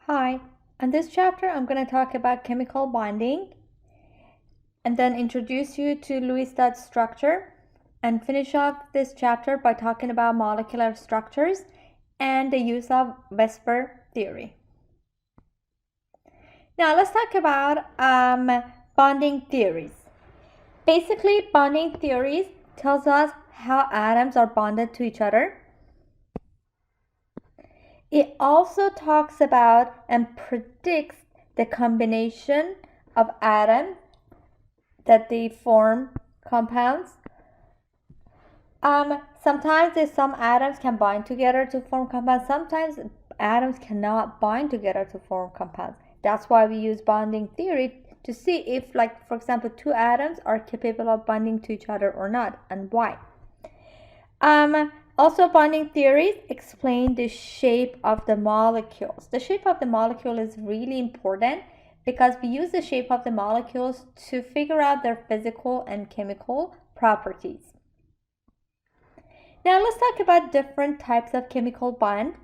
Hi, in this chapter I'm going to talk about chemical bonding and then introduce you to Lewis-Dot structure and finish off this chapter by talking about molecular structures and the use of VSEPR theory. Now let's talk about bonding theories. Basically, bonding theories tells us how atoms are bonded to each other. It also talks about and predicts the combination of atoms that they form compounds. Sometimes some atoms can bind together to form compounds. Sometimes atoms cannot bind together to form compounds. That's why we use bonding theory to see if, like, for example, two atoms are capable of bonding to each other or not, and why. Also, bonding theories explain the shape of the molecules. The shape of the molecule is really important because we use the shape of the molecules to figure out their physical and chemical properties. Now let's talk about different types of chemical bond.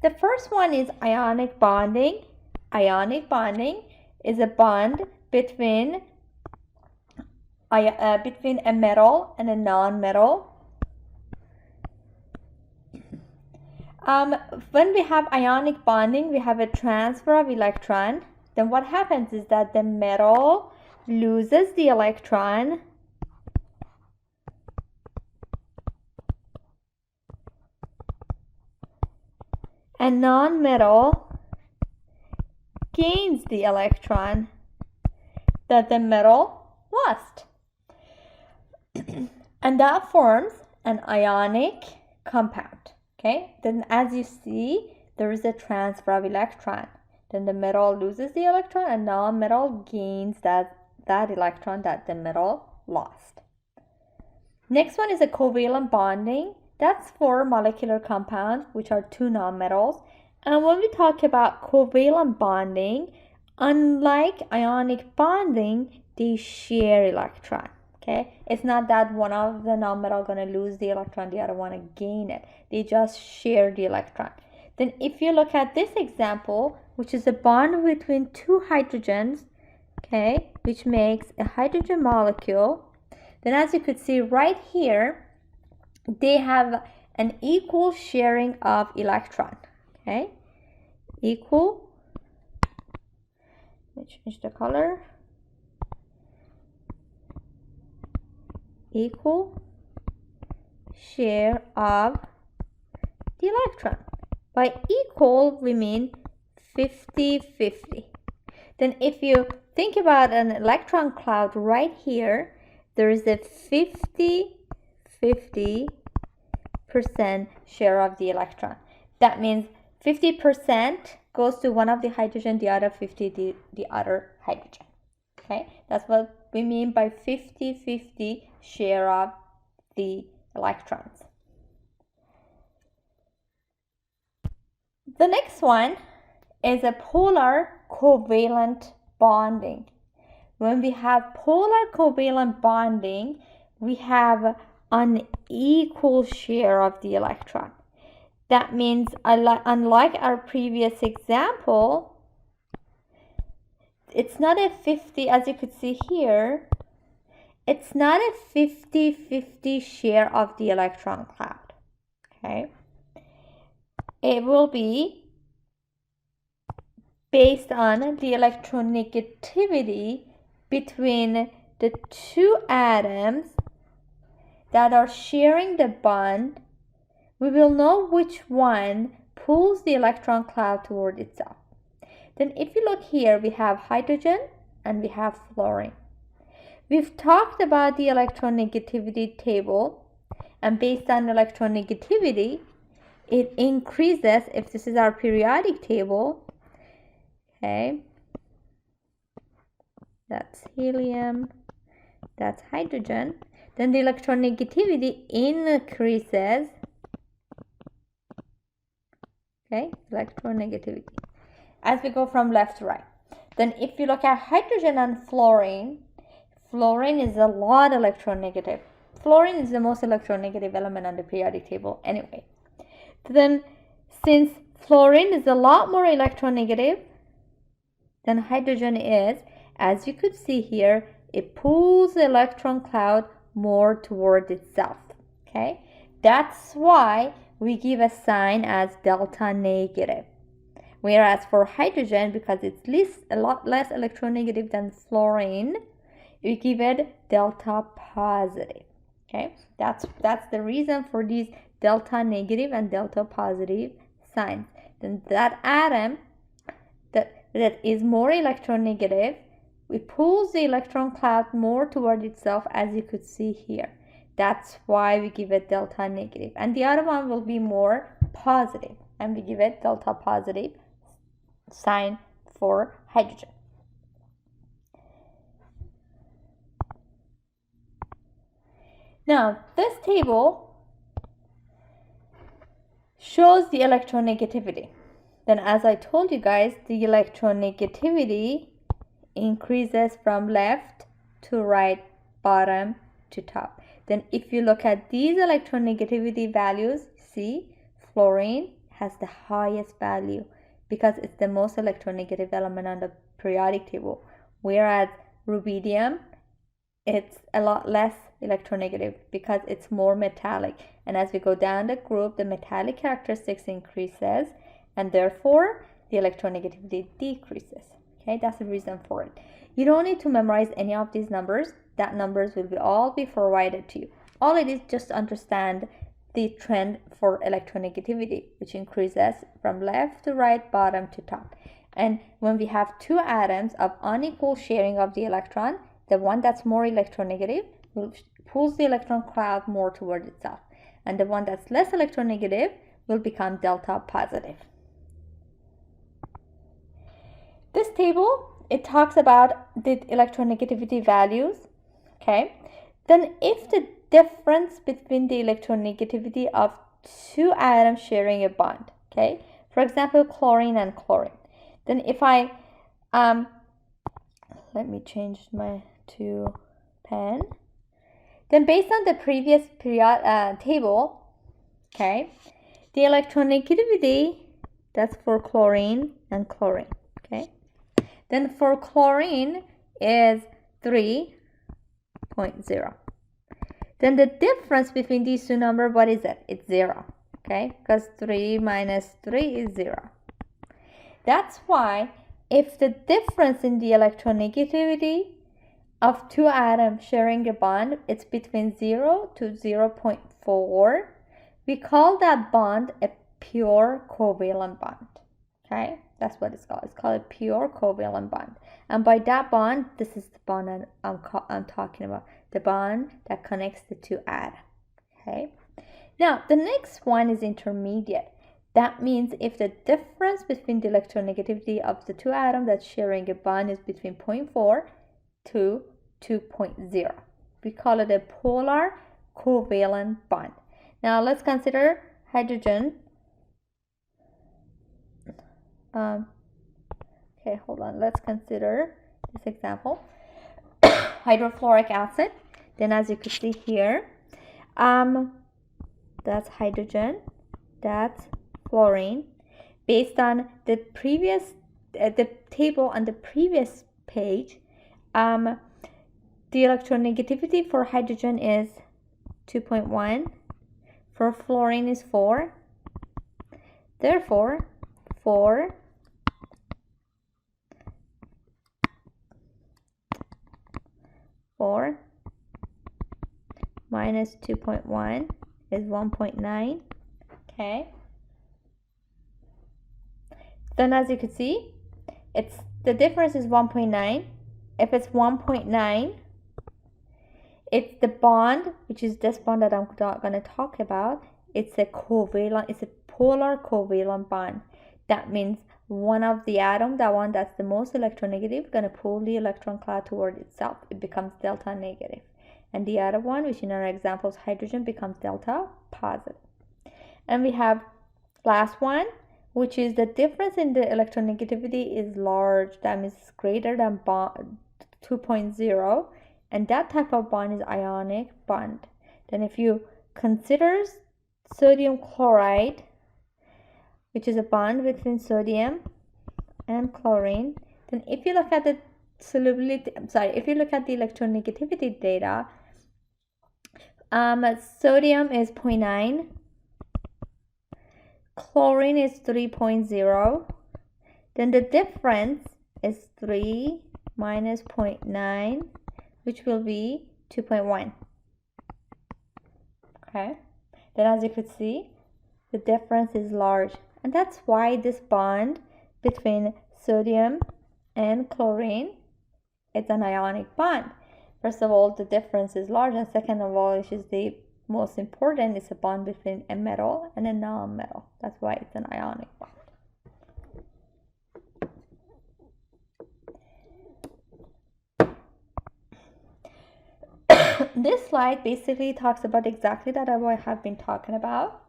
The first one is ionic bonding. Ionic bonding is a bond between a metal and a non-metal. When we have ionic bonding, we have a transfer of electron. Then what happens is that the metal loses the electron and non-metal gains the electron that the metal lost. And that forms an ionic compound. Okay, then as you see, there is a transfer of electron. Then the metal loses the electron and non-metal gains that electron that the metal lost. Next one is a covalent bonding. That's for molecular compounds, which are two nonmetals. And when we talk about covalent bonding, unlike ionic bonding, they share electron. Okay, it's not that one of the nonmetal gonna lose the electron, the other one to gain it. They just share the electron. Then if you look at this example, which is a bond between two hydrogens, okay, which makes a hydrogen molecule, then as you could see right here, they have an equal sharing of electron. Okay, equal. Let me change the color. Equal share of the electron. By equal, we mean 50-50. Then if you think about an electron cloud right here, there is a 50-50% share of the electron. That means 50% goes to one of the hydrogen, the other 50 the other hydrogen. Okay, that's what we mean by 50-50 share of the electrons. The next one is a polar covalent bonding. When we have polar covalent bonding, we have unequal share of the electron. That means, unlike our previous example, it's not a 50, as you could see here, it's not a 50-50 share of the electron cloud. Okay, it will be based on the electronegativity between the two atoms that are sharing the bond. We will know which one pulls the electron cloud toward itself. Then if you look here, we have hydrogen and we have fluorine. We've talked about the electronegativity table, and based on electronegativity, it increases. If this is our periodic table, okay, that's helium, that's hydrogen, then the electronegativity increases. Okay, electronegativity as we go from left to right. Then if you look at hydrogen and fluorine, fluorine is a lot electronegative. Fluorine is the most electronegative element on the periodic table anyway. Then since fluorine is a lot more electronegative, than hydrogen is, as you could see here, it pulls the electron cloud more toward itself. Okay, that's why we give a sign as delta negative. Whereas for hydrogen, because it's a lot less electronegative than fluorine, we give it delta positive. Okay, that's the reason for these delta negative and delta positive signs. Then that atom that is more electronegative, it pulls the electron cloud more toward itself, as you could see here. That's why we give it delta negative. And the other one will be more positive, and we give it delta positive sign for hydrogen. Now, this table shows the electronegativity. Then, as I told you guys, the electronegativity increases from left to right, bottom to top. Then if you look at these electronegativity values, see, fluorine has the highest value because it's the most electronegative element on the periodic table, whereas rubidium, it's a lot less electronegative because it's more metallic. And as we go down the group, the metallic characteristics increases, and therefore the electronegativity decreases. Okay, that's the reason for it. You don't need to memorize any of these numbers. That numbers will all be provided to you. All it is, just understand the trend for electronegativity, which increases from left to right, bottom to top. And when we have two atoms of unequal sharing of the electron, the one that's more electronegative will pulls the electron cloud more toward itself, and the one that's less electronegative will become delta positive. This table, it talks about the electronegativity values. Okay, then if the difference between the electronegativity of two atoms sharing a bond, okay, for example, chlorine and chlorine, then if I let me change my to pen. Then based on the previous table, okay, the electronegativity, that's for chlorine and chlorine, okay. Then for chlorine is 3.0. Then the difference between these two numbers, what is it? It's 0, okay, because 3 minus 3 is 0. That's why if the difference in the electronegativity of two atoms sharing a bond, it's between 0 to 0.4, we call that bond a pure covalent bond. Okay, that's what it's called. It's called a pure covalent bond. And by that bond, this is the bond I'm talking about, the bond that connects the two atoms. Okay, now the next one is intermediate. That means if the difference between the electronegativity of the two atoms that's sharing a bond is between 0.4 to 2.0, we call it a polar covalent bond. Now let's consider hydrogen. Okay, hold on. Let's consider this example. Hydrofluoric acid. Then as you can see here, that's hydrogen, that's fluorine. Based on the previous the table on the previous page, the electronegativity for hydrogen is 2.1, for fluorine is 4. Therefore, 4 minus 2.1 is 1.9. Okay. Then as you can see, the difference is 1.9. If it's 1.9, it's the bond, which is this bond that I'm going to talk about. It's a polar covalent bond. That means one of the atom, that one that's the most electronegative, going to pull the electron cloud toward itself. It becomes delta negative. And the other one, which in our examples, hydrogen, becomes delta positive. And we have last one, which is the difference in the electronegativity is large. That means greater than 2.0. And that type of bond is ionic bond. Then if you consider sodium chloride, which is a bond between sodium and chlorine, Then if you look at the solubility, if you look at the electronegativity data, sodium is 0.9, chlorine is 3.0, then the difference is 3 minus 0.9, which will be 2.1. Okay, then as you could see, the difference is large, and that's why this bond between sodium and chlorine is an ionic bond. First of all, the difference is large, and second of all, which is the most important, is a bond between a metal and a non-metal. That's why it's an ionic bond. This slide basically talks about exactly that I have been talking about.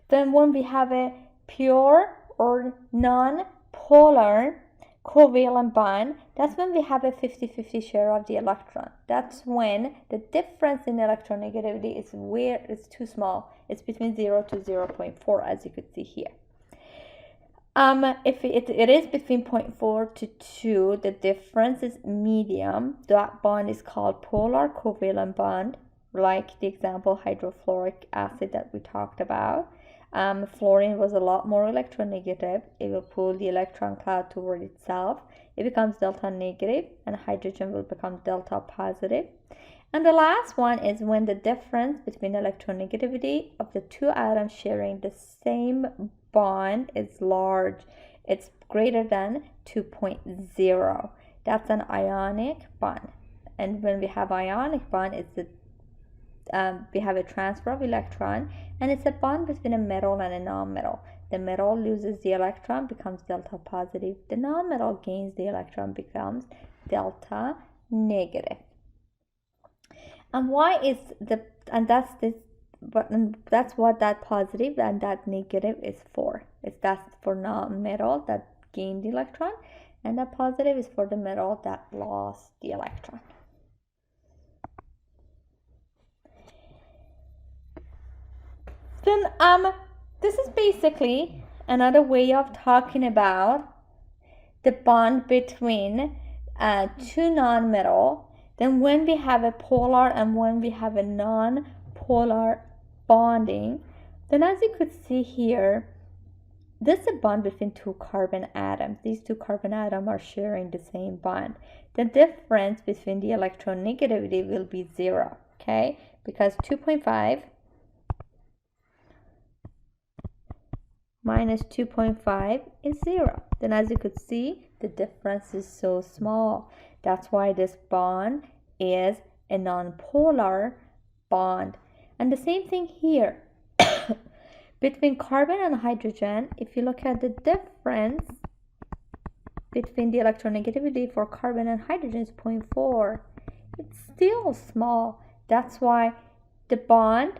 Then when we have a pure or non-polar covalent bond, that's when we have a 50-50 share of the electron. That's when the difference in electronegativity is where it's too small. It's between 0 to 0.4, as you could see here. If it is between 0.4 to 2, the difference is medium. That bond is called polar covalent bond, like the example hydrofluoric acid that we talked about. Fluorine was a lot more electronegative. It will pull the electron cloud toward itself. It becomes delta negative, and hydrogen will become delta positive. And the last one is when the difference between electronegativity of the two atoms sharing the same bond is large. It's greater than 2.0. That's an ionic bond. And when we have ionic bond, it's we have a transfer of electron, and it's a bond between a metal and a non-metal. The metal loses the electron, becomes delta positive. The non-metal gains the electron, becomes delta negative. And why is that's what that positive and that negative is for. That's for non-metal that gained the electron, and that positive is for the metal that lost the electron. Then this is basically another way of talking about the bond between two non-metal. Then when we have a polar and when we have a non-polar bonding, then as you could see here, this is a bond between two carbon atoms. These two carbon atoms are sharing the same bond. The difference between the electronegativity will be 0, okay? Because 2.5 minus 2.5 is 0. Then as you could see, the difference is so small. That's why this bond is a non-polar bond. And the same thing here. Between carbon and hydrogen, if you look at the difference between the electronegativity for carbon and hydrogen is 0.4. It's still small. That's why the bond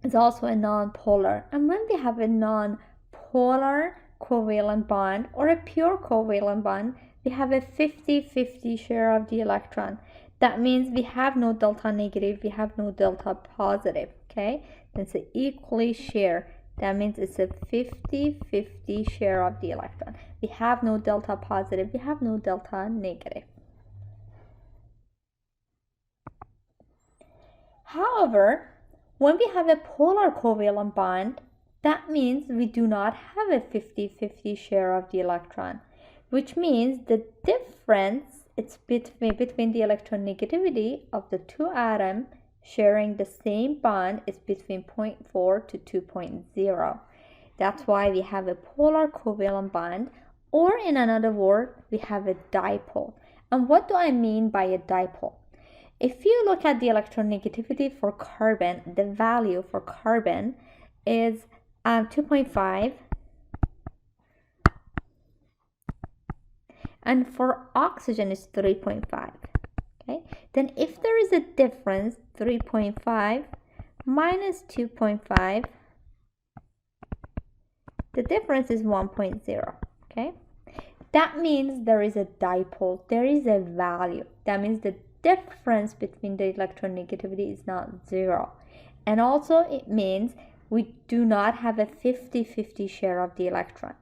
is also a non-polar. And when we have a non-polar covalent bond or a pure covalent bond, we have a 50-50 share of the electron. That means we have no delta negative, we have no delta positive, okay? It's an equally share. That means it's a 50-50 share of the electron. We have no delta positive, we have no delta negative. However, when we have a polar covalent bond, that means we do not have a 50-50 share of the electron, which means the difference it's between the electronegativity of the two atoms sharing the same bond is between 0.4 to 2.0. That's why we have a polar covalent bond, or in another word, we have a dipole. And what do I mean by a dipole? If you look at the electronegativity for carbon, the value for carbon is 2.5, and for oxygen is 3.5. Okay, then if there is a difference, 3.5 minus 2.5, the difference is 1.0. Okay, that means there is a dipole, there is a value. That means the difference between the electronegativity is not 0. And also it means we do not have a 50-50 share of the electron.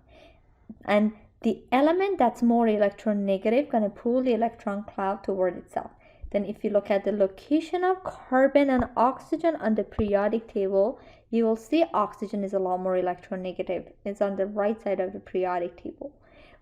And the element that's more electronegative gonna pull the electron cloud toward itself. Then if you look at the location of carbon and oxygen on the periodic table, you will see oxygen is a lot more electronegative. It's on the right side of the periodic table,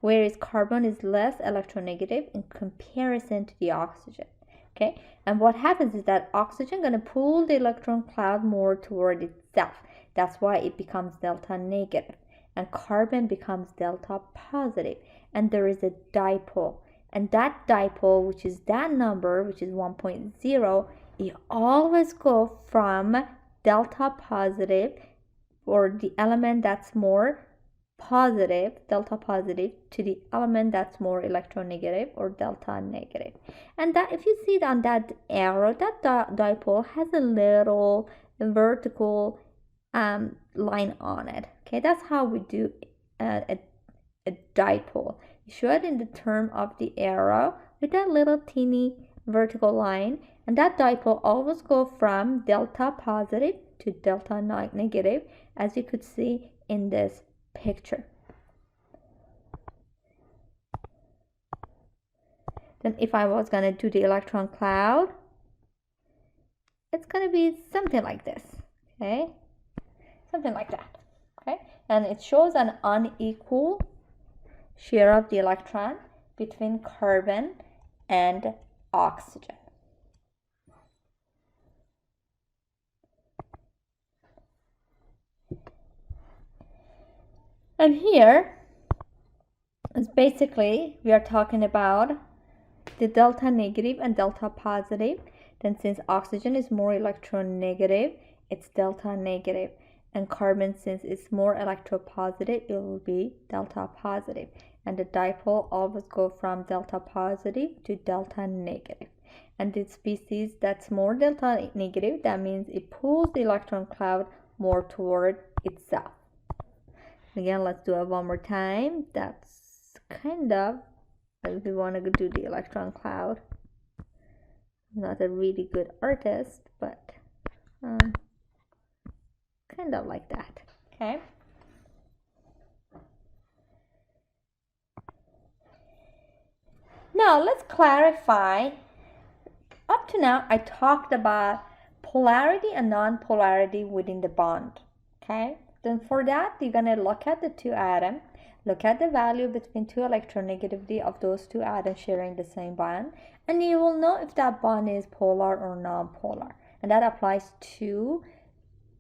whereas carbon is less electronegative in comparison to the oxygen. Okay, and what happens is that oxygen gonna pull the electron cloud more toward itself. That's why it becomes delta negative, and carbon becomes delta positive, and there is a dipole. And that dipole, which is that number, which is 1.0, it always go from delta positive, or the element that's more positive, delta positive, to the element that's more electronegative, or delta negative. And that, if you see it on that arrow, that dipole has a little vertical line on it. Okay, that's how we do a dipole. You show it in the term of the arrow with that little teeny vertical line, and that dipole always go from delta positive to delta negative, as you could see in this picture. Then if I was going to do the electron cloud, it's going to be something like this. Okay, something like that. Okay, and it shows an unequal share of the electron between carbon and oxygen. And here is basically we are talking about the delta negative and delta positive. Then since oxygen is more electronegative, it's delta negative. And carbon, since it's more electropositive, it will be delta positive. And the dipole always go from delta positive to delta negative. And the species that's more delta negative, that means it pulls the electron cloud more toward itself. Again, let's do it one more time. That's kind of, if we want to do the electron cloud. I'm not a really good artist, but kind of like that. Okay. Now let's clarify. Up to now, I talked about polarity and non-polarity within the bond. Okay. Then for that, you're gonna look at the two atoms, look at the value between two electronegativity of those two atoms sharing the same bond, and you will know if that bond is polar or non-polar. And that applies to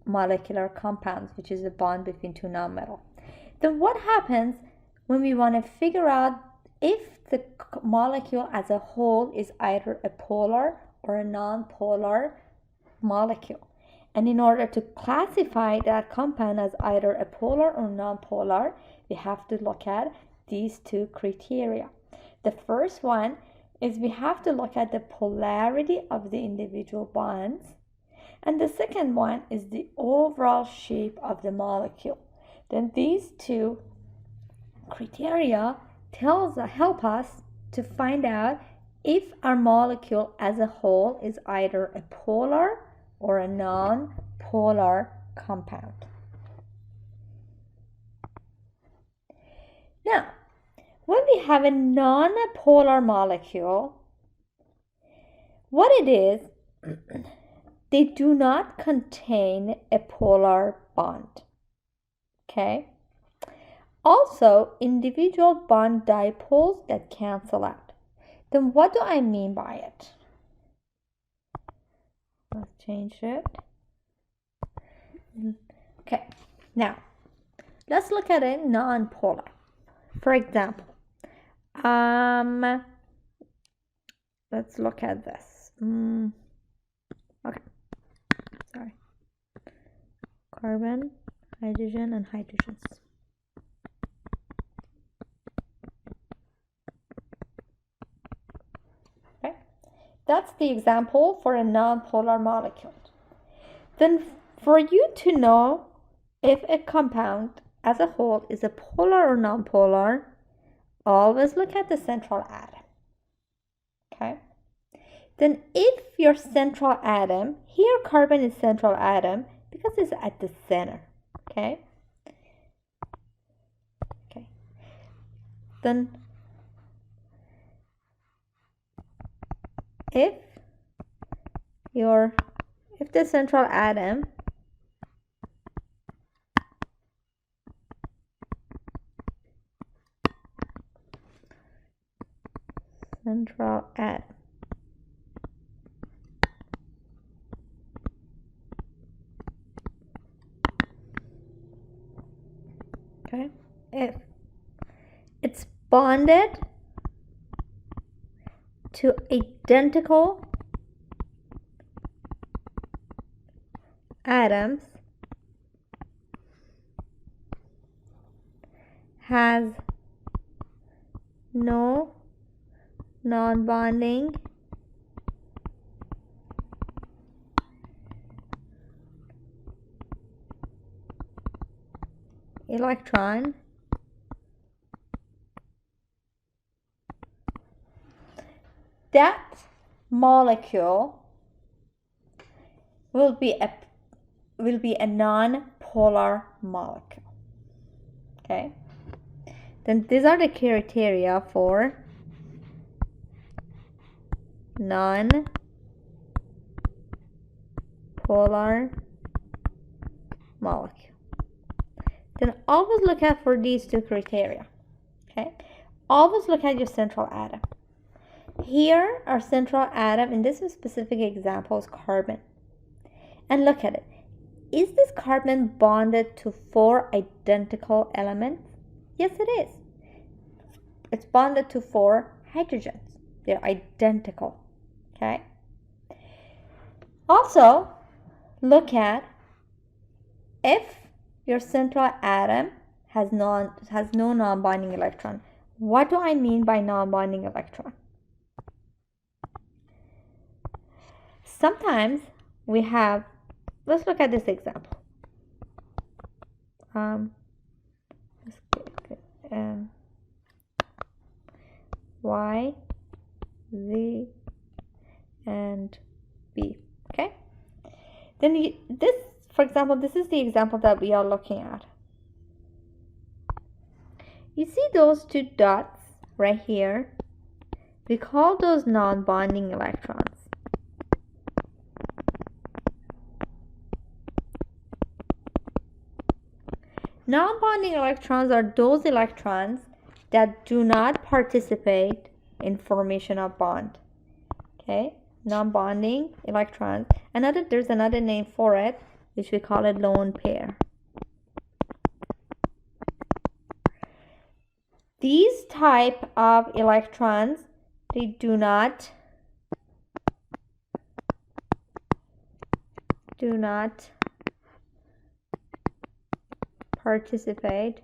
molecular compounds, which is a bond between two nonmetal. Then what happens when we want to figure out if the molecule as a whole is either a polar or a non-polar molecule? And in order to classify that compound as either a polar or non-polar, we have to look at these two criteria. The first one is we have to look at the polarity of the individual bonds. And the second one is the overall shape of the molecule. Then these two criteria help us to find out if our molecule as a whole is either a polar or a non-polar compound. Now, when we have a non-polar molecule, what it is, they do not contain a polar bond. Okay? Also, individual bond dipoles that cancel out. Then what do I mean by it? Let's change it. Okay, now let's look at a non-polar. For example, let's look at this. Okay, sorry. Carbon, hydrogen, and hydrogens. Okay, that's the example for a non-polar molecule. Then for you to know if a compound as a whole is a polar or non-polar, always look at the central atom. Okay? Then if your central atom, here carbon is central atom because it's at the center. Okay? Okay. Then if the central atom okay, if it's bonded to identical atoms, has no non-bonding electron, that molecule will be a non-polar molecule. Okay, then these are the criteria for non-polar molecule. Then always look out for these two criteria. Okay, always look at your central atom. Here our central atom in this specific example is carbon, and look at it. Is this carbon bonded to 4 identical elements? Yes, it is. It's bonded to 4 hydrogens. They're identical. Okay. Also, look at if your central atom has no non-bonding electron. What do I mean by non-bonding electron? Sometimes we have, let's look at this example. Y, Z, and B. Okay. Then this, for example, this is the example that we are looking at. You see those 2 dots right here? We call those non-bonding electrons. Non-bonding electrons are those electrons that do not participate in formation of bond. Okay, non-bonding electrons. There's another name for it, which we call it lone pair. These type of electrons, they do not participate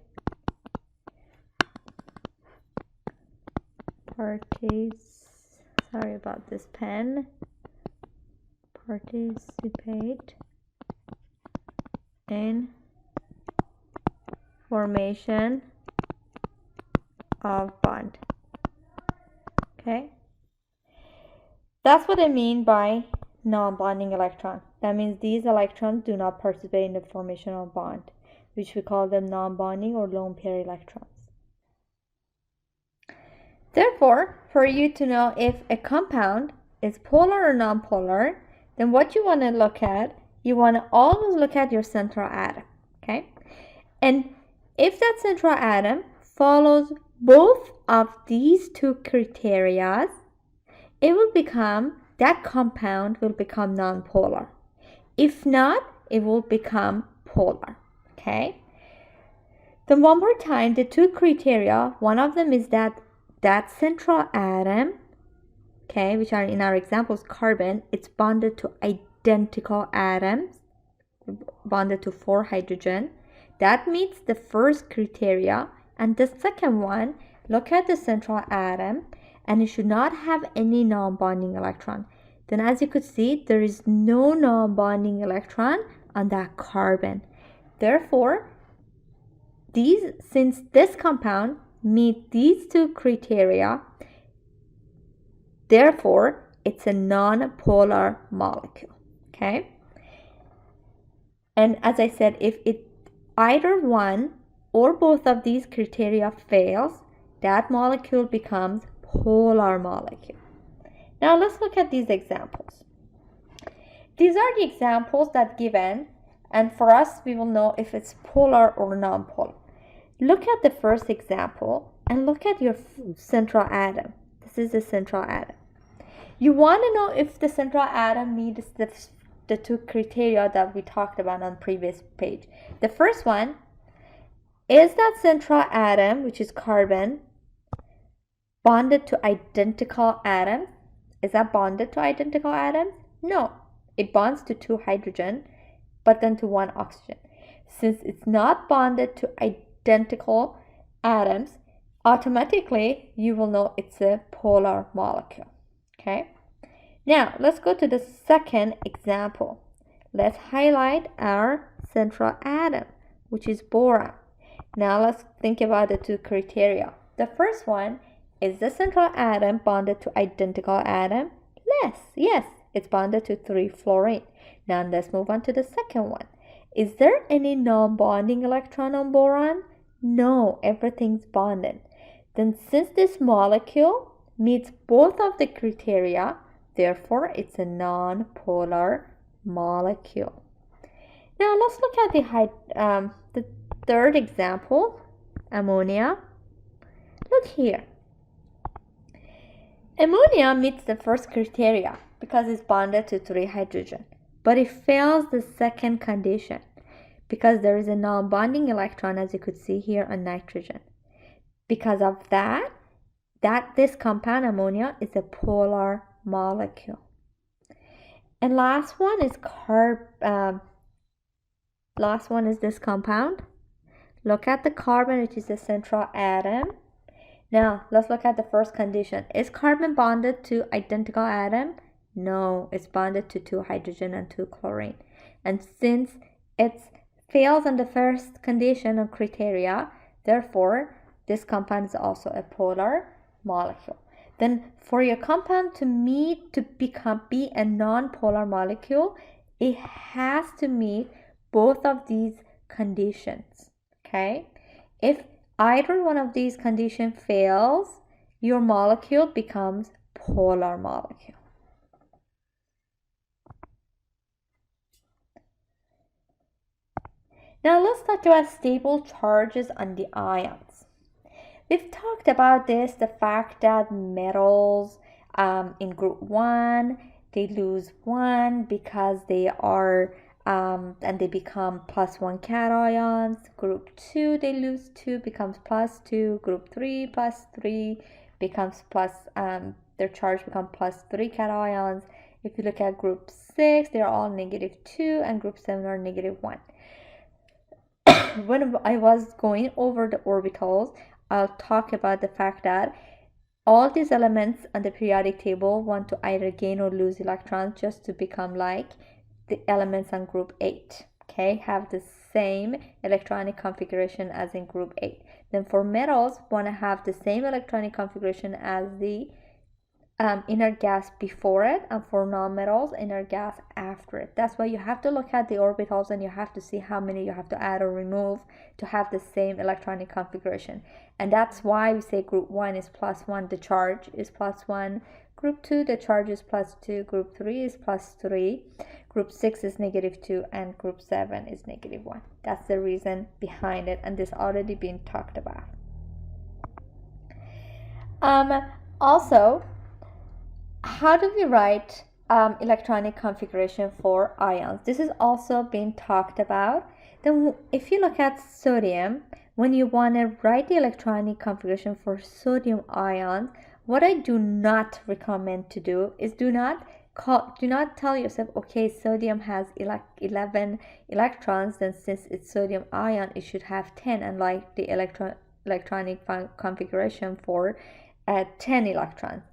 sorry about this pen, participate in formation of bond. Okay, that's what I mean by non-bonding electron. That means these electrons do not participate in the formation of bond, which we call them non-bonding or lone pair electrons. Therefore, for you to know if a compound is polar or non-polar, then what you want to look at, you want to always look at your central atom. Okay, and if that central atom follows both of these 2 criteria, that compound will become non-polar. If not, it will become polar. Okay, then one more time, the 2 criteria, one of them is that central atom, okay, which are in our examples carbon, it's bonded to identical atoms, bonded to 4 hydrogen. That meets the first criteria. And the second one, look at the central atom, and it should not have any non-bonding electron. Then as you could see, there is no non-bonding electron on that carbon. Therefore, since this compound meets these 2 criteria, therefore it's a non-polar molecule. Okay, and as I said, if either one or both of these criteria fails, that molecule becomes polar molecule. Now let's look at these examples. These are the examples that given, and for us we will know if it's polar or non-polar. Look at the first example and look at your central atom. This is the central atom. You want to know if the central atom meets the two criteria that we talked about on previous page. The first one is that central atom, which is carbon, bonded to identical atoms. Is that bonded to identical atoms? No, it bonds to 2 hydrogen, but then to 1 oxygen. Since it's not bonded to identical atoms, automatically you will know it's a polar molecule. Okay, now let's go to the second example. Let's highlight our central atom, which is boron. Now let's think about the 2 criteria. The first one is the central atom bonded to identical atom? Yes, it's bonded to 3-fluorine. Now let's move on to the second one. Is there any non-bonding electron on boron? No, everything's bonded. Then since this molecule meets both of the criteria, therefore it's a non-polar molecule. Now let's look at the third example, ammonia. Look here. Ammonia meets the first criteria because it's bonded to 3 hydrogen, but it fails the second condition because there is a non-bonding electron, as you could see here, on nitrogen. Because of that this compound ammonia is a polar molecule. And last one is this compound. Look at the carbon, which is the central atom. Now let's look at the first condition. Is carbon bonded to identical atom? No, it's bonded to 2 hydrogen and 2 chlorine. And since it fails on the first condition or criteria, therefore this compound is also a polar molecule. Then for your compound to be a non-polar molecule, it has to meet both of these conditions. Okay? If either one of these conditions fails, your molecule becomes polar molecule. Now let's talk about stable charges on the ions. We've talked about this, the fact that metals in group 1, they lose 1 because they are and they become +1 cations. Group 2, they lose 2, becomes +2. Group 3, +3 becomes their charge becomes +3 cations. If you look at group 6, they're all -2, and group 7 are -1. When I was going over the orbitals, I'll talk about the fact that all these elements on the periodic table want to either gain or lose electrons just to become like the elements on group 8, okay, have the same electronic configuration as in group 8. Then for metals, want to have the same electronic configuration as the inner gas before it, and for non-metals, inner gas after it. That's why you have to look at the orbitals and you have to see how many you have to add or remove to have the same electronic configuration. And that's why we say group 1 is +1, the charge is +1. Group 2, the charge is +2. Group 3 is +3. Group 6 is -2, and group 7 is -1. That's the reason behind it, and this already been talked about. Also, how do we write electronic configuration for ions? This is also been talked about. Then if you look at sodium, when you want to write the electronic configuration for sodium ions, what I do not recommend to do is do not tell yourself, okay, sodium has 11 electrons, then since it's sodium ion, it should have 10, and like the electronic configuration for 10 electrons.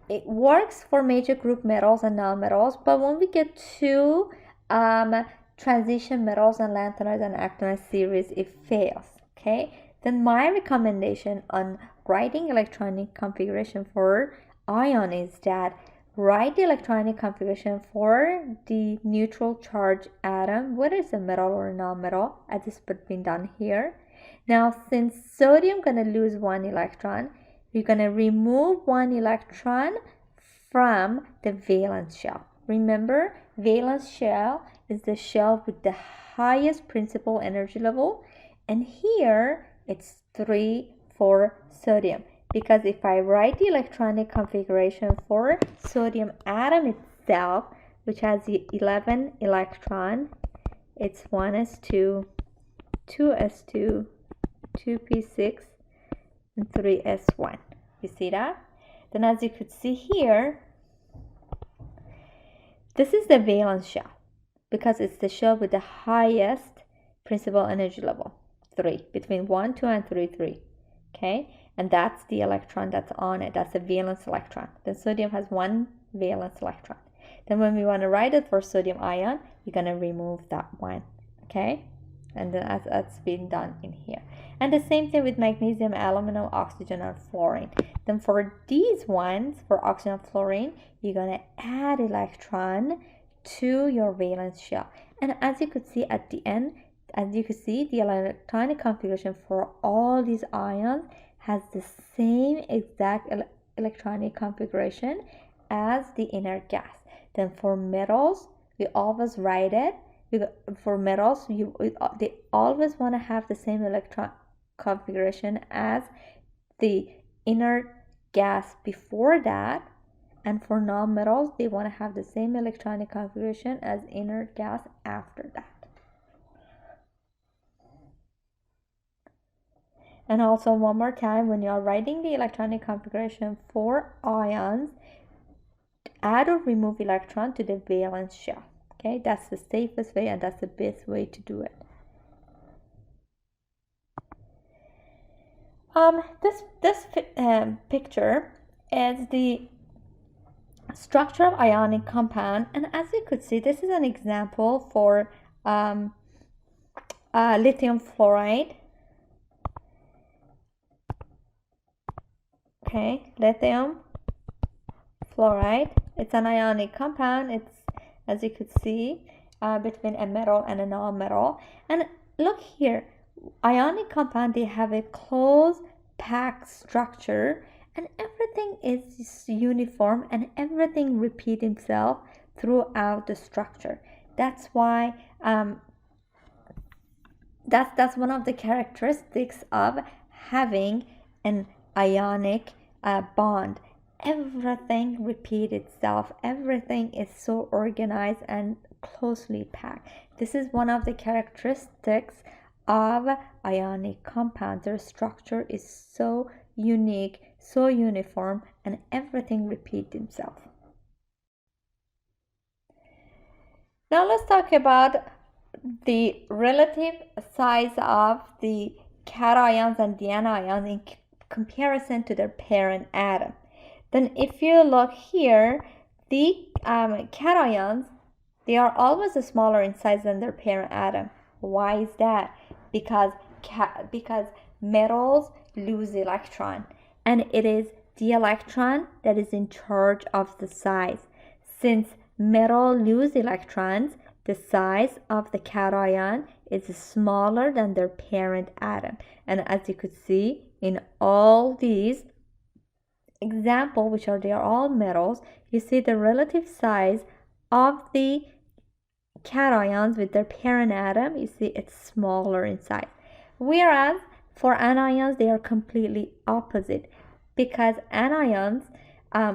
It works for major group metals and non-metals, but when we get to transition metals and lanthanides and actinides series, it fails. Okay, then my recommendation on writing electronic configuration for ion is that write the electronic configuration for the neutral charge atom, whether it's a metal or a non-metal, as is been done here. Now, since sodium gonna lose 1 electron, we're going to remove one electron from the valence shell. Remember, valence shell is the shell with the highest principal energy level, and here it's 3 for sodium, because if I write the electronic configuration for sodium atom itself, which has the 11 electron, it's 1s2, 2s2, 2p6, and 3s1. You see that? Then as you could see here, this is the valence shell, because it's the shell with the highest principal energy level, 3, between 1, 2, and 3, 3. Okay, and that's the electron that's on it. That's a valence electron. Then sodium has 1 valence electron. Then when we want to write it for sodium ion, we're going to remove that one. Okay, and then that's been done in here. And the same thing with magnesium, aluminum, oxygen, and fluorine. Then for these ones, for oxygen and fluorine, you're going to add electron to your valence shell. And as you could see at the end, as you can see, the electronic configuration for all these ions has the same exact electronic configuration as the inert gas. Then for metals, we always write it. For metals, they always want to have the same electron configuration as the inert gas before that. And for non-metals, they want to have the same electronic configuration as inert gas after that. And also one more time, when you are writing the electronic configuration for ions, add or remove electron to the valence shell. Okay, that's the safest way and that's the best way to do it. This picture is the structure of ionic compound, and as you could see, this is an example for lithium fluoride. Okay, lithium fluoride. It's an ionic compound. It's, as you could see, between a metal and a non-metal. And look here, ionic compound, they have a closed packed structure, and everything is uniform and everything repeats itself throughout the structure. That's why that's one of the characteristics of having an ionic bond. Everything repeats itself. Everything is so organized and closely packed. This is one of the characteristics of ionic compounds. Their structure is so unique, so uniform, and everything repeats itself. Now let's talk about the relative size of the cations and the anions in comparison to their parent atom. Then if you look here, the cations, they are always smaller in size than their parent atom. Why is that? Because metals lose electron, and it is the electron that is in charge of the size. Since metal lose electrons, the size of the cation is smaller than their parent atom. And as you could see in all these examples, which are, they are all metals, you see the relative size of the cations with their parent atom, you see it's smaller in size. Whereas for anions, they are completely opposite, because anions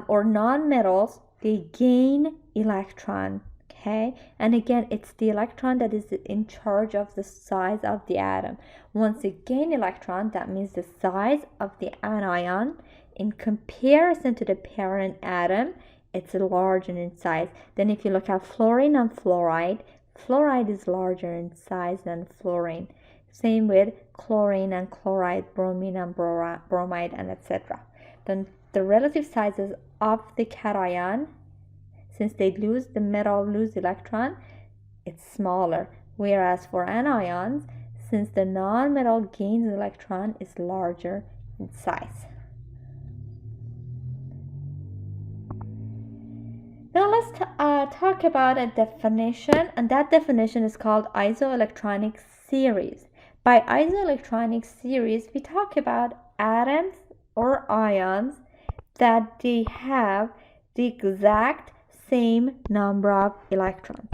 or non-metals, they gain electron. Okay, and again, it's the electron that is in charge of the size of the atom. Once you gain electron, that means the size of the anion in comparison to the parent atom, it's larger in size. Then if you look at fluorine and fluoride, fluoride is larger in size than fluorine. Same with chlorine and chloride, bromine and bromide, and etc. Then the relative sizes of the cation, since they lose, the metal lose electron, it's smaller. Whereas for anions, since the non-metal gains electron, is larger in size. Now let's talk about a definition, and that definition is called isoelectronic series. By isoelectronic series, we talk about atoms or ions that they have the exact same number of electrons.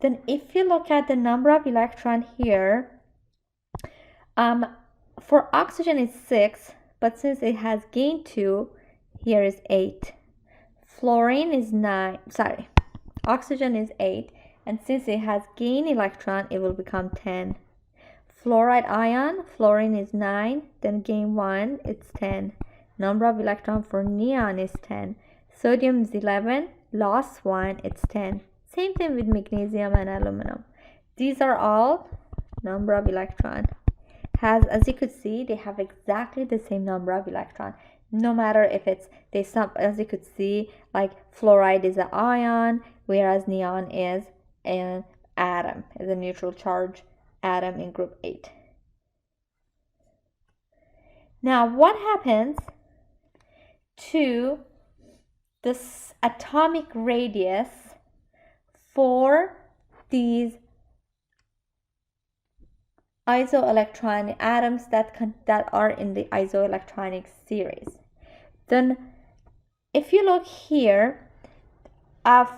Then if you look at the number of electrons here, for oxygen is 6, but since it has gained 2, here is 8. Fluorine is 9, sorry, oxygen is 8, and since it has gained electron, it will become 10. Fluoride ion, fluorine is 9, then gain 1, it's 10. Number of electron for neon is 10. Sodium is 11, lost 1, it's 10. Same thing with magnesium and aluminum. These are all number of electron. As you could see, they have exactly the same number of electron. No matter if it's, as you could see, like fluoride is an ion, whereas neon is an atom, is a neutral charge atom in group 8. Now, what happens to this atomic radius for these isoelectronic atoms that are in the isoelectronic series? Then if you look here,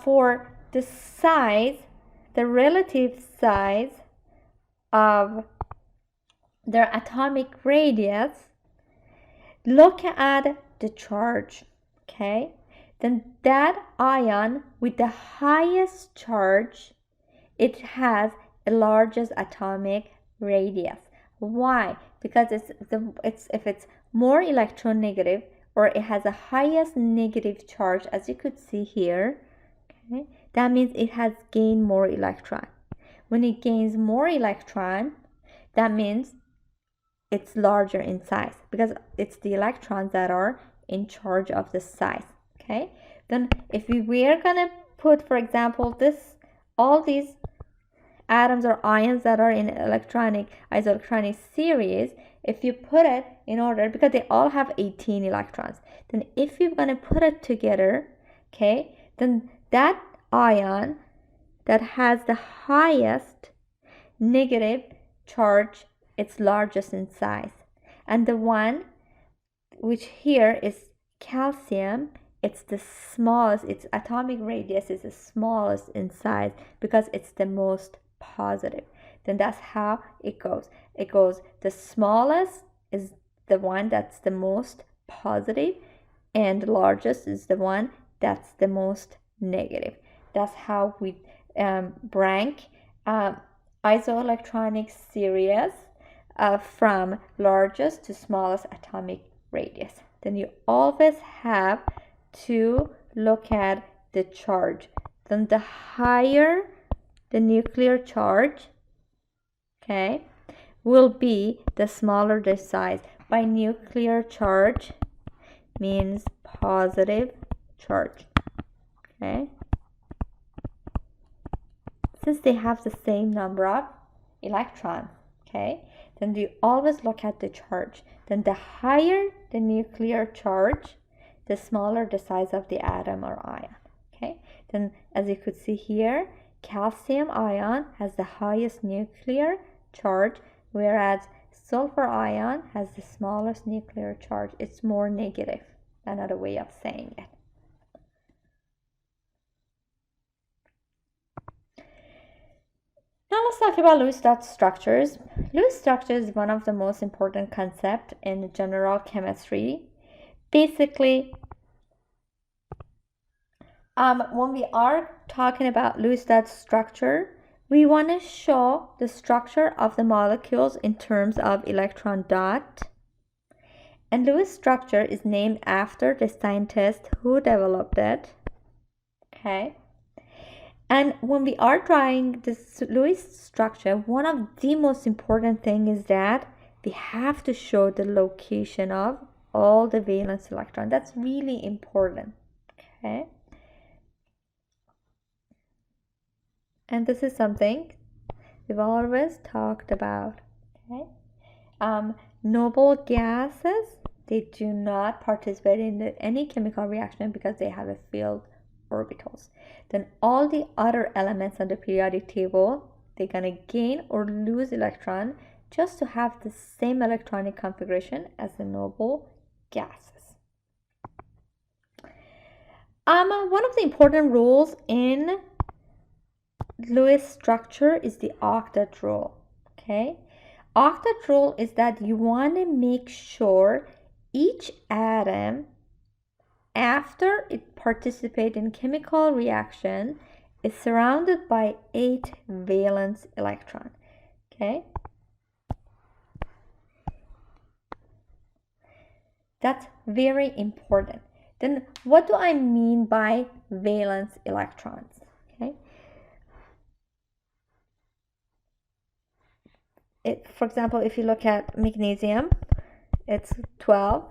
for the size, the relative size of their atomic radius, look at the charge, okay? Then that ion with the highest charge, it has the largest atomic radius. Why? Because if it's more electronegative, or it has the highest negative charge, as you could see here, okay, that means it has gained more electron. When it gains more electron, that means it's larger in size, because it's the electrons that are in charge of the size. Okay, then if we were gonna put, for example, all these atoms or ions that are in isoelectronic series, if you put it in order, because they all have 18 electrons, then if you're gonna put it together, okay, then that ion that has the highest negative charge, it's largest in size, and the one which here is calcium, it's the smallest, its atomic radius is the smallest in size because it's the most positive. Then that's how it goes. It goes, the smallest is the one that's the most positive, and the largest is the one that's the most negative. That's how we rank isoelectronic series from largest to smallest atomic radius. Then you always have to look at the charge. Then the higher the nuclear charge, okay, will be the smaller the size. By nuclear charge means positive charge, okay? Since they have the same number of electrons, okay, then you always look at the charge. Then the higher the nuclear charge, the smaller the size of the atom or ion, okay? Then as you could see here, calcium ion has the highest nuclear charge, whereas sulfur ion has the smallest nuclear charge. It's more negative, another way of saying it. Now let's talk about Lewis dot structures. Lewis structure is one of the most important concepts in general chemistry. Basically, when we are talking about Lewis dot structure, we want to show the structure of the molecules in terms of electron dot. And Lewis structure is named after the scientist who developed it. Okay. And when we are drawing this Lewis structure, one of the most important thing is that we have to show the location of all the valence electron. That's really important. Okay. And this is something we've always talked about. Okay. Noble gases, they do not participate in any chemical reaction because they have a field orbitals. Then all the other elements on the periodic table, they're gonna gain or lose electron just to have the same electronic configuration as the noble gases. One of the important rules in Lewis structure is the octet rule. Okay, octet rule is that you want to make sure each atom, after it participates in chemical reaction, is surrounded by 8 valence electron. Okay, that's very important. Then what do I mean by valence electrons? Okay, for example, if you look at magnesium, it's 12,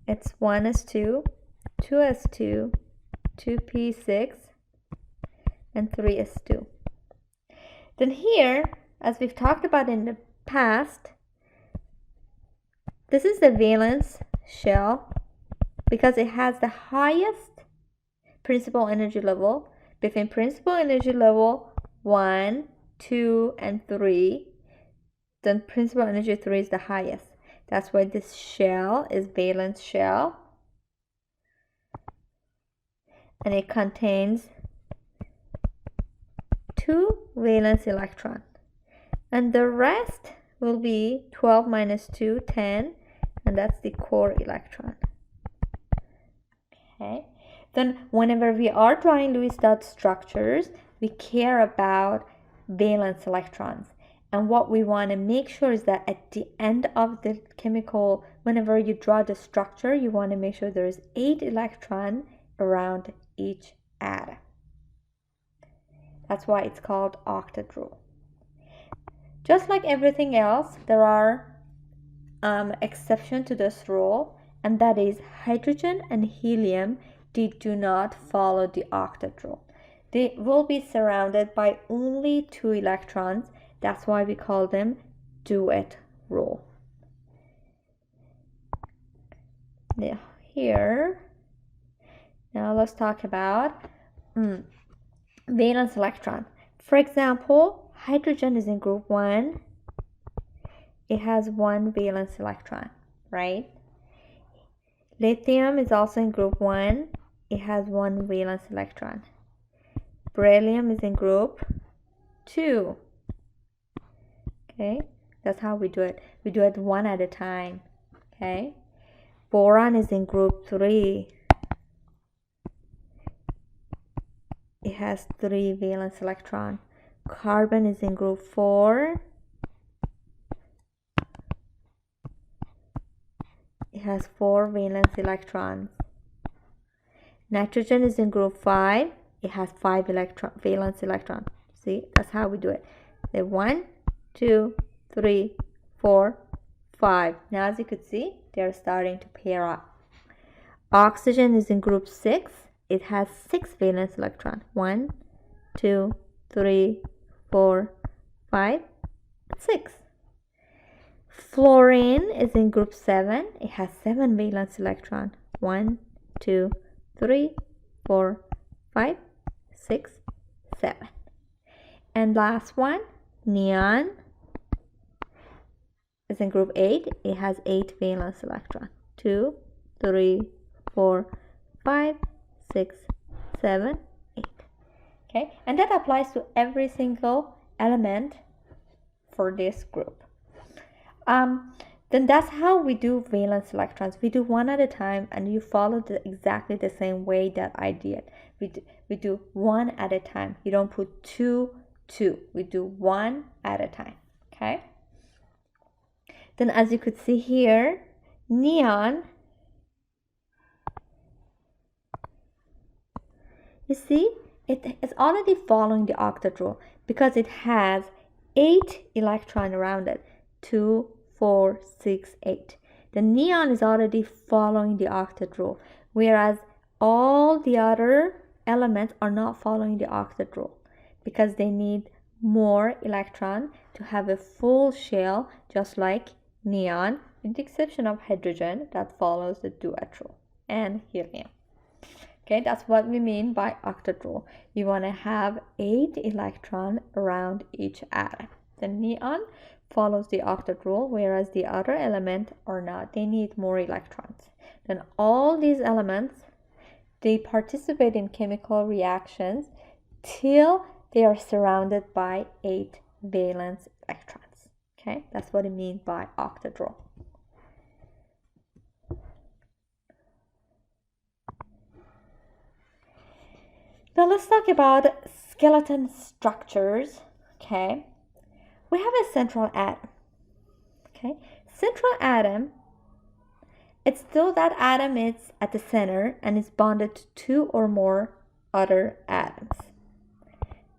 it's 1s2, 2s2, 2p6, and 3s2. Then here, as we've talked about in the past, this is the valence shell because it has the highest principal energy level. Between principal energy level 1, 2, and 3, then principal energy 3 is the highest. That's why this shell is valence shell, and it contains 2 valence electrons, and the rest will be 12 minus 2, 10, and that's the core electron. Okay, then whenever we are drawing Lewis dot structures, we care about valence electrons, and what we want to make sure is that at the end of the chemical, whenever you draw the structure, you want to make sure there is 8 electrons around each atom. That's why it's called octet rule. Just like everything else, there are exceptions to this rule, and that is hydrogen and helium. They do not follow the octet rule. They will be surrounded by only 2 electrons. That's why we call them duet rule. Now here, now let's talk about valence electron. For example, hydrogen is in group 1. It has 1 valence electron, right? Lithium is also in group 1. It has 1 valence electron. Beryllium is in group 2. Okay, that's how we do it. We do it one at a time. Okay, boron is in group 3. It has 3 valence electron. Carbon is in group 4. It has 4 valence electrons. Nitrogen is in group 5. It has 5 valence electrons. See, that's how we do it. The 1, 2, 3, 4, 5. Now as you could see, they're starting to pair up. Oxygen is in group 6. It has 6 valence electrons. 1, 2, 3, 4, 5, 6. Fluorine is in group 7. It has 7 valence electrons. 1, 2, 3, 4, 5, 6, 7. And last one, neon, is in group 8. It has 8 valence electrons. 2, 3, 4, 5, 6, 7, 8. Okay, and that applies to every single element for this group. Then that's how we do valence electrons. We do one at a time, and you follow exactly the same way that I did. We do one at a time. You don't put 2, 2. We do one at a time. Okay. Then as you could see here, neon, you see, it is already following the octet rule because it has 8 electrons around it. 2, 4, 6, 8. The neon is already following the octet rule, whereas all the other elements are not following the octet rule because they need more electron to have a full shell, just like neon, with the exception of hydrogen that follows the duet rule, and helium. Okay, that's what we mean by octet rule. You want to have 8 electrons around each atom. The neon follows the octet rule, whereas the other element are not. They need more electrons. Then all these elements, they participate in chemical reactions till they are surrounded by 8 valence electrons. Okay, that's what it means by octet rule. Now let's talk about skeleton structures. Okay, we have a central atom. Okay, central atom, it's still that atom is at the center and is bonded to 2 or more other atoms.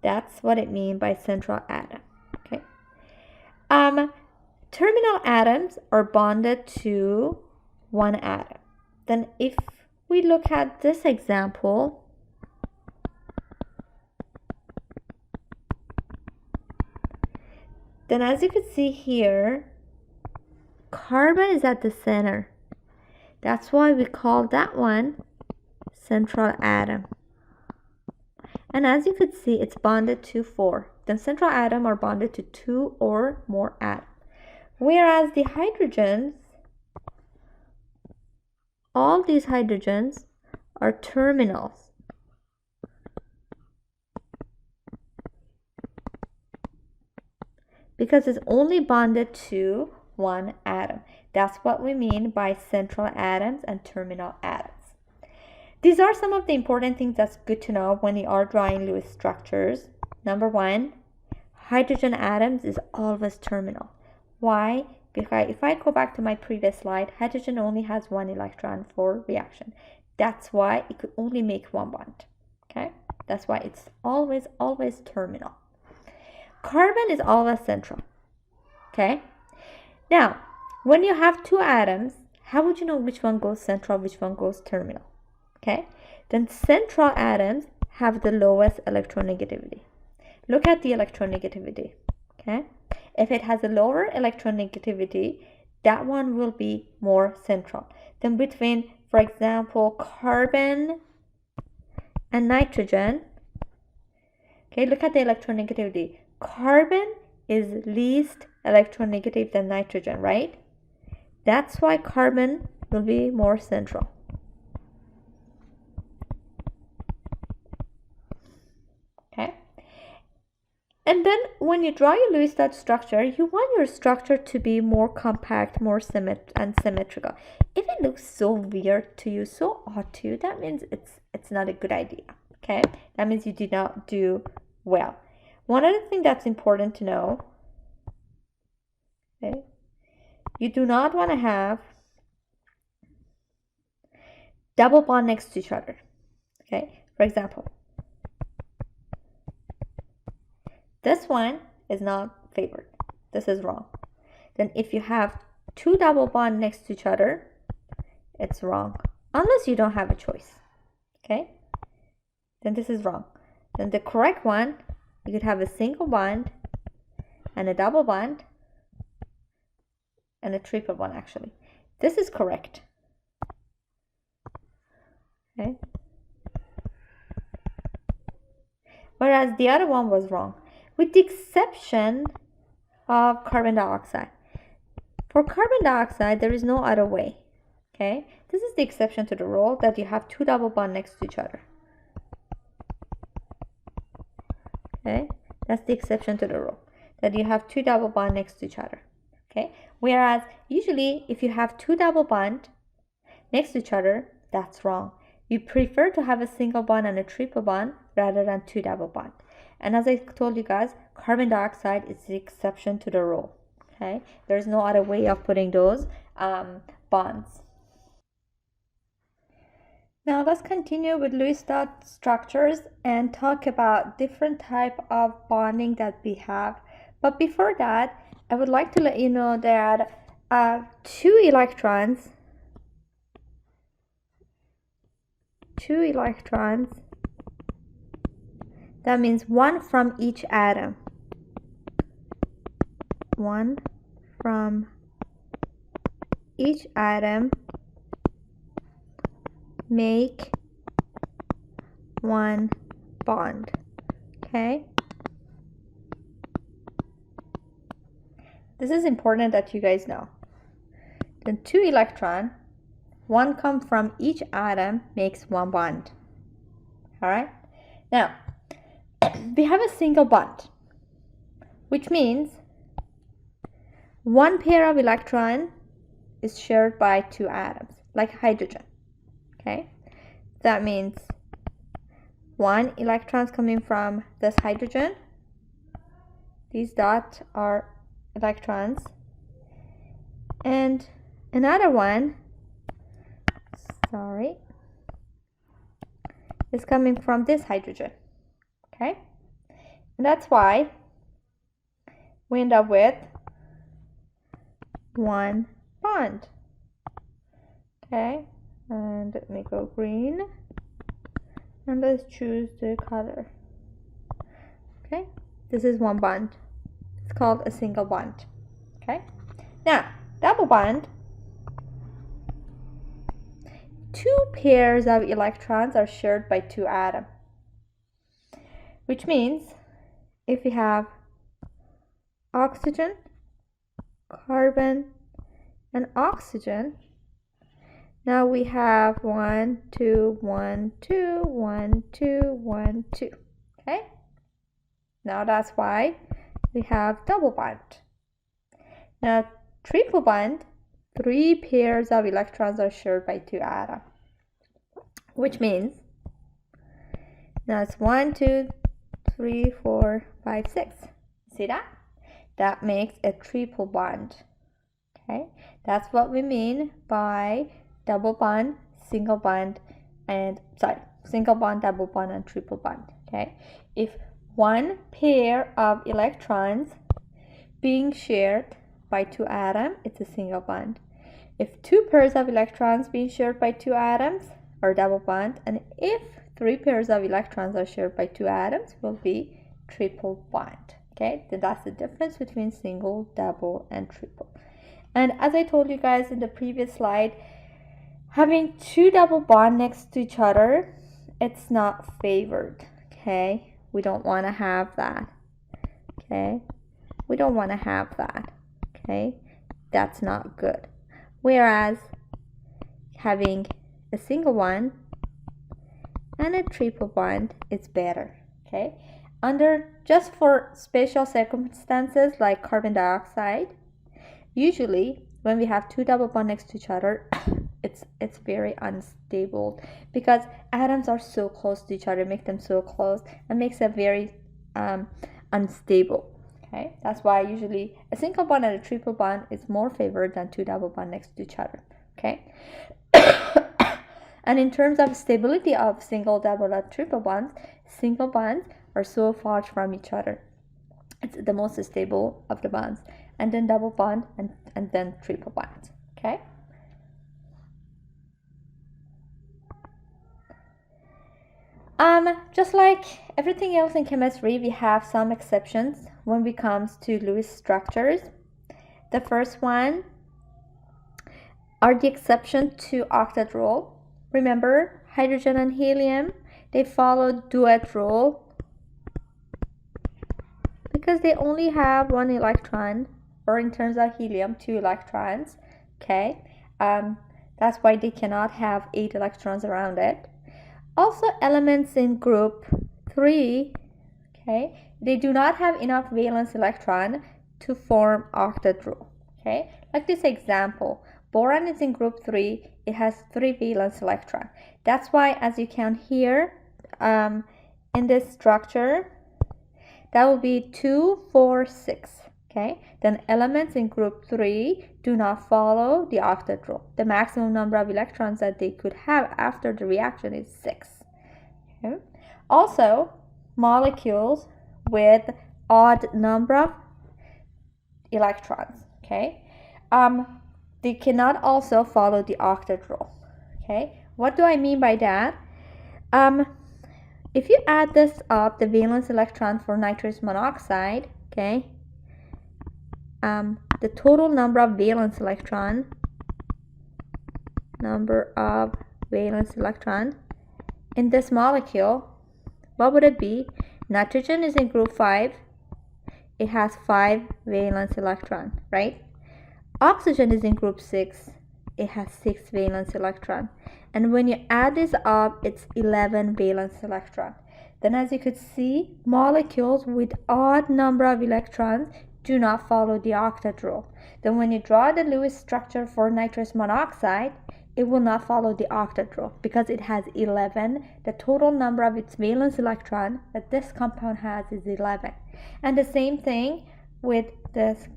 That's what it means by central atom. Okay. Terminal atoms are bonded to 1 atom. Then if we look at this example, then as you can see here, carbon is at the center. That's why we call that one central atom. And as you could see, it's bonded to 4. Then central atom are bonded to 2 or more atoms. Whereas the hydrogens, all these hydrogens are terminals. Because it's only bonded to 1 atom. That's what we mean by central atoms and terminal atoms. These are some of the important things that's good to know when you are drawing Lewis structures. Number 1, hydrogen atoms is always terminal. Why? Because if I go back to my previous slide, hydrogen only has 1 electron for reaction. That's why it could only make 1 bond. Okay? That's why it's always terminal. Carbon is always central. Okay? Now, when you have 2 atoms, how would you know which one goes central, which one goes terminal? Okay? Then central atoms have the lowest electronegativity. Look at the electronegativity. Okay? If it has a lower electronegativity, that one will be more central. Then between, for example, carbon and nitrogen, okay, look at the electronegativity. Carbon is least electronegative than nitrogen, right? That's why carbon will be more central. Okay? And then when you draw your Lewis dot structure, you want your structure to be more compact, more symmetrical. If it looks so weird to you, so odd to you, that means it's not a good idea. Okay? That means you did not do well. One other thing that's important to know, okay, you do not want to have double bond next to each other. Okay, for example, this one is not favored. This is wrong. Then if you have 2 double bond next to each other, it's wrong. Unless you don't have a choice. Okay, then this is wrong. Then the correct one, you could have a single bond and a double bond and a triple bond actually. This is correct. Okay. Whereas the other one was wrong. With the exception of carbon dioxide. For carbon dioxide, there is no other way. Okay. This is the exception to the rule that you have 2 double bonds next to each other. Okay, that's the exception to the rule, that you have 2 double bonds next to each other. Okay, whereas usually if you have 2 double bonds next to each other, that's wrong. You prefer to have a single bond and a triple bond rather than 2 double bonds. And as I told you guys, carbon dioxide is the exception to the rule. Okay, there's no other way of putting those bonds. Now let's continue with Lewis dot structures and talk about different type of bonding that we have. But before that, I would like to let you know that 2 electrons, that means 1 from each atom. 1 from each atom make 1 bond. Okay, this is important that you guys know. Then 2 electrons, one come from each atom, makes one bond. All right. Now, we have a single bond, which means one pair of electrons is shared by 2 atoms, like hydrogen. Okay. That means 1 electrons coming from this hydrogen. These dots are electrons. And another one, is coming from this hydrogen. Okay? And that's why we end up with one bond. Okay? And let me go green. And let's choose the color. Okay? This is one bond. It's called a single bond. Okay? Now, double bond. 2 pairs of electrons are shared by 2 atoms. Which means if we have oxygen, carbon, and oxygen, now we have 1, 2, 1, 2, 1, 2, 1, 2. Okay? Now that's why we have double bond. Now triple bond, 3 pairs of electrons are shared by 2 atoms. Which means now it's 1, 2, 3, 4, 5, 6. See that? That makes a triple bond. Okay? That's what we mean by double bond, single bond, and single bond, double bond, and triple bond. Okay? If one pair of electrons being shared by 2 atoms, it's a single bond. If 2 pairs of electrons being shared by 2 atoms, or double bond, and if 3 pairs of electrons are shared by 2 atoms, will be triple bond. Okay, so that's the difference between single, double, and triple. And as I told you guys in the previous slide, having 2 double bonds next to each other, it's not favored. Okay, we don't want to have that. Okay, we don't want to have that. Okay, that's not good. Whereas having a single one and a triple bond is better. Okay, just for special circumstances like carbon dioxide, usually when we have 2 double bonds next to each other, it's very unstable because atoms are so close to each other, make them so close, and makes it very unstable. Okay, that's why usually a single bond and a triple bond is more favored than 2 double bonds next to each other. Okay. And in terms of stability of single, double, and triple bonds, single bonds are so far from each other. It's the most stable of the bonds. And then double bond and then triple bond. Okay? Just like everything else in chemistry, we have some exceptions when it comes to Lewis structures. The first one are the exception to octet rule. Remember, hydrogen and helium, they follow duet rule because they only have 1 electron, or in terms of helium, 2 electrons. Okay, that's why they cannot have 8 electrons around it. Also, elements in group 3, okay, they do not have enough valence electron to form octet rule. Okay, like this example, boron is in group 3. It has 3 valence electrons. That's why, as you can hear in this structure, that will be 2, 4, 6. Okay, then elements in group 3 do not follow the octet rule. The maximum number of electrons that they could have after the reaction is 6. Okay. Also, molecules with odd number of electrons, okay, they cannot also follow the octet rule. Okay, what do I mean by that? If you add this up, the valence electron for nitrous monoxide, okay, the total number of valence electron in this molecule, what would it be? Nitrogen is in group 5. it has 5 valence electron, right? Oxygen is in group 6, it has 6 valence electron. And when you add this up, it's 11 valence electron. Then as you could see, molecules with odd number of electrons do not follow the octet rule. Then when you draw the Lewis structure for nitrous monoxide, it will not follow the octet rule because it has 11. The total number of its valence electron that this compound has is 11. And the same thing with this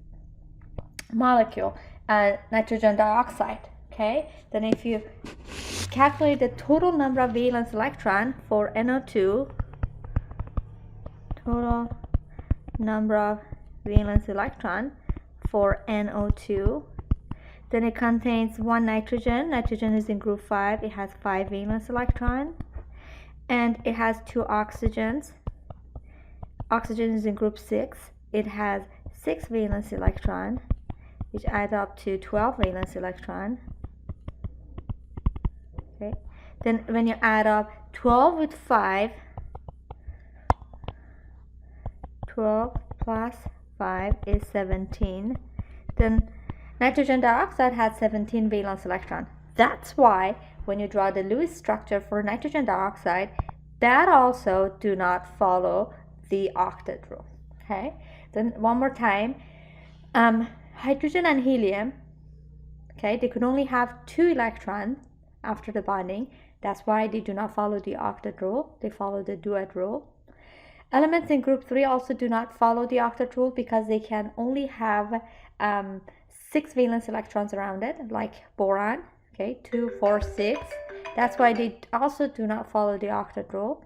molecule, nitrogen dioxide. Okay, then if you calculate the total number of valence electron for NO2, total number of valence electron for NO2, then it contains 1 nitrogen. Nitrogen is in group 5, it has 5 valence electron, and it has 2 oxygens. Oxygen is in group 6, it has 6 valence electron, which adds up to 12 valence electron. Okay. Then when you add up 12 with 5, 12 plus 5 is 17. Then nitrogen dioxide has 17 valence electron. That's why when you draw the Lewis structure for nitrogen dioxide, that also do not follow the octet rule. Okay. Then one more time, hydrogen and helium, okay, they could only have 2 electrons after the bonding. That's why they do not follow the octet rule. They follow the duet rule. Elements in group 3 also do not follow the octet rule because they can only have 6 valence electrons around it, like boron, okay, 2, 4, 6. That's why they also do not follow the octet rule.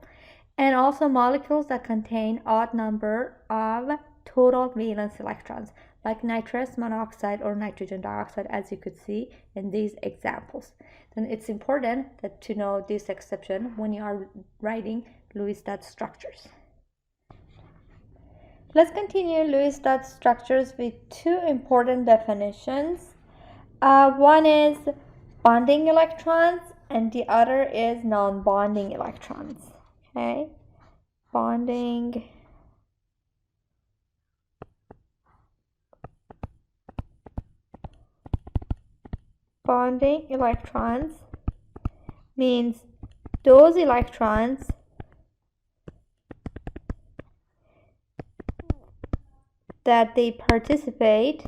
And also molecules that contain odd number of total valence electrons, like nitrous monoxide or nitrogen dioxide, as you could see in these examples. Then it's important to know this exception when you are writing Lewis dot structures. Let's continue Lewis dot structures with 2 important definitions. One is bonding electrons and the other is non-bonding electrons. Okay, bonding electrons means those electrons that they participate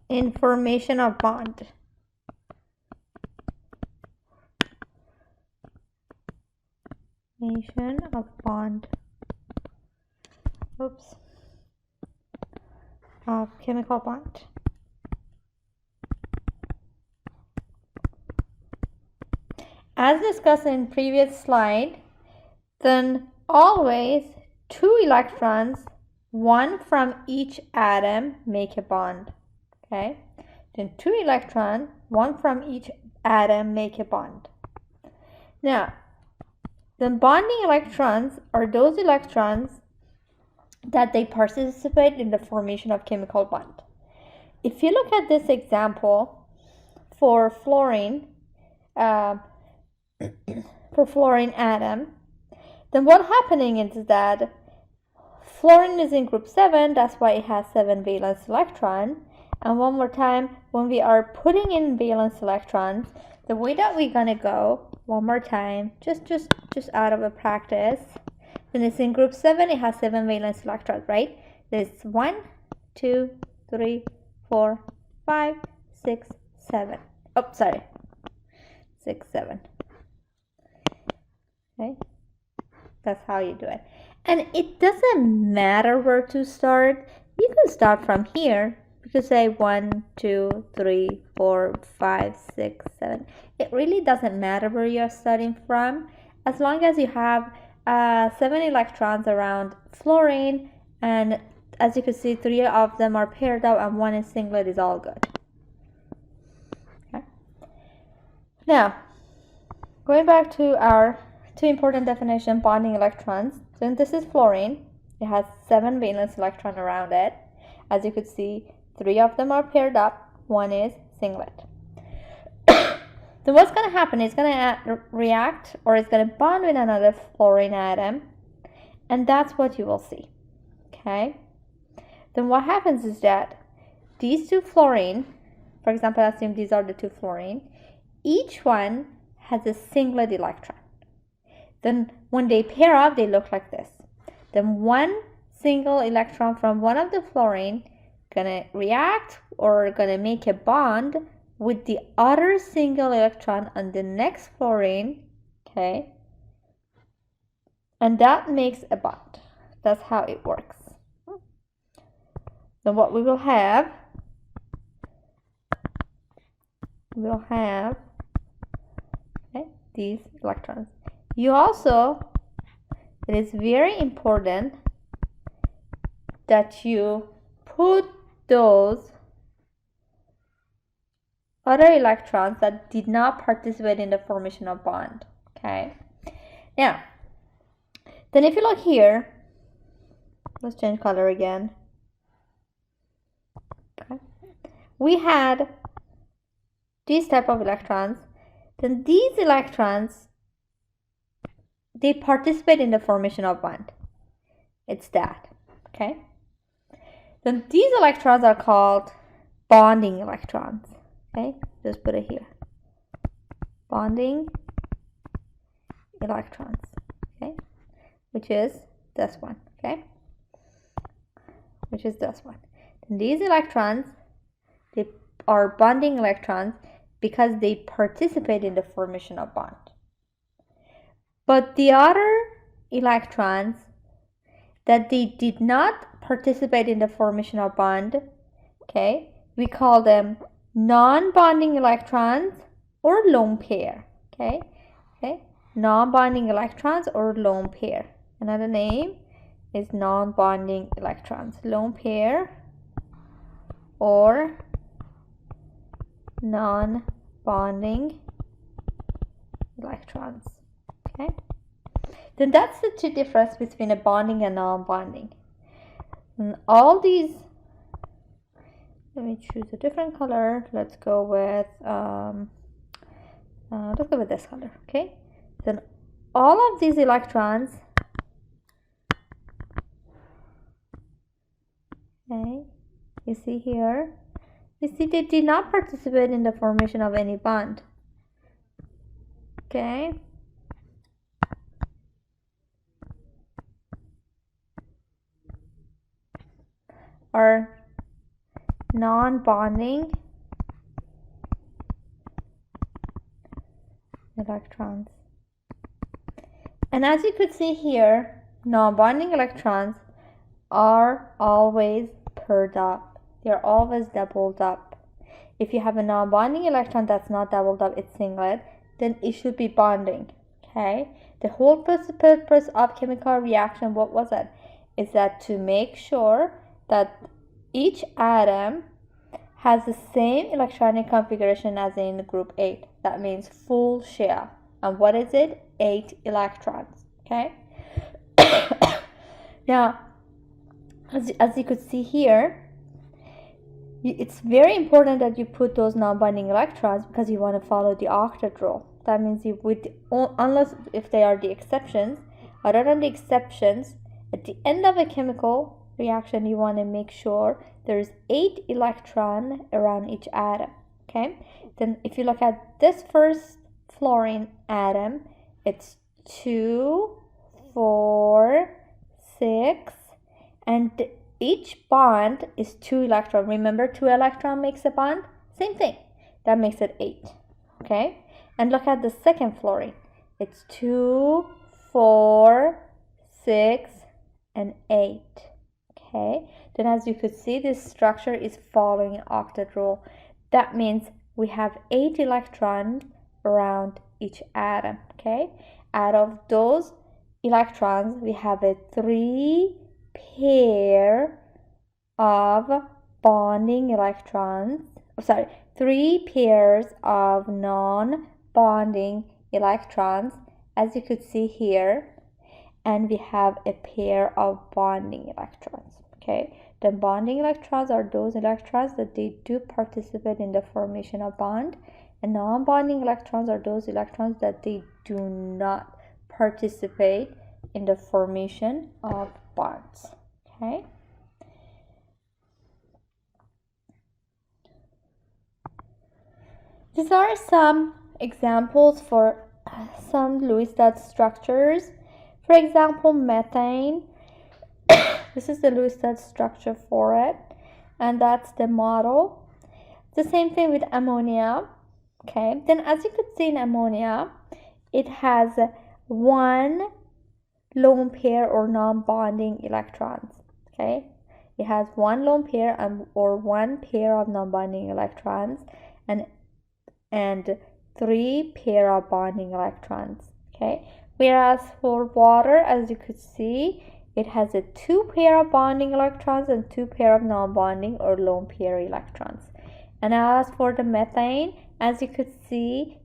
in formation of bond. Formation of bond. Oops. Of chemical bond. As discussed in previous slide, then always 2 electrons, 1 from each atom, make a bond. Okay, then 2 electrons, 1 from each atom, make a bond. Now, the bonding electrons are those electrons that they participate in the formation of chemical bond. If you look at this example for fluorine, atom, then what happening is that fluorine is in group 7, that's why it has 7 valence electron. And one more time, when we are putting in valence electrons, the way that we're gonna go, one more time, just out of a practice, when it's in group 7, it has 7 valence electrons, right? There's 1, 2, 3, 4, 5, 6, 7. Oh, sorry. 6, 7. Okay, that's how you do it. And it doesn't matter where to start. You can start from here. You could say 1, 2, 3, 4, 5, 6, 7. It really doesn't matter where you're starting from, as long as you have 7 electrons around fluorine, and as you can see, 3 of them are paired up and 1 is singlet, is all good. Okay. Now, going back to our 2 important definition, bonding electrons. So this is fluorine. It has 7 valence electrons around it. As you could see, 3 of them are paired up, 1 is singlet. Then what's going to happen? It's going to react, or it's going to bond with another fluorine atom, and that's what you will see. Okay? Then what happens is that these two fluorine, for example, assume these are the two fluorine, each one has a singlet electron. Then when they pair up, they look like this. Then one single electron from one of the fluorine gonna react or gonna make a bond with the other single electron on the next fluorine, okay? And that makes a bond. That's how it works. Then what we will have, okay, these electrons. You also, it is very important that you put those other electrons that did not participate in the formation of bond. Okay. Now, then if you look here, let's change color again. Okay. We had these type of electrons. Then these electrons, they participate in the formation of bond. It's that. Okay. Then these electrons are called bonding electrons. Okay, just put it here. Bonding electrons. Okay, which is this one. Okay, which is this one. And these electrons, they are bonding electrons because they participate in the formation of bond. But the other electrons that they did not participate in the formation of bond, okay, we call them non-bonding electrons or lone pair. Okay, non-bonding electrons or lone pair. Another name is non-bonding electrons, lone pair or non-bonding electrons. Okay, then that's the two difference between a bonding and non-bonding. And all these, let me choose a different color. Let's go with this color. Okay, then all of these electrons, okay, you see here, you see they did not participate in the formation of any bond. Okay, or non-bonding electrons. And as you could see here, non-bonding electrons are always paired up. They're always doubled up. If you have a non-bonding electron that's not doubled up, it's singlet, then it should be bonding. Okay? The whole purpose of chemical reaction, what was it? Is that to make sure that each atom has the same electronic configuration as in group 8. That means full shell. And what is it? 8 electrons. Okay? Now, as you could see here, it's very important that you put those non-bonding electrons because you want to follow the octet rule. That means you would, unless if they are the exceptions, other than the exceptions, at the end of a chemical reaction, you want to make sure there's 8 electrons around each atom. Okay, then if you look at this first fluorine atom, it's 2, 4, 6, and each bond is 2 electrons. Remember, 2 electrons makes a bond? Same thing. That makes it 8. Okay, and look at the second fluorine. It's 2, 4, 6, and 8. Okay, then as you could see, this structure is following octet rule. That means we have 8 electrons around each atom. Okay, out of those electrons, we have a 3 pair of bonding electrons. 3 pairs of non-bonding electrons, as you could see here. And we have a pair of bonding electrons. Okay, the bonding electrons are those electrons that they do participate in the formation of bond, And non-bonding electrons are those electrons that they do not participate in the formation of bonds. Okay. These are some examples for some Lewis-Dot structures. For example, methane. This is the Lewis-Dot structure for it, and that's the model. The same thing with ammonia. Okay, then as you could see in ammonia, it has one lone pair or non-bonding electrons. Okay, it has one lone pair or one pair of non-bonding electrons and 3 pair of bonding electrons. Okay, whereas for water, as you could see, it has a 2 pair of bonding electrons and 2 pair of non-bonding or lone pair electrons. And as for the methane, as you could see,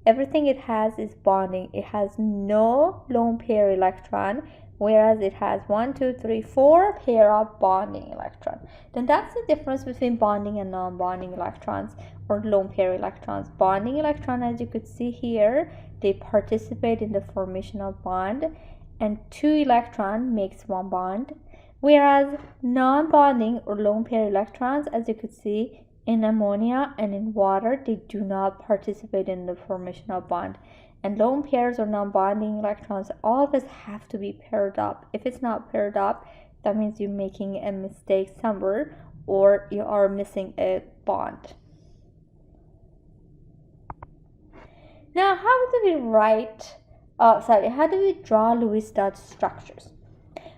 everything it has is bonding. It has no lone pair electron, whereas it has 1, 2, 3, 4 pair of bonding electrons. Then that's the difference between bonding and non-bonding electrons or lone pair electrons. Bonding electron, as you could see here, they participate in the formation of bond, and 2 electron makes 1 bond, whereas non-bonding or lone pair electrons, as you could see in ammonia and in water, they do not participate in the formation of bond. And lone pairs or non-bonding electrons always have to be paired up. If it's not paired up, that means you're making a mistake somewhere or you are missing a bond. Now, how do we draw Lewis-Dot structures?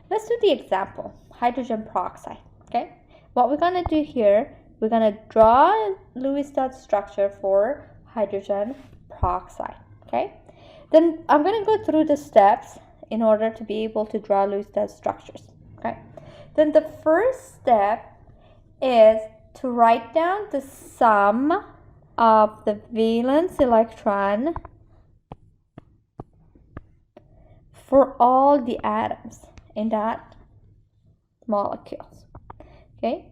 Let's do the example, hydrogen peroxide. Okay, what we're gonna do here, we're gonna draw a Lewis-Dot structure for hydrogen peroxide. Okay, then I'm gonna go through the steps in order to be able to draw Lewis-Dot structures. Okay, then the first step is to write down the sum of the valence electron for all the atoms in that molecules. Okay,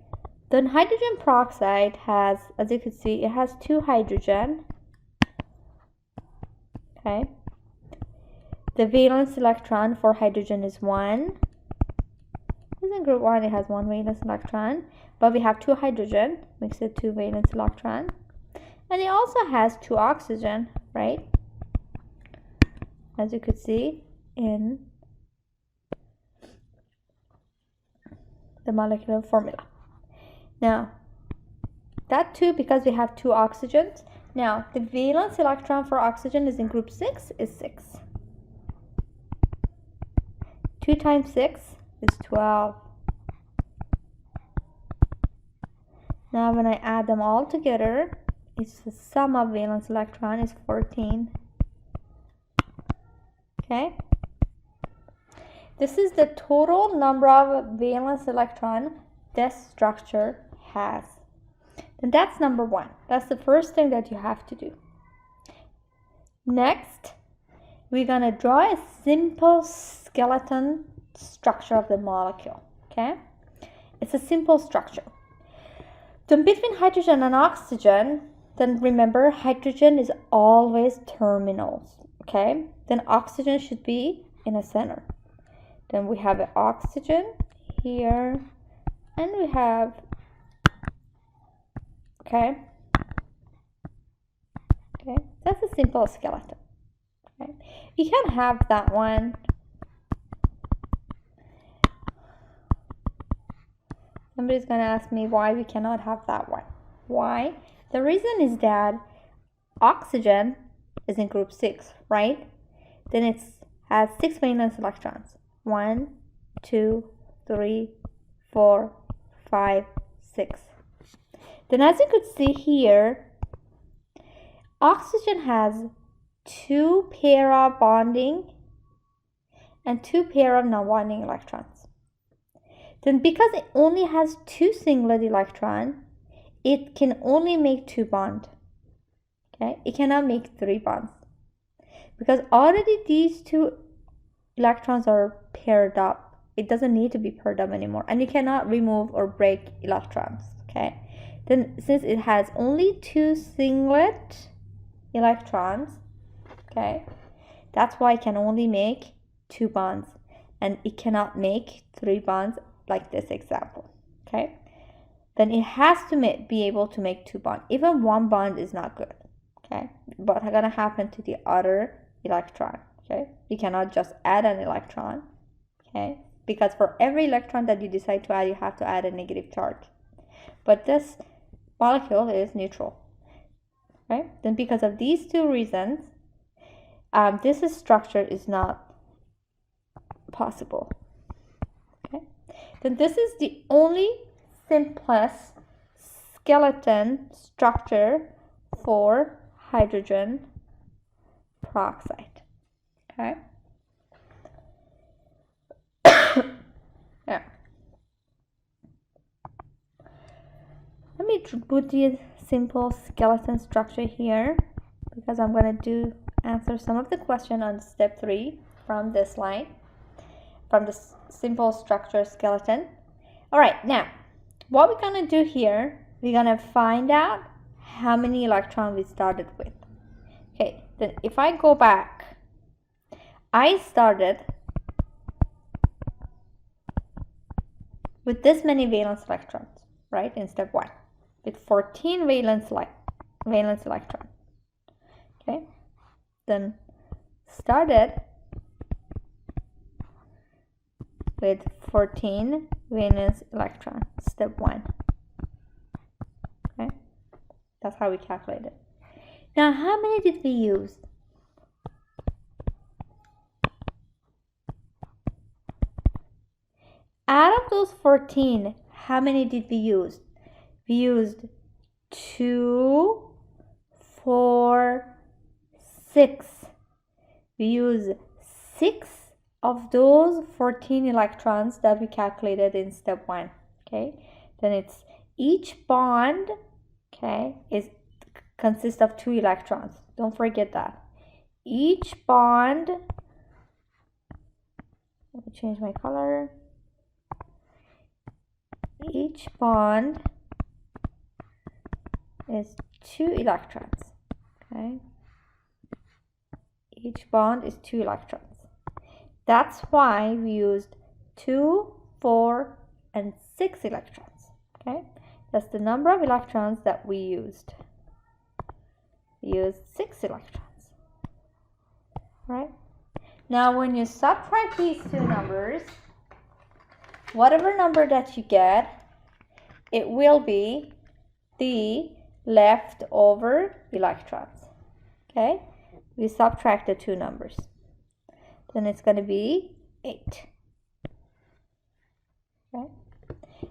then hydrogen peroxide has, as you can see, it has 2 hydrogen. Okay, the valence electron for hydrogen is 1. In group 1 it has 1 valence electron, but we have 2 hydrogen, makes it 2 valence electron. And it also has 2 oxygen, right? As you could see in the molecular formula. Now, that 2, because we have 2 oxygens. Now, the valence electron for oxygen is in group 6 is 6. 2 times 6 is 12. Now, when I add them all together, it's the sum of valence electron is 14. Okay, this is the total number of valence electron this structure has. And that's number 1. That's the first thing that you have to do. Next, we're gonna draw a simple skeleton structure of the molecule. Okay, it's a simple structure. Then between hydrogen and oxygen, then remember hydrogen is always terminals. Okay, then oxygen should be in a center. Then we have an oxygen here, and we have, okay, that's a simple skeleton. Okay, you can have that one. Somebody's gonna ask me why we cannot have that one. Why? The reason is that oxygen is in group 6, right? Then it has 6 valence electrons. 1, 2, 3, 4, 5, 6. Then as you could see here, oxygen has 2 pair of bonding and 2 pair of non-bonding electrons. Then because it only has 2 singlet electrons, it can only make 2 bonds. Okay, it cannot make 3 bonds because already these 2 electrons are paired up. It doesn't need to be paired up anymore, and you cannot remove or break electrons. Okay, Then since it has only 2 singlet electrons, okay, that's why it can only make 2 bonds, and it cannot make 3 bonds like this example, okay? Then it has to be able to make 2 bonds. Even 1 bond is not good, okay? What's gonna happen to the other electron, okay? You cannot just add an electron, okay? Because for every electron that you decide to add, you have to add a negative charge. But this molecule is neutral, okay? Then because of these 2 reasons, this structure is not possible, okay? Then this is the only simplest skeleton structure for hydrogen peroxide, okay? Yeah. Let me put the simple skeleton structure here because I'm going to answer some of the question on step 3 from this line, from the simple structure skeleton. All right, now what we're going to do here, we're going to find out how many electrons we started with. Okay, then if I go back, I started with this many valence electrons, right, in step 1, with 14 valence electrons. Okay, then started with 14 valence electrons, step 1. Okay, that's how we calculate it. Now, how many did we use? Out of those 14, how many did we use? We used 2, 4, 6. We used 6 of those 14 electrons that we calculated in step 1. Okay, then it's each bond, okay, consists of 2 electrons. Don't forget that. Each bond, let me change my color. Each bond is 2 electrons, okay? Each bond is 2 electrons. That's why we used 2, 4, and 6 electrons, okay? That's the number of electrons that we used. We used 6 electrons, right? Now, when you subtract these 2 numbers, whatever number that you get, it will be the leftover electrons, okay? We subtract the 2 numbers. Then it's going to be 8. Okay?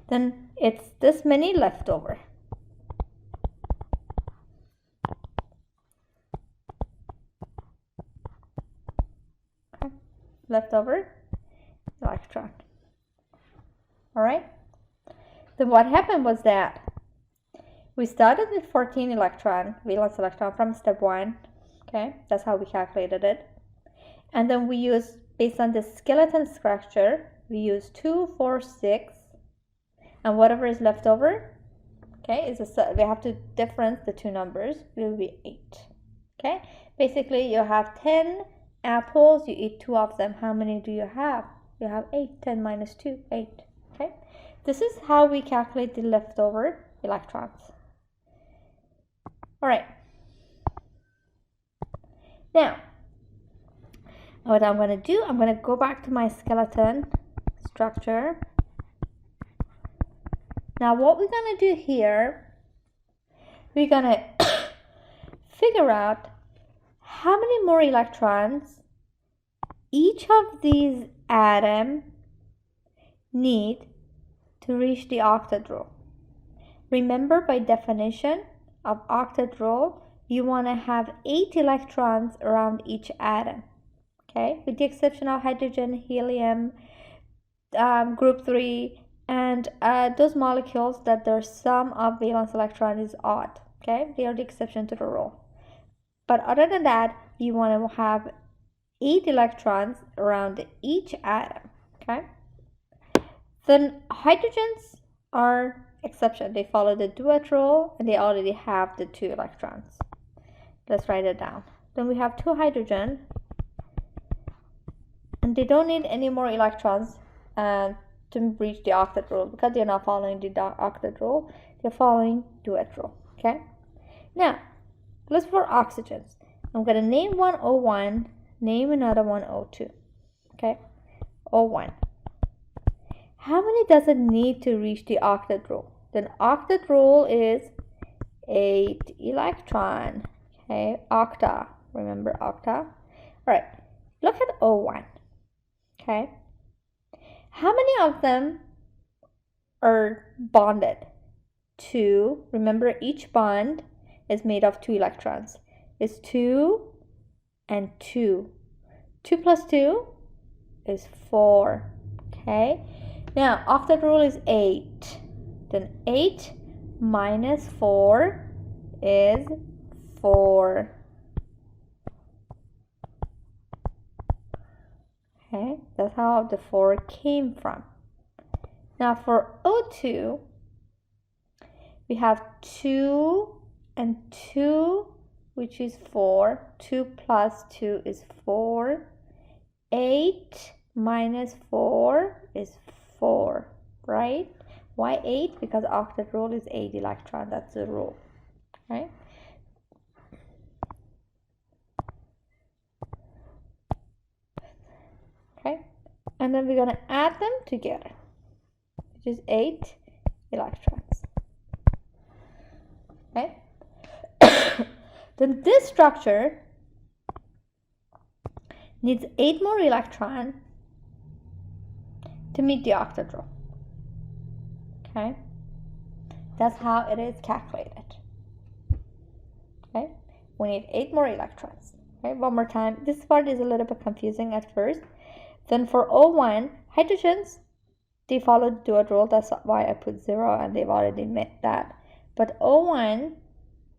Then it's this many leftover. Okay? Leftover electron. All right? Then what happened was that we started with 14 valence electron from step 1. Okay? That's how we calculated it. And then we use, based on the skeleton structure, we use 2, 4, 6, and whatever is left over, okay, we have to difference the 2 numbers, will be 8. Okay, basically you have 10 apples, you eat 2 of them. How many do you have? You have 8. 10 minus 2, 8. Okay, this is how we calculate the leftover electrons. All right. Now, what I'm going to do, I'm going to go back to my skeleton structure. Now, what we're going to do here, we're going to figure out how many more electrons each of these atoms need to reach the octadro. Remember, by definition of octadro, you want to have 8 electrons around each atom. Okay, with the exception of hydrogen, helium, group 3, and those molecules that their sum of valence electron is odd. Okay, they are the exception to the rule. But other than that, you want to have 8 electrons around each atom. Okay, then hydrogens are exception. They follow the duet rule and they already have the 2 electrons. Let's write it down. Then we have 2 hydrogen, and they don't need any more electrons to reach the octet rule because they're not following the octet rule. They're following duet rule. Okay. Now let's for oxygens. I'm gonna name one O1, name another one O2. Okay. O1. How many does it need to reach the octet rule? Then octet rule is 8 electron. Okay, octa. Remember octa? Alright, look at O1. Okay. How many of them are bonded? 2. Remember, each bond is made of 2 electrons. It's 2 and 2. 2 plus 2 is 4. Okay. Now, octet rule is 8. Then 8 minus 4 is 4. Okay, that's how the 4 came from. Now for O2, we have 2 and 2, which is 4. 2 plus 2 is 4. 8 minus 4 is 4, right? Why 8? Because octet rule is 8 electron. That's the rule, right? Okay, and then we're going to add them together, which is 8 electrons. Okay. Then this structure needs 8 more electrons to meet the octet rule. Okay, that's how it is calculated. Okay, we need 8 more electrons. Okay, one more time. This part is a little bit confusing at first. Then for O1, hydrogens, they follow the duet rule. That's why I put 0, and they've already met that. But O1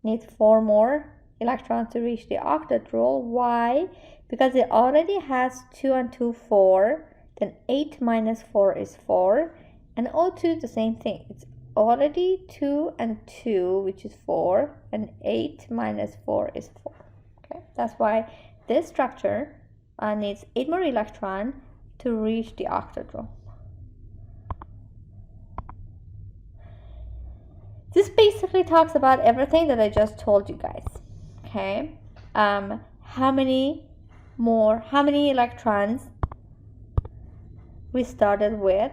needs 4 more electrons to reach the octet rule. Why? Because it already has 2 and 2, 4. Then 8 minus 4 is 4. And O2, the same thing. It's already 2 and 2, which is 4. And 8 minus 4 is 4. Okay, that's why this structure needs 8 more electrons to reach the octet rule. This basically talks about everything that I just told you guys. Okay, how many electrons we started with,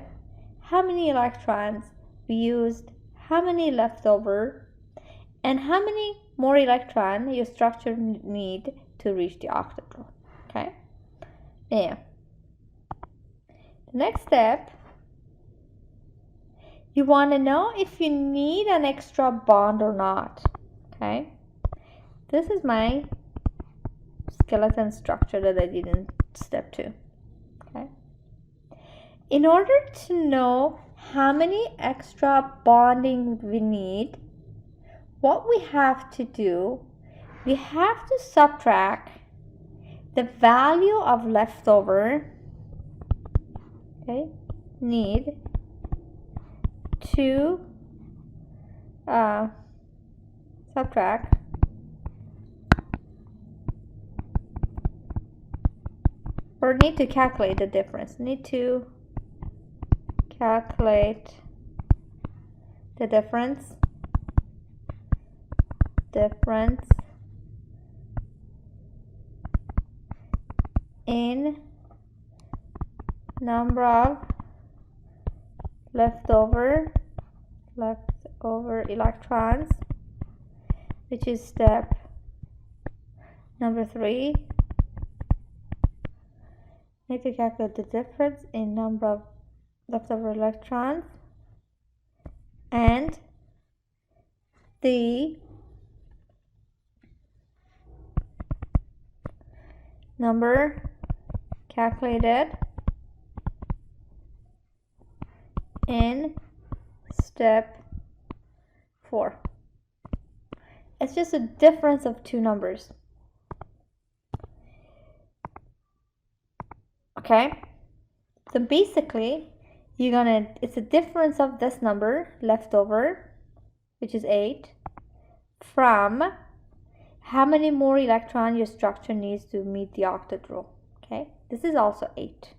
how many electrons we used, how many left over, and how many more electrons your structure need to reach the octet rule. Okay. Now, the next step, you want to know if you need an extra bond or not. Okay. This is my skeleton structure that I did in step 2. Okay. In order to know how many extra bonding we need, what we have to do, we have to subtract the value of leftover, okay, need to subtract or need to calculate the difference. Need to calculate the difference in number of leftover electrons, which is step number 3. Need to calculate the difference in number of leftover electrons and the number calculated in step 4. It's just a difference of 2 numbers. Okay, so basically it's a difference of this number left over, which is 8, from how many more electron your structure needs to meet the octet rule. Okay, this is also 8.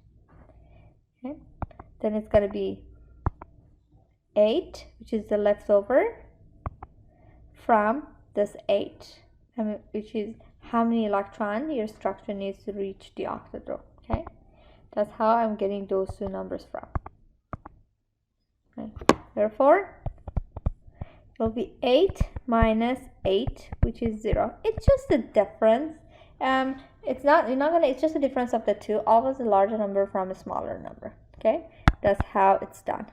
Okay, then it's going to be 8, which is the leftover, from this 8, which is how many electron your structure needs to reach the octet rule. Okay, that's how I'm getting those two numbers from. Okay. Therefore, it will be 8 minus 8, which is 0. It's just a difference. It's just a difference of the two. Always a larger number from a smaller number. Okay, that's how it's done.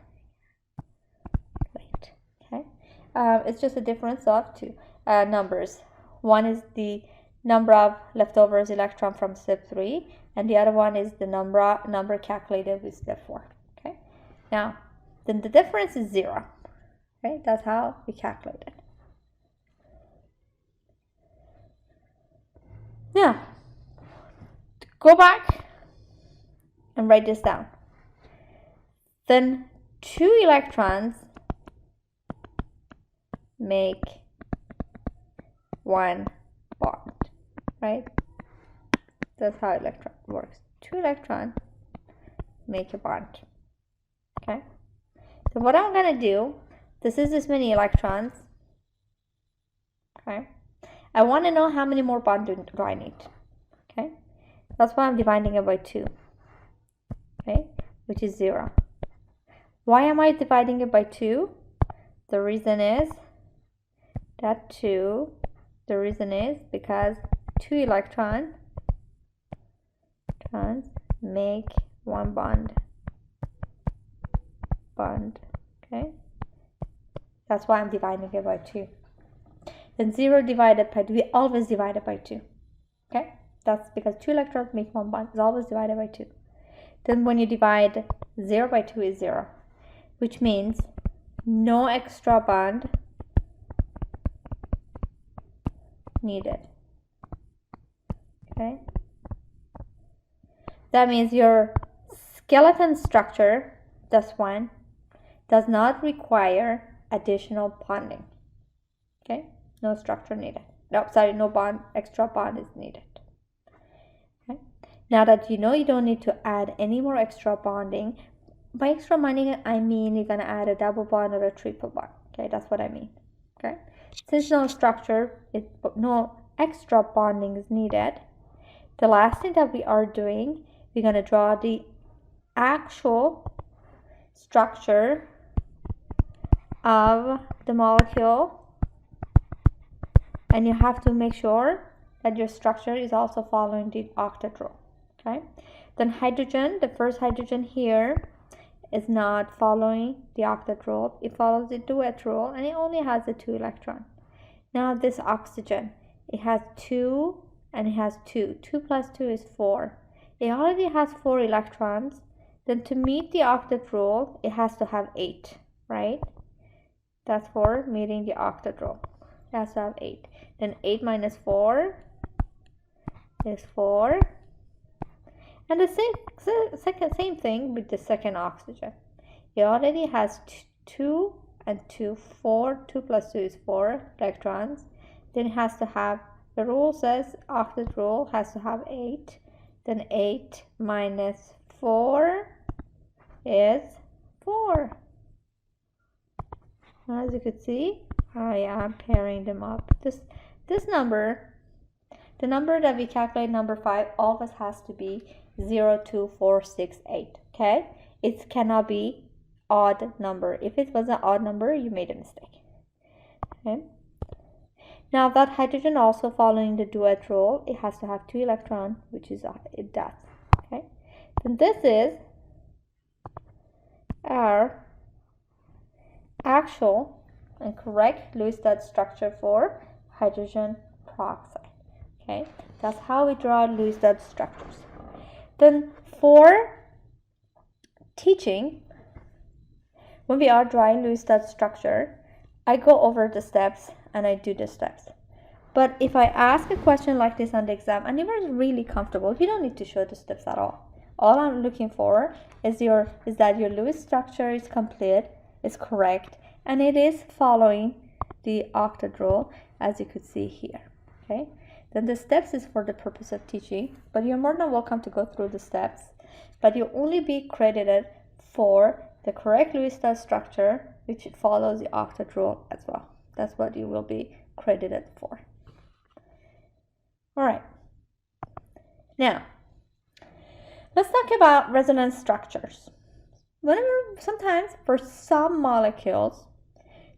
Wait. Okay, it's just a difference of two numbers. One is the number of leftovers electron from step 3, and the other one is the number calculated with step 4. Okay, now then the difference is 0. Okay, that's how we calculate it. Now, go back and write this down. Then 2 electrons make 1 bond, right? That's how electron works. 2 electrons make a bond. Okay, so what I'm going to do, this is this many electrons. Okay, I want to know how many more bonds do I need. Okay, that's why I'm dividing it by 2. Okay, which is 0. Why am I dividing it by 2? The reason is because 2 electrons make 1 bond. Okay, that's why I'm dividing it by 2. Then 0 divided by 2, we always divide it by 2. Okay, that's because 2 electrons make 1 bond. It's always divided by 2. Then when you divide 0 by 2 is 0, which means no extra bond needed. Okay, that means your skeleton structure, this one, does not require additional bonding. Okay, no structure needed. No, sorry, no extra bond is needed. Okay, now that you know you don't need to add any more extra bonding. By extra bonding, I mean you're gonna add a double bond or a triple bond. Okay, that's what I mean. Okay, since no structure, no extra bonding is needed, the last thing that we are doing, we're gonna draw the actual structure of the molecule, and you have to make sure that your structure is also following the octet rule. Okay, then hydrogen, the first hydrogen here is not following the octet rule. It follows the duet rule, and it only has a 2 electron. Now this oxygen, it has 2 and it has 2. 2 plus 2 is 4. It already has 4 electrons. Then to meet the octet rule, it has to have 8, right? That's for meeting the octet rule. It has to have 8. Then 8 minus 4 is 4. And the same thing with the second oxygen. It already has 2 and 2, 4. 2 plus 2 is 4 electrons. Then it has to have, the rule says, octet rule has to have 8. Then 8 minus 4 is 4. As you can see, I am pairing them up. This number, the number that we calculate, number 5, always has to be 0, 2, 4, 6, 8. Okay, it cannot be odd number. If it was an odd number, you made a mistake. Okay, now that hydrogen also following the duet rule, it has to have 2 electrons, which is it does. Okay, then this is our actual and correct Lewis-Dot structure for hydrogen peroxide. Okay, that's how we draw Lewis-Dot structures. Then for teaching, when we are drawing Lewis-Dot structure, I go over the steps and I do the steps. But if I ask a question like this on the exam and you are really comfortable, you don't need to show the steps at all. All I'm looking for is that your Lewis structure is complete, is correct, and it is following the octet rule, as you could see here. Okay, then the steps is for the purpose of teaching, but you're more than welcome to go through the steps, but you'll only be credited for the correct Lewis structure, which follows the octet rule as well. That's what you will be credited for. All right. Now, let's talk about resonance structures. Sometimes for some molecules,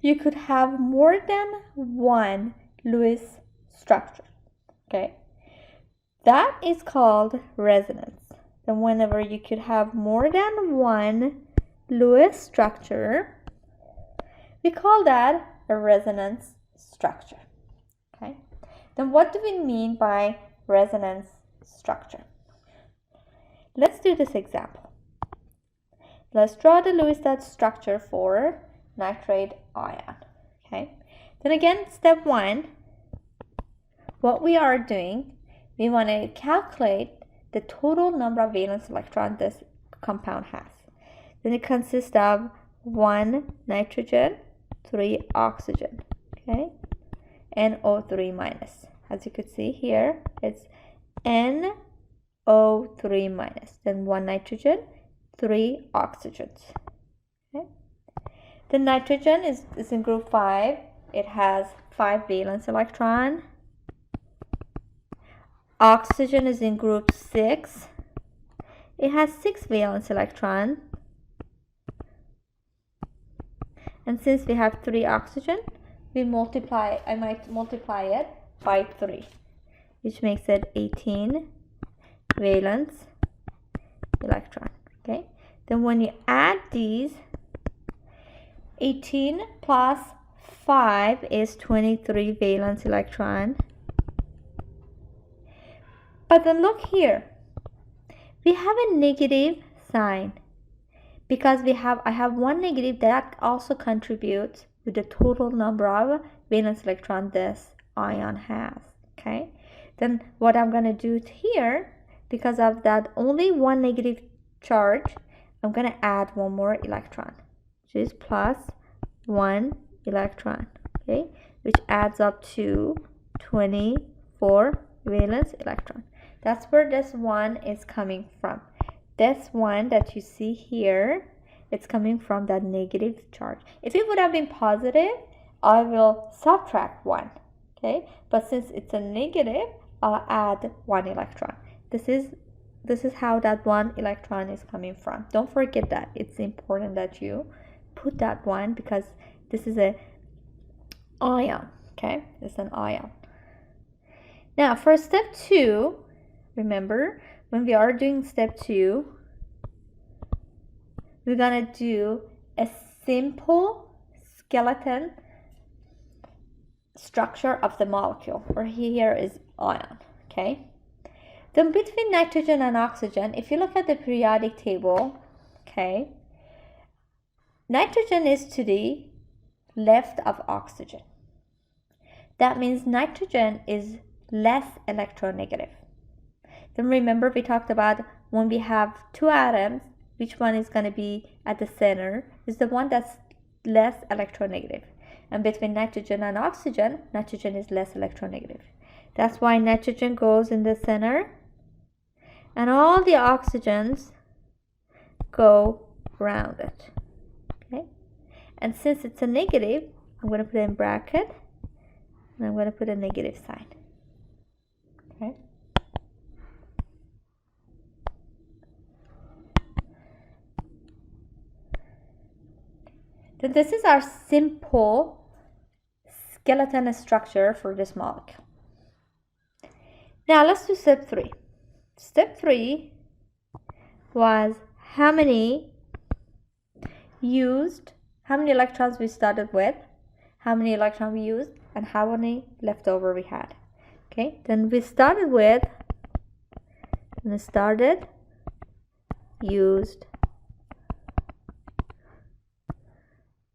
you could have more than one Lewis structure. Okay, that is called resonance. Then whenever you could have more than one Lewis structure, we call that a resonance structure. Okay, then what do we mean by resonance structure? Let's do this example. Let's draw the Lewis structure for nitrate ion. Okay, then again, step one, what we are doing, we want to calculate the total number of valence electrons this compound has. Then it consists of 1 nitrogen, 3 oxygen, okay, NO3 minus. As you could see here, it's NO3 minus, then 1 nitrogen, 3 oxygens. Okay. The nitrogen is in group 5. It has 5 valence electron. Oxygen is in group 6. It has 6 valence electron. And since we have 3 oxygen, I might multiply it by 3, which makes it 18 valence electron. Okay. Then when you add these, 18 plus 5 is 23 valence electron. But then look here, we have a negative sign because I have one negative that also contributes to the total number of valence electrons this ion has. Okay, then what I'm going to do here, because of that only one negative charge, I'm going to add one more electron, which is plus 1 electron, okay, which adds up to 24 valence electron. That's where this one is coming from. This one that you see here, it's coming from that negative charge. If it would have been positive, I will subtract 1, okay, but since it's a negative, I'll add 1 electron. This is how that 1 electron is coming from. Don't forget that. It's important that you put that 1 because this is a ion, okay? It's an ion. Now for step 2, remember when we are doing step 2, we're gonna do a simple skeleton structure of the molecule, or here is ion, okay? Then between nitrogen and oxygen, if you look at the periodic table, okay, nitrogen is to the left of oxygen. That means nitrogen is less electronegative. Then remember we talked about when we have 2 atoms, which one is going to be at the center is the one that's less electronegative. And between nitrogen and oxygen, nitrogen is less electronegative. That's why nitrogen goes in the center and all the oxygens go around it. Okay? And since it's a negative, I'm going to put it in bracket and I'm going to put a negative sign. Okay? Then this is our simple skeleton structure for this molecule. Now let's do step 3. Step 3 was how many electrons we started with, how many electrons we used, and how many leftover we had. Okay, then we started with, used,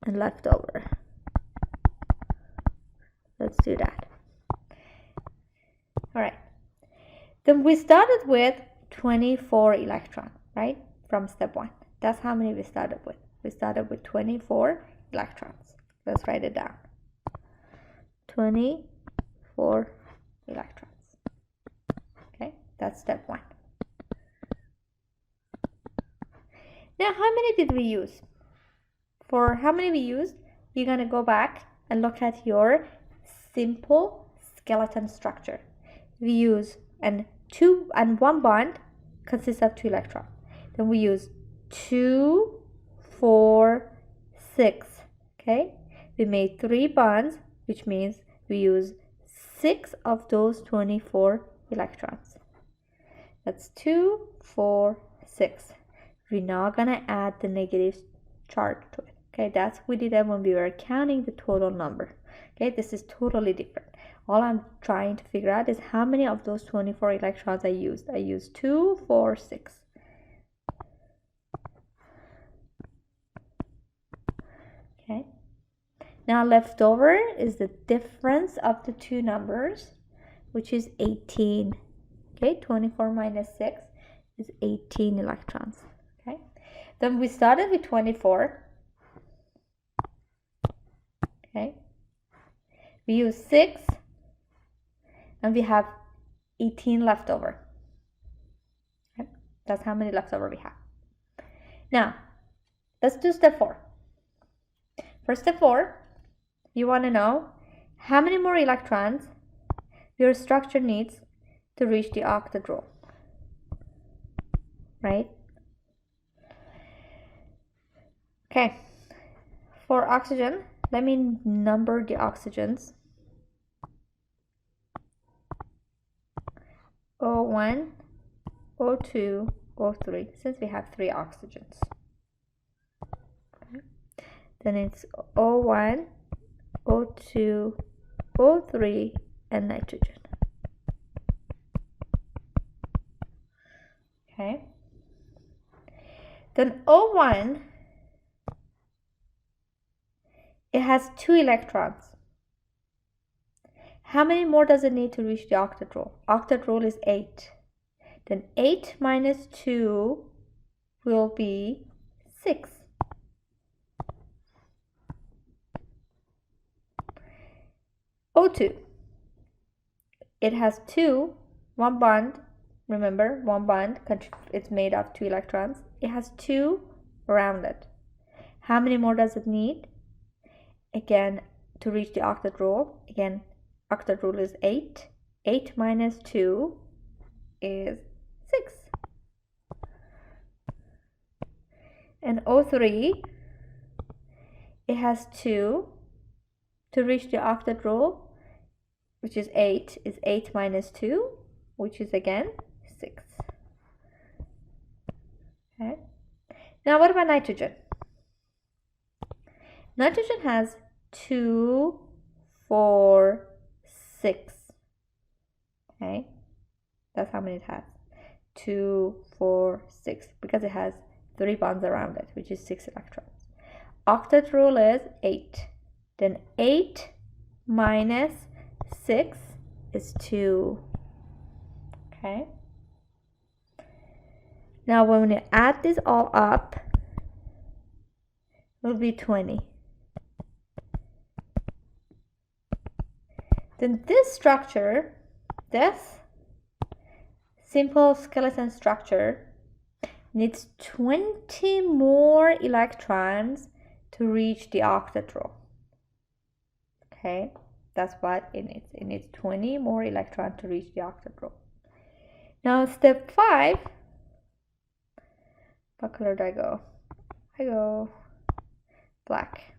and leftover. Let's do that. All right. Then we started with 24 electrons, right? From step 1. That's how many we started with. We started with 24 electrons. Let's write it down. 24 electrons. Okay, that's step 1. Now, how many did we use? For how many we used, you're going to go back and look at your simple skeleton structure. We use one bond consists of 2 electrons. Then we use 2, 4, 6. Okay, we made 3 bonds, which means we use 6 of those 24 electrons. That's 2, 4, 6. We're now gonna add the negative charge to it. Okay, that's what we did that when we were counting the total number. Okay, this is totally different. All I'm trying to figure out is how many of those 24 electrons I used. I used 2, 4, 6. Okay. Now left over is the difference of the two numbers, which is 18. Okay, 24 minus 6 is 18 electrons. Okay, then we started with 24. Okay, we use 6 and we have 18 left over. Okay, that's how many left over we have. Now let's do step 4. For step 4, you want to know how many more electrons your structure needs to reach the octadrole, right? Okay, for oxygen, let me number the oxygens. O1, O2, O3, since we have 3 oxygens. Okay. Then it's O1, O2, O3, and nitrogen. Okay. Then O1, it has 2 electrons. How many more does it need to reach the octadrole? Octadrole is 8. Then 8 minus 2 will be 6. O2, it has 2, 1 bond. Remember, 1 bond, it's made of 2 electrons. It has 2 around it. How many more does it need? Again, to reach the octadrole, again, octadrole is 8. 8 minus 2 is 6. And O3, it has 2. To reach the octadrole, which is 8, is 8 minus 2, which is again 6. Okay. Now what about nitrogen? Nitrogen has 2, 4, 6. Okay, that's how many it has. 2, 4, 6, because it has 3 bonds around it, which is 6 electrons. Octadrole is 8. Then 8 minus 6 is 2. Okay. Now when we add this all up, it will be 20. Then this structure, this simple skeleton structure, needs 20 more electrons to reach the octadrole. Okay, that's what it needs. It needs 20 more electrons to reach the octadrole. Now step 5, what color do I go? I go black.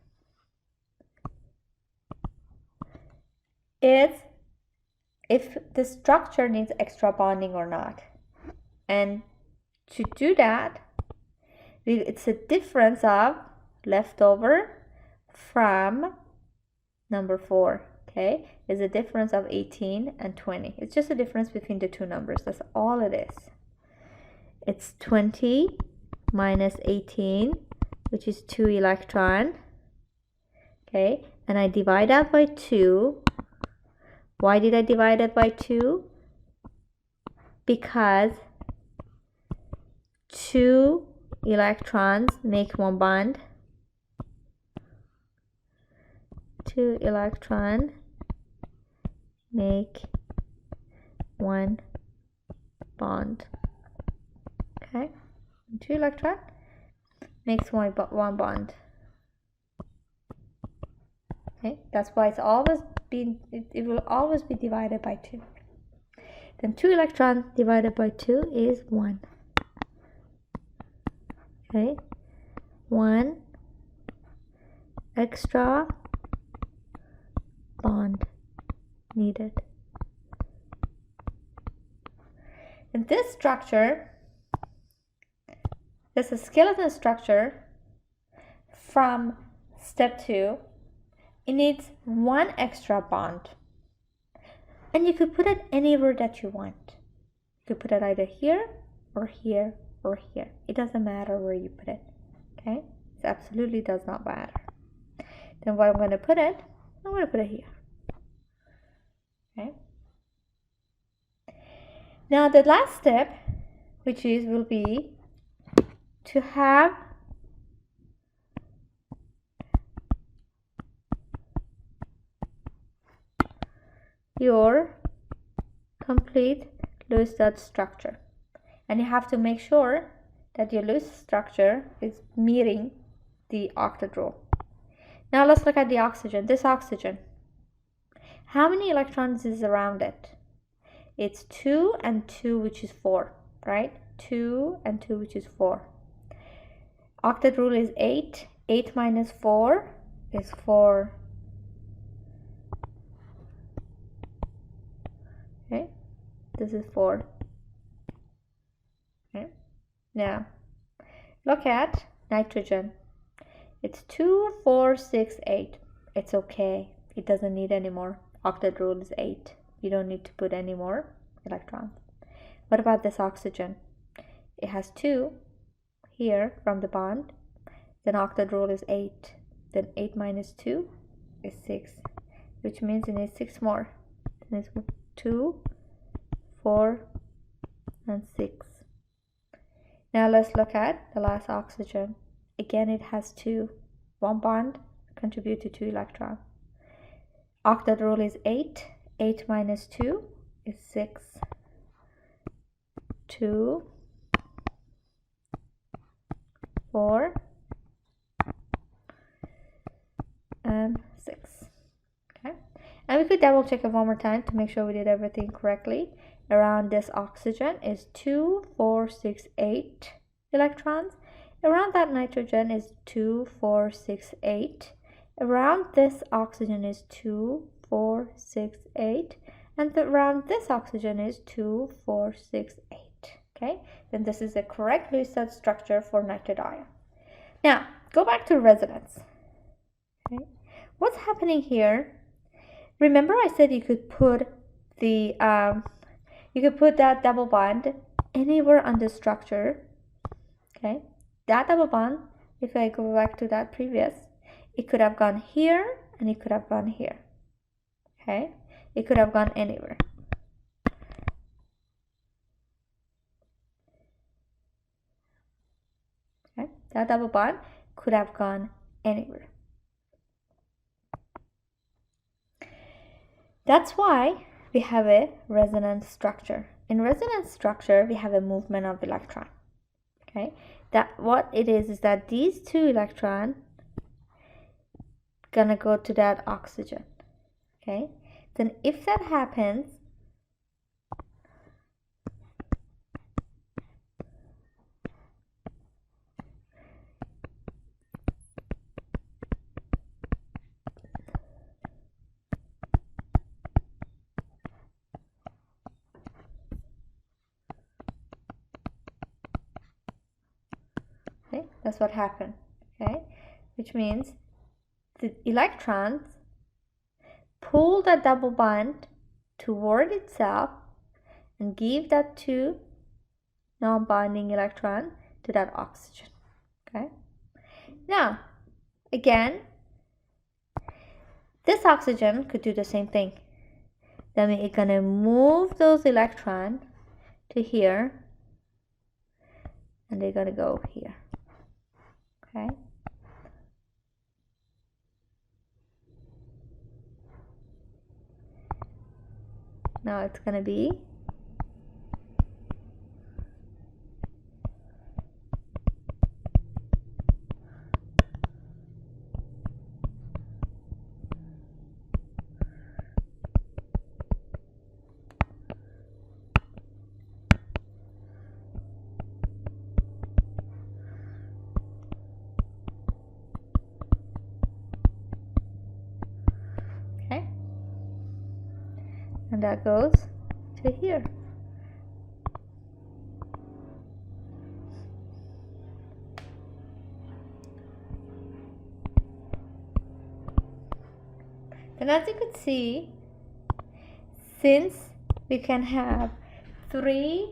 It's if the structure needs extra bonding or not. And to do that, it's a difference of leftover from number 4. Okay, is a difference of 18 and 20. It's just a difference between the two numbers. That's all it is. It's 20 minus 18, which is 2 electron. Okay, and I divide that by 2. Why did I divide it by 2? Because two electrons make one bond. Two electrons make one bond. Okay, two electrons makes one bond. Okay, that's why it's always been, it will always be divided by 2. Then 2 electrons divided by 2 is 1. Okay, 1 extra bond needed. In this structure, there's a skeleton structure from step 2. It needs 1 extra bond. And you could put it anywhere that you want. You could put it either here or here or here. It doesn't matter where you put it. Okay? It absolutely does not matter. Then where I'm going to put it, I'm going to put it here. Okay? Now the last step, which will be to have your complete Lewis dot structure, and you have to make sure that your Lewis structure is meeting the octet rule. Now let's look at the oxygen. This oxygen, how many electrons is around it? It's 2 and 2, which is 4, right? 2 and 2, which is 4. Octet rule is 8. 8 minus 4 is 4. Okay, this is 4. Okay, now look at nitrogen. It's 2, 4, 6, 8. It's okay. It doesn't need any more. Octet rule is 8. You don't need to put any more electrons. What about this oxygen? It has 2 here from the bond. Then octet rule is 8. Then 8 minus 2 is 6, which means it needs 6 more. Then it's 2, 4, and 6. Now let's look at the last oxygen. Again, it has 2. 1 bond contribute to 2 electrons. Octet rule is 8. 8 minus 2 is 6. 2, 4, and 6. Okay, and we could double check it one more time to make sure we did everything correctly. Around this oxygen is 2, 4, 6, 8 electrons. Around that nitrogen is 2, 4, 6, 8. Around this oxygen is 2, 4, 6, 8. And around this oxygen is 2, 4, 6, 8. Okay, then this is the correct Lewis dot structure for nitrate ion. Now, go back to resonance. Okay, what's happening here? Remember I said you could put the that double bond anywhere on the structure. Okay, that double bond, if I go back to that previous, it could have gone here and it could have gone here. Okay, it could have gone anywhere. Okay, that double bond could have gone anywhere. That's why we have a resonance structure. In resonance structure, we have a movement of electron. Okay, that what it is that these 2 electrons gonna go to that oxygen. Okay, then if that happens, okay, that's what happened. Okay, which means the electrons pull that double bond toward itself and give that 2 non-bonding electron to that oxygen. Okay, now again, this oxygen could do the same thing. Then we're gonna move those electrons to here and they're going to go here. Okay. Now it's going to be okay, and that goes to here. Then as you could see, since we can have 3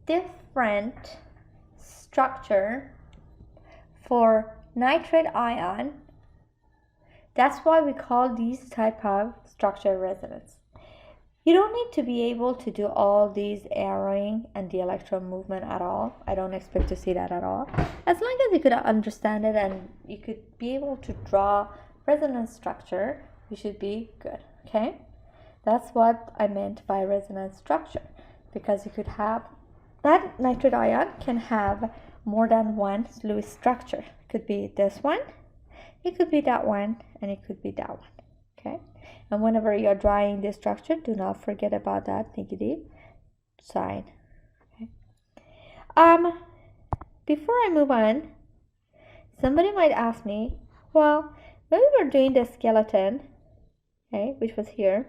different structure for nitrate ion, that's why we call these type of structure resonance. You don't need to be able to do all these arrowing and the electron movement at all. I don't expect to see that at all. As long as you could understand it and you could be able to draw resonance structure, you should be good, okay? That's what I meant by resonance structure, because you could have, that nitrate ion can have more than one Lewis structure. It could be this one, it could be that one, and it could be that one, okay? And whenever you're drawing this structure, do not forget about that negative sign, okay? Before I move on, somebody might ask me, well, when we were doing the skeleton, okay, which was here,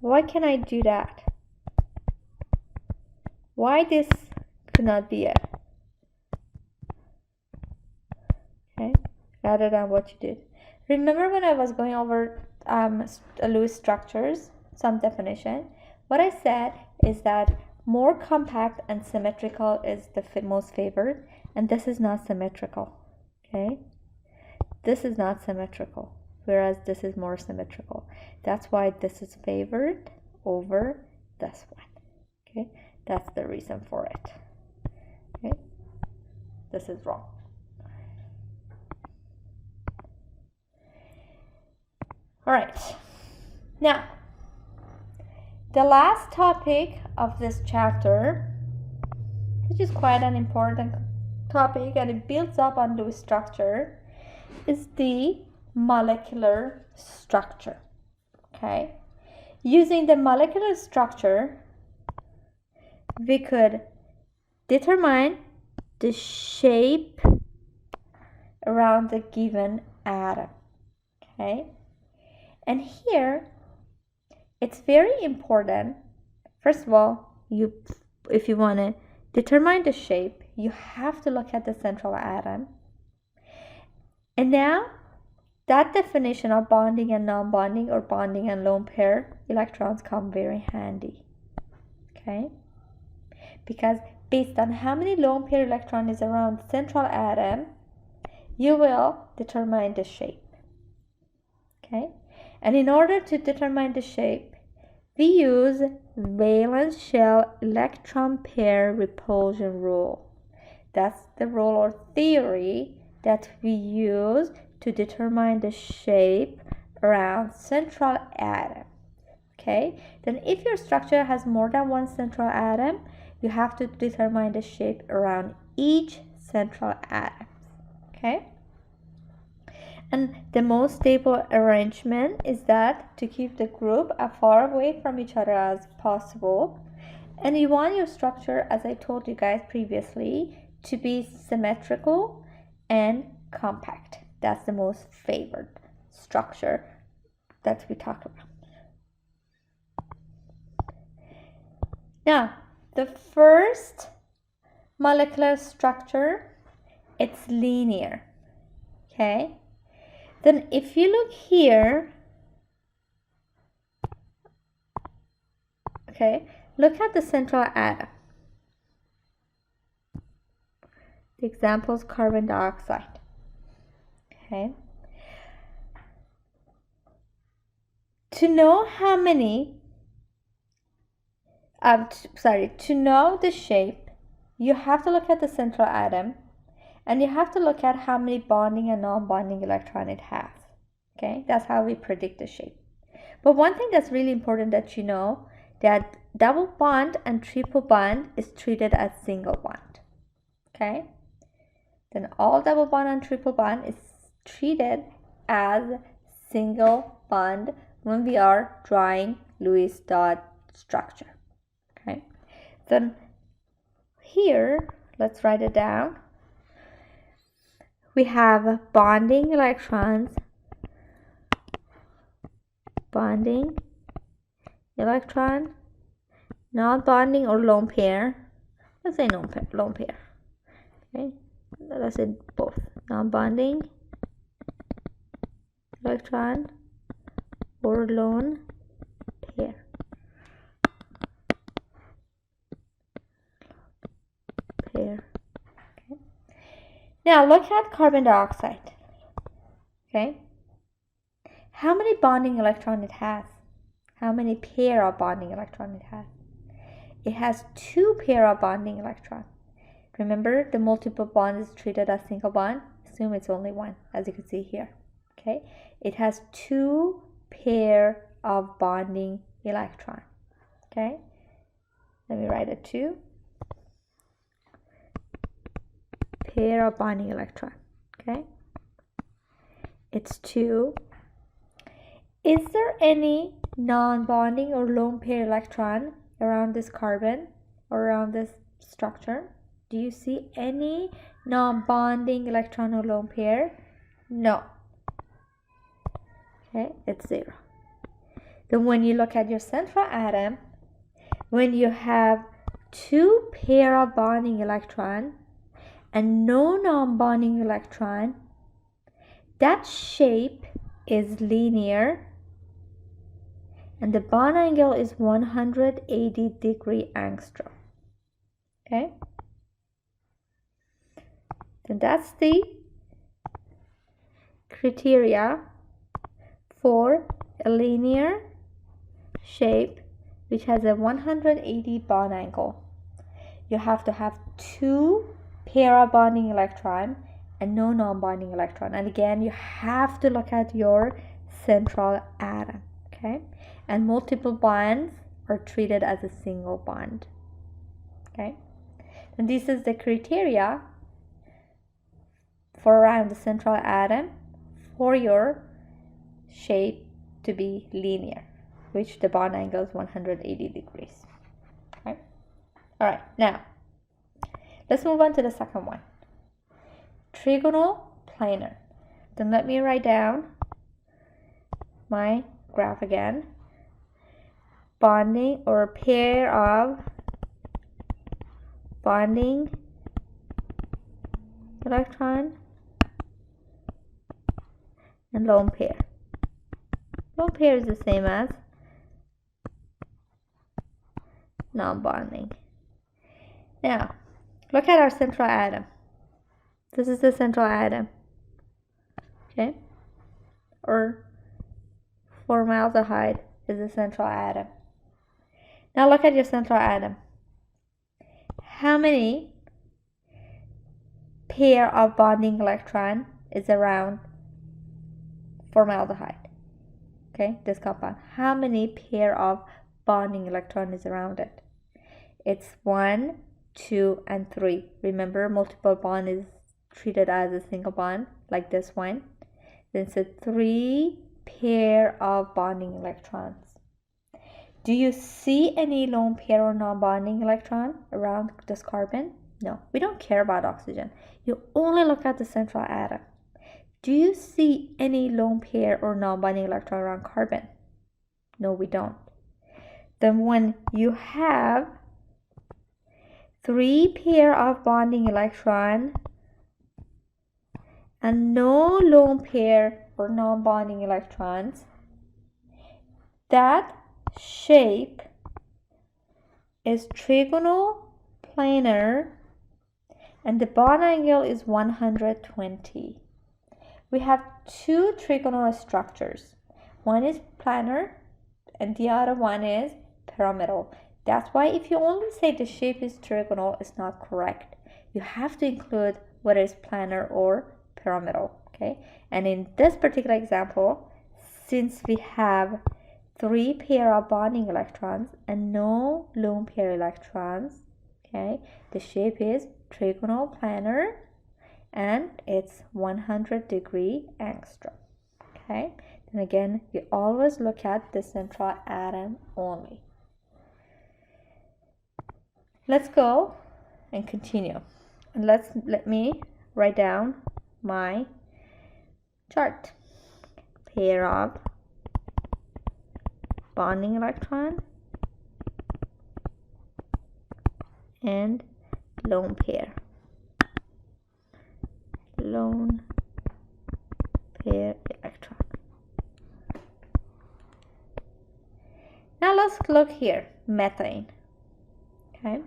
why can I do that? Why this could not be it? Okay, rather than what you did. Remember when I was going over Lewis structures, some definition, what I said is that more compact and symmetrical is the most favored, and this is not symmetrical, okay? This is not symmetrical, whereas this is more symmetrical. That's why this is favored over this one, okay? That's the reason for it, okay? This is wrong. All right, now, the last topic of this chapter, which is quite an important topic and it builds up on Lewis structure, is the molecular structure, okay? Using the molecular structure, we could determine the shape around the given atom, okay? And here, it's very important, first of all, if you want to determine the shape, you have to look at the central atom. And now, that definition of bonding and non-bonding, or bonding and lone pair electrons, come very handy, okay? Because based on how many lone pair electron is around the central atom, you will determine the shape, okay? And in order to determine the shape, we use valence shell electron pair repulsion rule. That's the rule or theory that we use to determine the shape around central atom, okay? Then if your structure has more than one central atom, you have to determine the shape around each central atom, okay? And the most stable arrangement is that to keep the group as far away from each other as possible. And you want your structure, as I told you guys previously, to be symmetrical and compact. That's the most favored structure that we talk about. Now, the first molecular structure, it's linear, okay? Then if you look here, okay, look at the central atom. The example is carbon dioxide, okay? To know how many, to know the shape, you have to look at the central atom, and you have to look at how many bonding and non-bonding electron it has. Okay, that's how we predict the shape. But one thing that's really important that you know, that double bond and triple bond is treated as single bond. Okay, then all double bond and triple bond is treated as single bond when we are drawing Lewis dot structure. Okay, then here, let's write it down. We have bonding electrons, bonding electron, non-bonding or lone pair. Let's say lone pair. Okay, let's say both non-bonding electron or lone pair. Okay. Now look at carbon dioxide. Okay, how many bonding electron it has? How many pair of bonding electron it has? It has 2 pair of bonding electron. Remember, the multiple bond is treated as single bond. Assume it's only one, as you can see here. Okay, it has 2 pair of bonding electron. Okay, let me write it 2 pair of bonding electron. Okay, it's 2. Is there any non-bonding or lone pair electron around this carbon or around this structure? Do you see any non-bonding electron or lone pair? No. Okay, it's 0. Then when you look at your central atom, when you have 2 pair of bonding electron and no non-bonding electron, that shape is linear and the bond angle is 180 degree angstrom. Okay, then that's the criteria for a linear shape which has a 180 bond angle. You have to have 2 pair of bonding electron and no non-bonding electron. And again, you have to look at your central atom. Okay, and multiple bonds are treated as a single bond. Okay, and this is the criteria for around the central atom for your shape to be linear, which the bond angle is 180 degrees. Okay, all right, now let's move on to the second one, trigonal planar. Then let me write down my graph again. Bonding or pair of bonding electron and lone pair. Lone pair is the same as non-bonding. Now look at our central atom. This is the central atom. Okay, or formaldehyde is the central atom. Now look at your central atom. How many pair of bonding electron is around formaldehyde? Okay, this compound. How many pair of bonding electron is around it? It's 1, 2, and 3. Remember, multiple bond is treated as a single bond, like this one. Then it's a 3 pair of bonding electrons. Do you see any lone pair or non-bonding electron around this carbon? No, we don't care about oxygen. You only look at the central atom. Do you see any lone pair or non-bonding electron around carbon? No, we don't. Then when you have 3 pair of bonding electron and no lone pair or non-bonding electrons, that shape is trigonal planar and the bond angle is 120. We have 2 trigonal structures. One is planar and the other one is pyramidal. That's why if you only say the shape is trigonal, it's not correct. You have to include whether it's planar or pyramidal, okay? And in this particular example, since we have 3 pair of bonding electrons and no lone pair electrons, okay, the shape is trigonal planar and it's 100-degree angstrom, okay? Then again, you always look at the central atom only. Let's go and continue. And let me write down my chart. Pair of bonding electron and lone pair. Lone pair electron. Now let's look here, methane. Okay,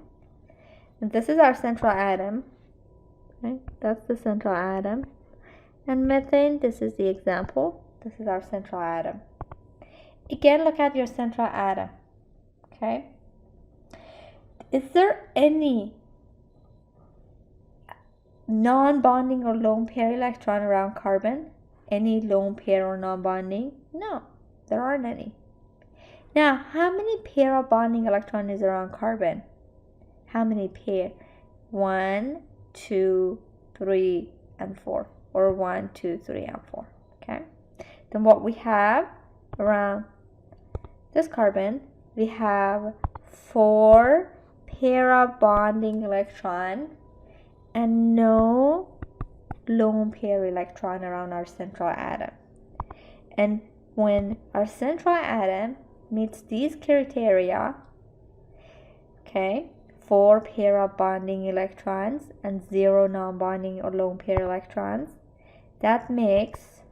and this is our central atom. Okay, that's the central atom. And methane, this is the example. This is our central atom. Again, look at your central atom. Okay, is there any non-bonding or lone pair electron around carbon? Any lone pair or non-bonding? No, there aren't any. Now, how many pair of bonding electron is around carbon? How many pair? 1, 2, 3, and 4. Or 1, 2, 3, and 4. Okay. Then what we have around this carbon, we have 4 pair of bonding electron and no lone pair electron around our central atom. And when our central atom meets these criteria, okay, 4 pair of bonding electrons and 0 non-bonding or lone pair electrons, that makes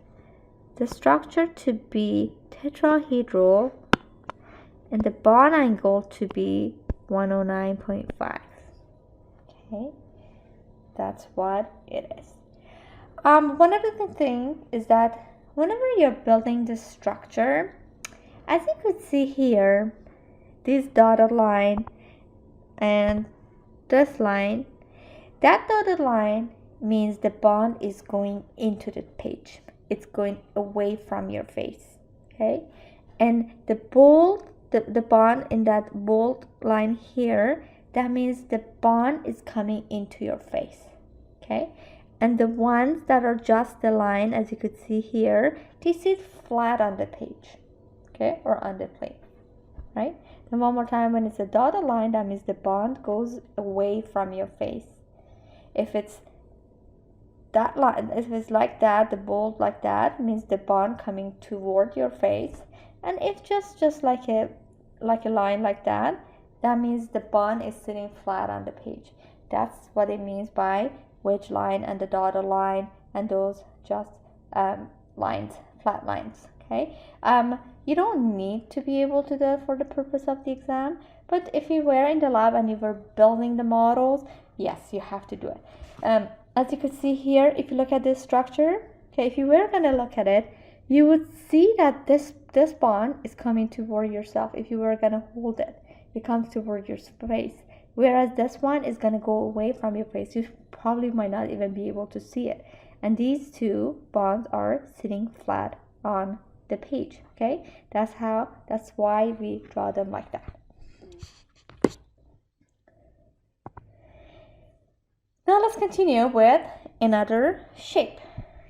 the structure to be tetrahedral and the bond angle to be 109.5. Okay, that's what it is. One other thing is that whenever you're building this structure, as you could see here, this dotted line and this line, that dotted line means the bond is going into the page. It's going away from your face, okay? And the bold, the bond in that bold line here, that means the bond is coming into your face, okay? And the ones that are just the line, as you could see here, they sit flat on the page, okay? Or on the plate, right? And one more time, when it's a dotted line, that means the bond goes away from your face. If it's that line, if it's like that, the bold like that, means the bond coming toward your face. And if just like a line like that, that means the bond is sitting flat on the page. That's what it means by wedge line and the dotted line and those just lines, flat lines. Okay. You don't need to be able to do that for the purpose of the exam, but if you were in the lab and you were building the models, yes, you have to do it. As you could see here, if you look at this structure, okay, if you were going to look at it, you would see that this bond is coming toward yourself. If you were going to hold it, it comes toward your face, whereas this one is going to go away from your face. You probably might not even be able to see it. And these two bonds are sitting flat on the page, okay? That's why we draw them like that. Now let's continue with another shape,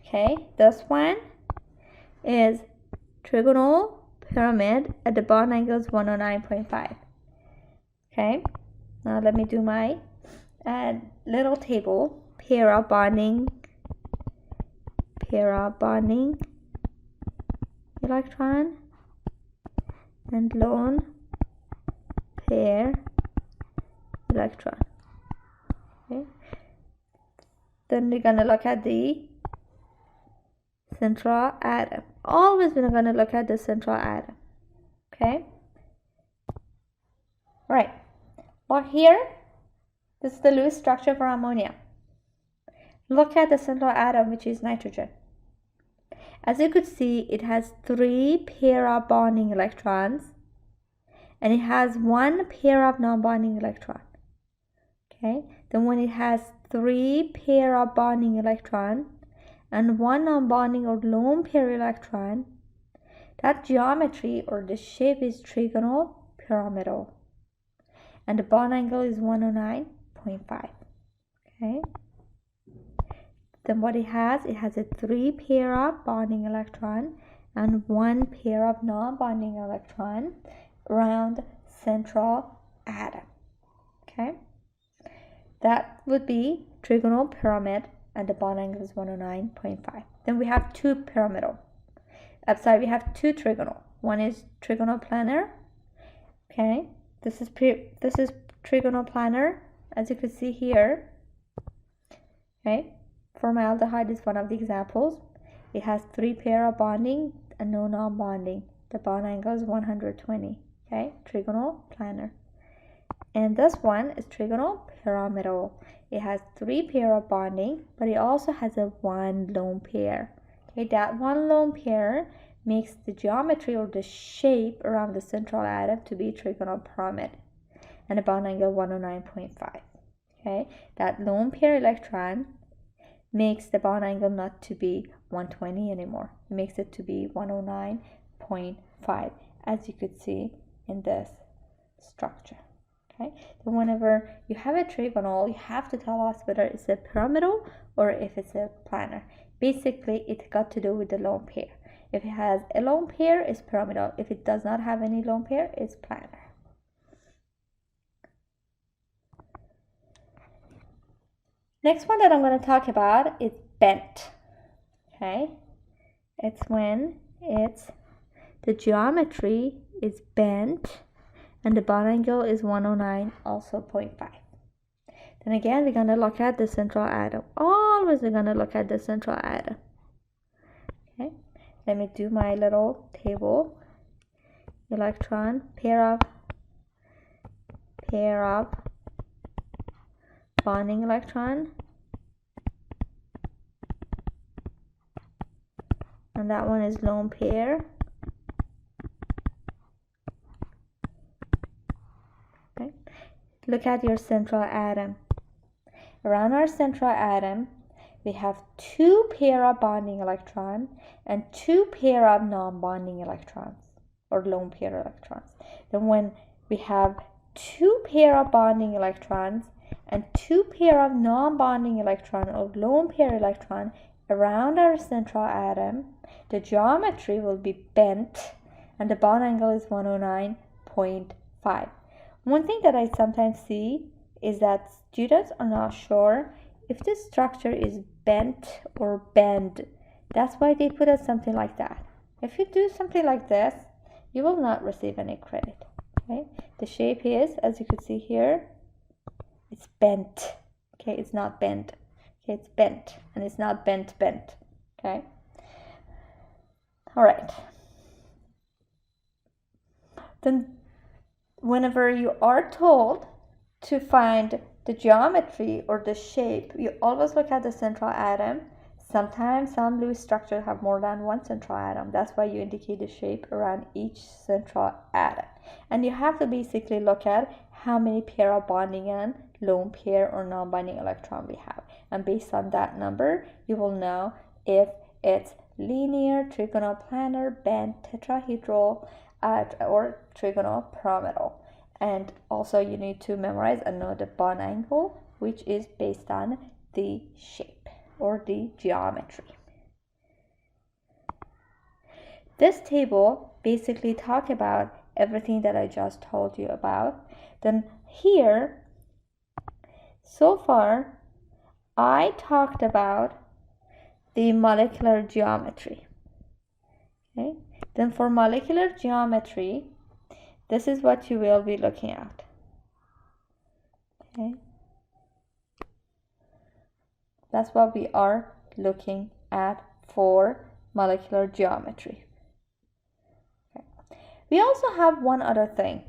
okay? This one is trigonal pyramid at the bond angle is 109.5. Okay, now let me do my little table. Pair of bonding electron and lone pair electron. Okay, then we're gonna look at the central atom. Always we're going to look at the central atom. Okay. Right. Well, here, this is the Lewis structure for ammonia. Look at the central atom, which is nitrogen. As you could see, it has 3 pair of bonding electrons and it has one pair of non-bonding electron. Okay, then when it has 3 pair of bonding electron and one non-bonding or lone pair electron, that geometry or the shape is trigonal pyramidal, and the bond angle is 109.5. Okay, then what it has a 3 pair of bonding electron and 1 pair of non-bonding electron around central atom. Okay, that would be trigonal pyramid, and the bond angle is 109.5. Then we have two pyramidal. We have two trigonal. One is trigonal planar. Okay, this is trigonal planar, as you can see here. Okay, formaldehyde is one of the examples. It has 3 pair of bonding and no non-bonding. The bond angle is 120. Okay, trigonal planar. And this one is trigonal pyramidal. It has 3 pair of bonding, but it also has a 1 lone pair. Okay, that 1 lone pair makes the geometry or the shape around the central atom to be trigonal pyramid, and the bond angle 109.5. Okay, that lone pair electron makes the bond angle not to be 120 anymore. It makes it to be 109.5, as you could see in this structure. Okay, so whenever you have a trigonal, you have to tell us whether it's a pyramidal or if it's a planar. Basically, it got to do with the lone pair. If it has a lone pair, it's pyramidal. If it does not have any lone pair, it's planar. Next one that I'm going to talk about is bent. Okay, it's when the geometry is bent and the bond angle is 109, also 0.5. Then again, we're going to look at the central atom. Always we're going to look at the central atom. Okay, let me do my little table. Electron, pair of bonding electron, and that one is lone pair. Okay, look at your central atom. Around our central atom, we have 2 pair of bonding electron and 2 pair of non-bonding electrons or lone pair electrons. Then when we have 2 pair of bonding electrons and 2 pair of non-bonding electron or lone pair electron around our central atom, the geometry will be bent and the bond angle is 109.5. One thing that I sometimes see is that students are not sure if this structure is bent or bend. That's why they put it something like that. If you do something like this, you will not receive any credit. Okay, the shape is, as you can see here, it's bent. Okay, it's not bent. Okay, it's bent, and it's not bent. Okay, all right. Then whenever you are told to find the geometry or the shape, you always look at the central atom. Sometimes some Lewis structures have more than one central atom. That's why you indicate the shape around each central atom. And you have to basically look at how many pair of bonding and lone pair or non-bonding electron we have. And based on that number, you will know if it's linear, trigonal planar, bent, tetrahedral, or trigonal pyramidal. And also you need to memorize and know the bond angle, which is based on the shape or the geometry. This table basically talks about everything that I just told you about. Then here, so far, I talked about the molecular geometry. Okay? Then for molecular geometry, this is what you will be looking at. Okay? That's what we are looking at for molecular geometry. Okay. We also have one other thing.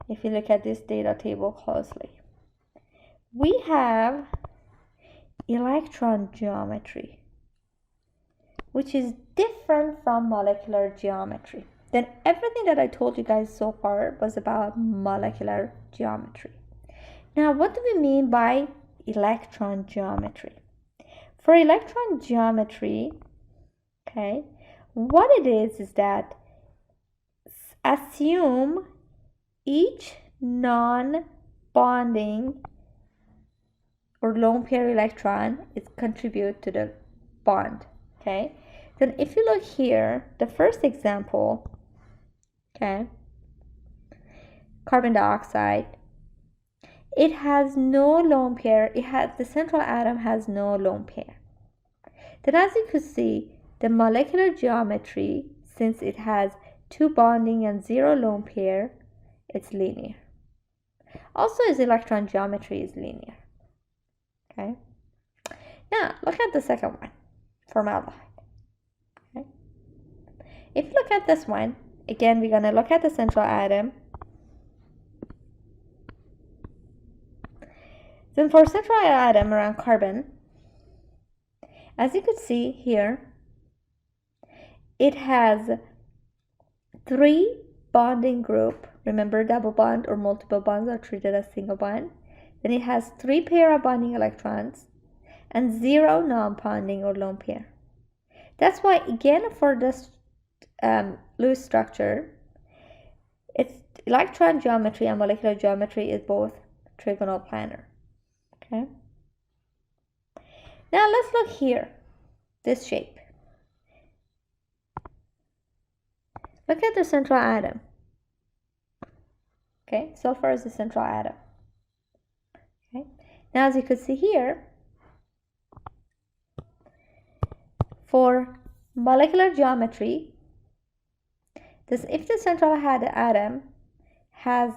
If you look at this data table closely, we have electron geometry, which is different from molecular geometry. Then everything that I told you guys so far was about molecular geometry. Now, what do we mean by electron geometry? For electron geometry, okay, what it is that assume each non-bonding or lone pair electron is contribute to the bond, okay? Then if you look here, the first example, okay, carbon dioxide, it has no lone pair. The central atom has no lone pair. Then as you could see, the molecular geometry, since it has 2 bonding and 0 lone pair, it's linear. Also, its electron geometry is linear. Okay. Now look at the second one, formaldehyde. Okay. If you look at this one, again, we're gonna look at the central atom. Then for central atom around carbon, as you could see here, it has 3 bonding group. Remember, double bond or multiple bonds are treated as single bond. Then it has 3 pair of bonding electrons and 0 non-bonding or lone pair. That's why, again, for this Lewis structure, its electron geometry and molecular geometry is both trigonal planar. Okay. Now let's look here, this shape. Look at the central atom. Okay, sulfur is the central atom. Okay. Now as you can see here, for molecular geometry, if the central atom has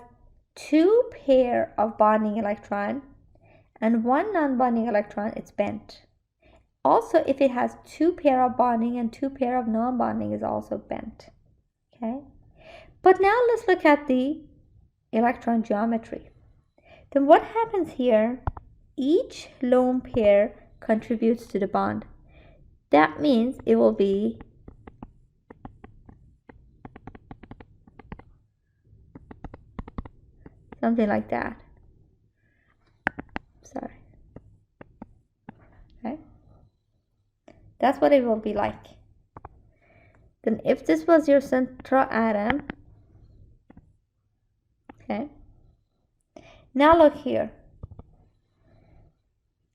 2 pair of bonding electron and 1 non-bonding electron, it's bent. Also, if it has 2 pair of bonding and 2 pair of non-bonding, is also bent. Okay. But now let's look at the electron geometry. Then what happens here? Each lone pair contributes to the bond. That means it will be something like that. Sorry. Okay. That's what it will be like. Then if this was your central atom, okay. Now look here.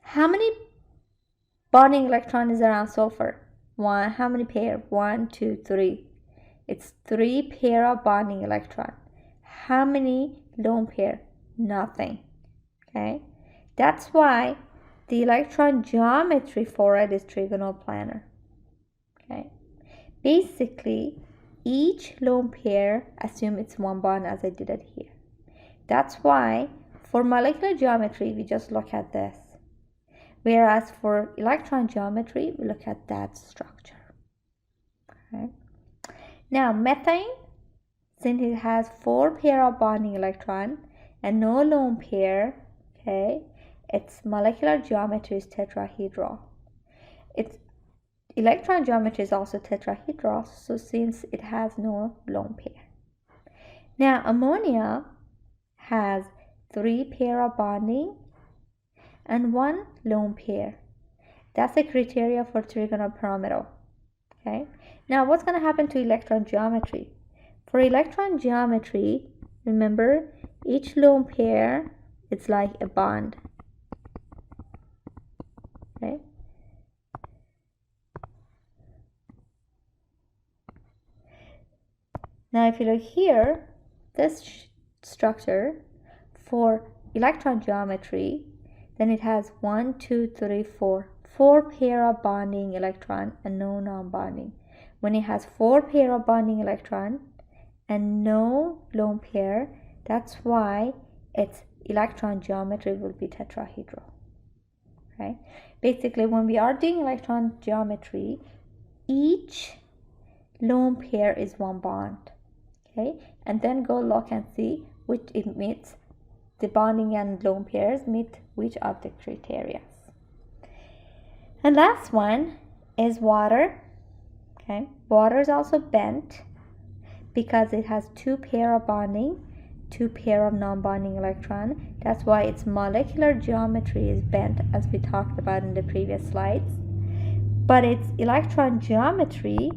How many bonding electron is around sulfur? 1. How many pair? 1, 2, 3. It's 3 pair of bonding electron. How many lone pair? Nothing. Okay. That's why the electron geometry for it is trigonal planar. Okay. Basically, each lone pair assume it's 1 bond, as I did it here. That's why for molecular geometry we just look at this, whereas for electron geometry we look at that structure. Okay. Now methane, since it has 4 pair of bonding electron and no lone pair, okay, its molecular geometry is tetrahedral. Its electron geometry is also tetrahedral, so since it has no lone pair. Now ammonia has 3 pair of bonding and 1 lone pair. That's the criteria for trigonal pyramidal. Okay. Now what's going to happen to electron geometry? For electron geometry, remember, each lone pair, it's like a bond. Okay. Now if you look here, this structure for electron geometry, then it has 1, 2, 3, 4 pair of bonding electron and no non-bonding. When it has 4 pair of bonding electron and no lone pair, that's why its electron geometry will be tetrahedral. Okay. Basically, when we are doing electron geometry, each lone pair is 1 bond. Okay, and then go look and see which it meets, the bonding and lone pairs meet which of the criteria. And last one is water. Okay, water is also bent because it has two pair of bonding, two pair of non-bonding electron. That's why its molecular geometry is bent, as we talked about in the previous slides. But its electron geometry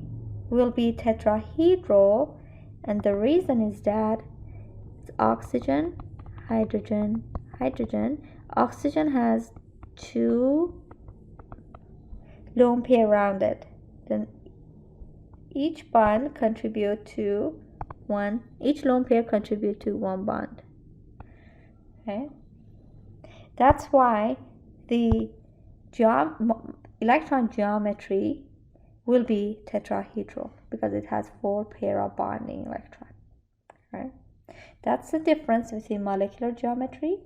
will be tetrahedral, and the reason is that it's oxygen, hydrogen, hydrogen. Oxygen has two lone pair around it. Then each bond contribute to one, each lone pair contribute to one bond. Okay, that's why the electron geometry will be tetrahedral, because it has four pair of bonding electron. Right? That's the difference between molecular geometry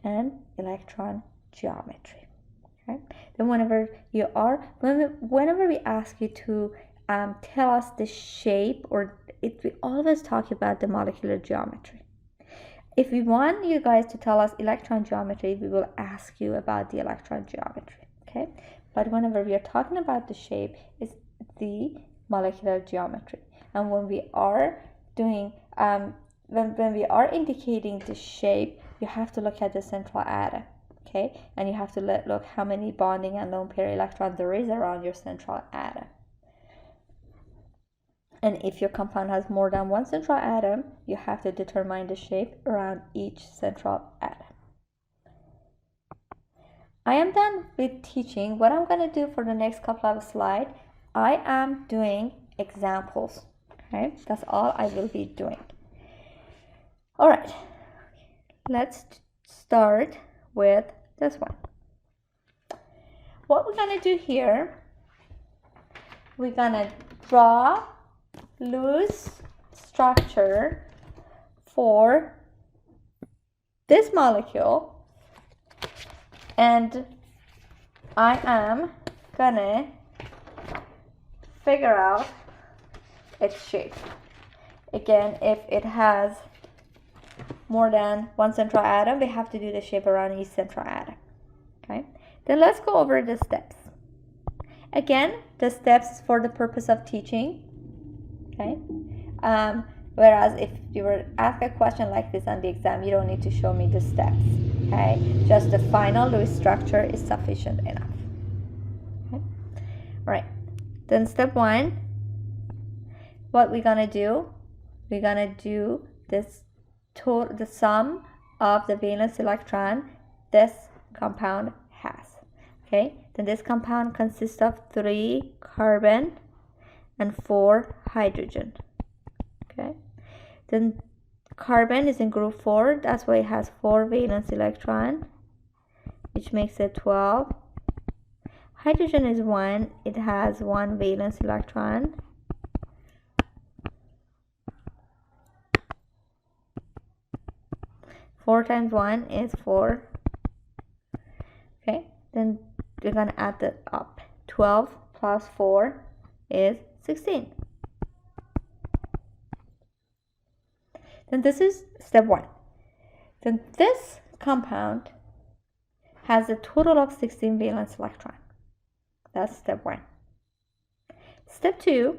and electron geometry. Okay? Then whenever we ask you to tell us the shape, or we always talk about the molecular geometry. If we want you guys to tell us electron geometry, we will ask you about the electron geometry. Okay? But whenever we are talking about the shape, it's the molecular geometry. And when we are doing when we are indicating the shape, you have to look at the central atom. Okay, and you have to look how many bonding and lone pair electrons there is around your central atom. And if your compound has more than one central atom, you have to determine the shape around each central atom. I am done with teaching. What I'm going to do for the next couple of slides, I am doing examples. Okay, that's all I will be doing. All right, let's start with this one. What we're going to do here, we're going to draw Lewis structure for this molecule, and I am going to figure out its shape. Again, if it has more than one central atom, we have to do the shape around each central atom. Okay, then let's go over the steps. Again, the steps is for the purpose of teaching. Okay, whereas if you were asked a question like this on the exam, you don't need to show me the steps. Okay, just the final Lewis structure is sufficient enough. Okay, all right. Then step one, what we're gonna do? We're gonna do this. The sum of the valence electron this compound has. Okay, then this compound consists of 3 carbon and 4 hydrogen. Okay, then carbon is in group 4, that's why it has 4 valence electron, which makes it 12. Hydrogen is 1, it has 1 valence electron. Four times 1 is 4. Okay, then we're going to add that up. 12 plus 4 is 16. Then this is step 1. Then this compound has a total of 16 valence electron. That's step 1. Step 2,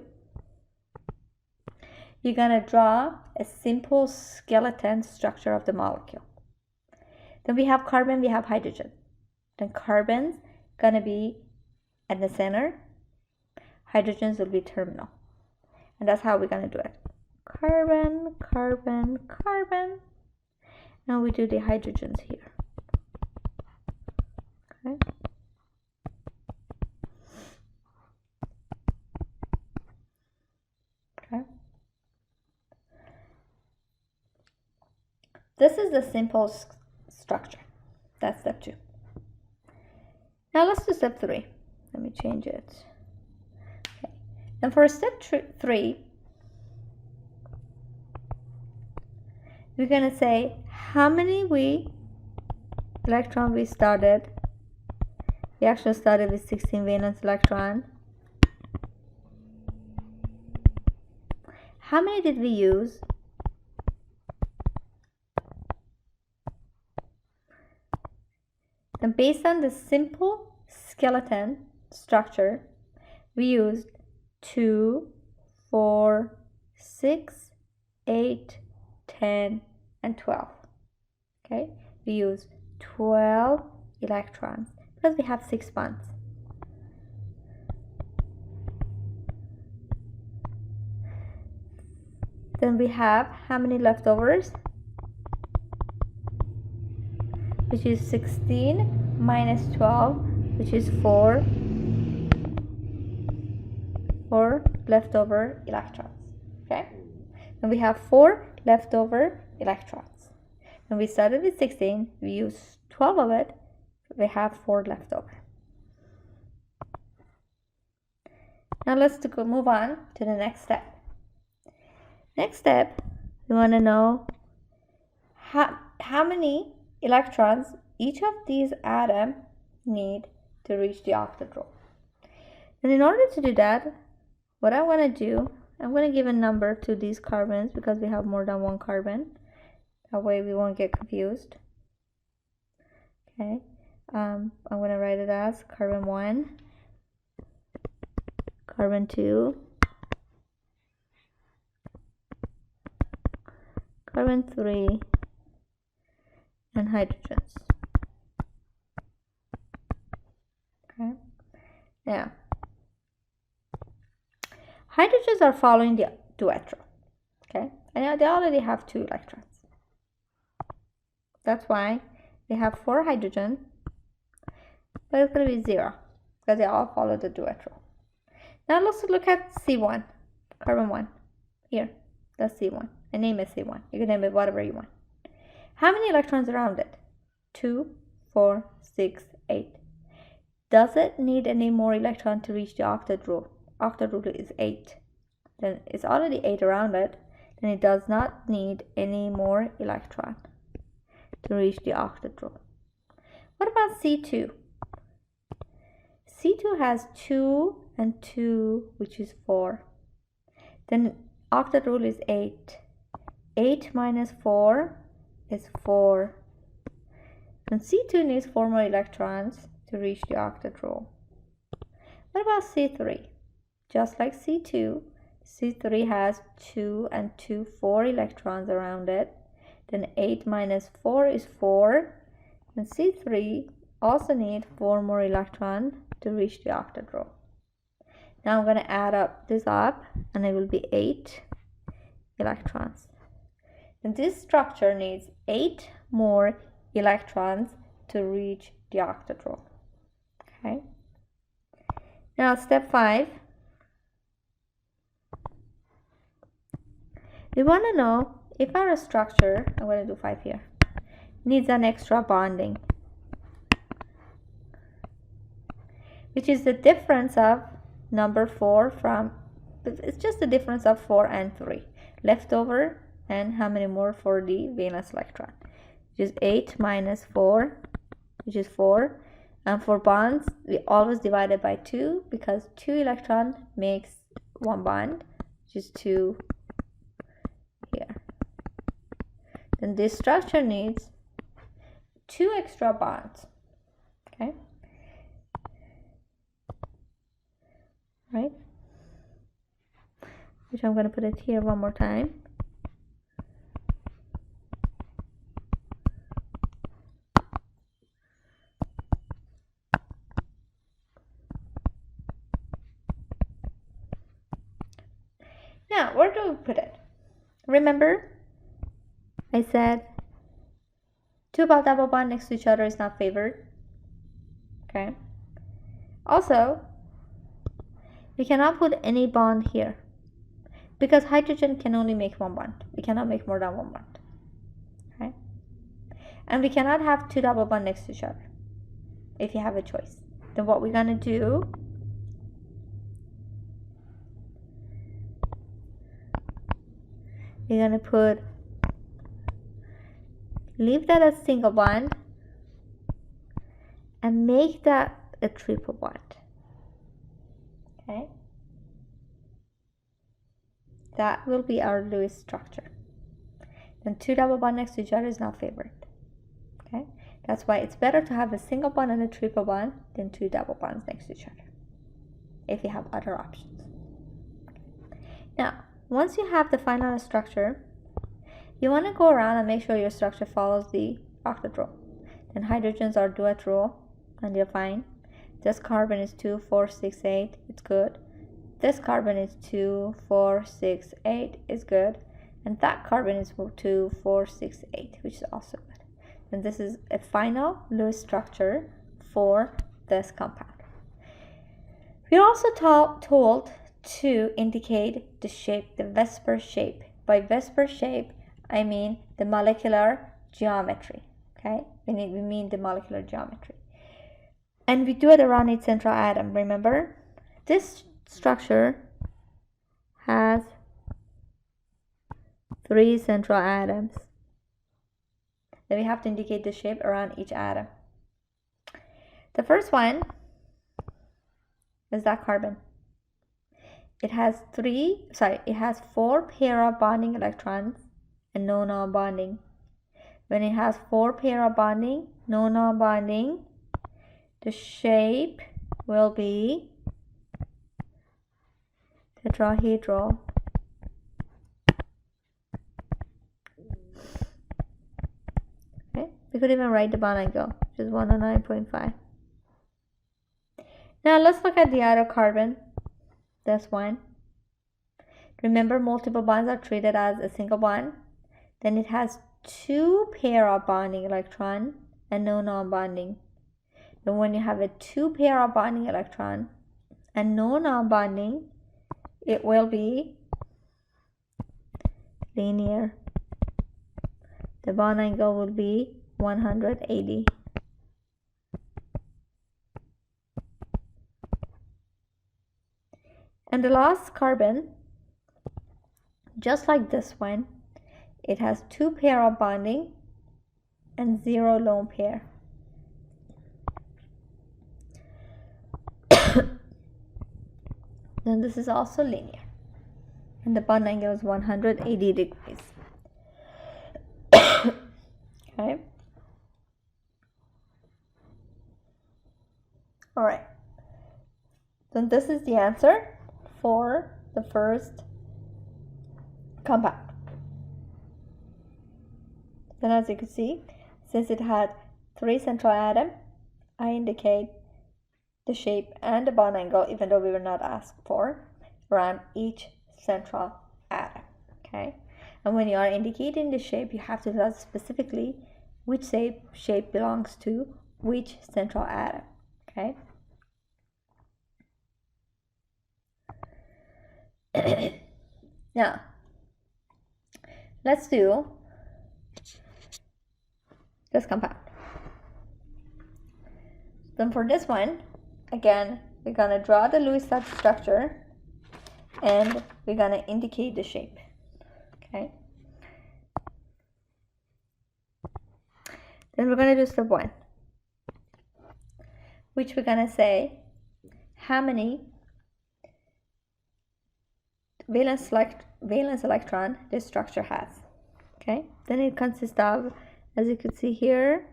you're going to draw a simple skeleton structure of the molecule. Then we have carbon, we have hydrogen. Then carbon's going to be at the center, hydrogens will be terminal. And that's how we're going to do it. Carbon, carbon, carbon. Now we do the hydrogens here. Okay. Okay. This is the simple structure. That's step 2. Now let's do step 3. Let me change it. Okay. And for step 3, we're going to say how many electron we started. We actually started with 16 valence electron. How many did we use? And based on the simple skeleton structure, we used 2, 4, 6, 8, 10, and 12. Okay, we use 12 electrons because we have 6 bonds. Then we have how many leftovers? Which is 16 minus 12, which is 4 leftover electrons. Okay, and we have 4 leftover electrons. When we started with 16, we use 12 of it, we have 4 left over. Now let's move on to the next step. Next step, we want to know how many electrons each of these atoms need to reach the octadrole. And in order to do that, what I want to do, I'm going to give a number to these carbons because we have more than one carbon. That way we won't get confused. Okay, I'm going to write it as carbon 1, carbon 2, carbon 3, and hydrogens. Okay, now hydrogens are following the duetral. Okay, and they already have 2 electrons. That's why they have 4 hydrogen, but it's going to be 0 because they all follow the duetral. Now let's look at C1, carbon 1. Here, that's C1. I name it C1. You can name it whatever you want. How many electrons around it? 2, 4, 6, 8. Does it need any more electron to reach the octadrole? Octadrole is 8. Then it's already 8 around it. Then it does not need any more electron to reach the octadrole. What about C2? C2 has 2 and 2, which is 4. Then octadrole is 8. 8 minus 4 is 4. And C2 needs 4 more electrons to reach the octadrole. What about C3? Just like C2, C3 has 2 and 2, 4 electrons around it. Then 8 minus 4 is 4. And C3 also needs 4 more electrons to reach the octadrole. Now I'm going to add this up, and it will be 8 electrons. And this structure needs 8 more electrons to reach the octadrole. Okay. Now step 5. We want to know if our structure, I'm going to do 5 here, needs an extra bonding, which is the difference of number 4 from, it's just the difference of 4 and 3 leftover, and how many more for the valence electron, which is 8 minus 4, which is 4. And for bonds, we always divide it by 2 because 2 electron makes 1 bond, which is 2 here. Then this structure needs 2 extra bonds. Okay, right, which I'm going to put it here one more time. Now, where do we put it? Remember, I said 2 double bond next to each other is not favored. Okay. Also, we cannot put any bond here because hydrogen can only make 1 bond. We cannot make more than 1 bond. Okay. And we cannot have 2 double bond next to each other if you have a choice. Then what we're going to do, we're going to leave that as single bond and make that a triple bond. Okay, that will be our Lewis structure. Then 2 double bond next to each other is not favored. Okay, that's why it's better to have a single bond and a triple bond than 2 double bonds next to each other if you have other options. Okay. Now, once you have the final structure, You want to go around and make sure your structure follows the octet rule. Then hydrogens are duet rule, and you're fine. This carbon is 2, 4, 6, 8. It's good. This carbon is 2, 4, 6, 8. Is good. And that carbon is 2, 4, 6, 8, which is also good. And this is a final Lewis structure for this compound. We're also told to indicate the shape, the VSEPR shape. By VSEPR shape, I mean the molecular geometry. Okay, we mean the molecular geometry, and we do it around its central atom. Remember, this structure has 3 central atoms. Then we have to indicate the shape around each atom. The first one is that carbon. It has 4 pair of bonding electrons and no non-bonding. When it has 4 pair of bonding, no non-bonding, the shape will be tetrahedral. Okay, we could even write the bond angle, which is 109.5. Now let's look at the other carbon. This one. Remember, multiple bonds are treated as a single bond. Then it has 2 pair of bonding electron and no non-bonding. Then when you have a 2 pair of bonding electron and no non-bonding, it will be linear. The bond angle will be 180. And the last carbon, just like this one, it has 2 pair of bonding and 0 lone pair. Then this is also linear, and the bond angle is 180 degrees. Okay. All right. Then this is the answer for the first compound. Then as you can see, since it had 3 central atoms, I indicate the shape and the bond angle, even though we were not asked for, around each central atom. Okay, and when you are indicating the shape, you have to tell specifically which shape belongs to which central atom. Okay. Now, let's do this compound. Then for this one, again, we're gonna draw the Lewis structure and we're gonna indicate the shape. Okay. Then we're gonna do step 1, which we're gonna say how many valence electron this structure has. Okay, then it consists of, as you can see here,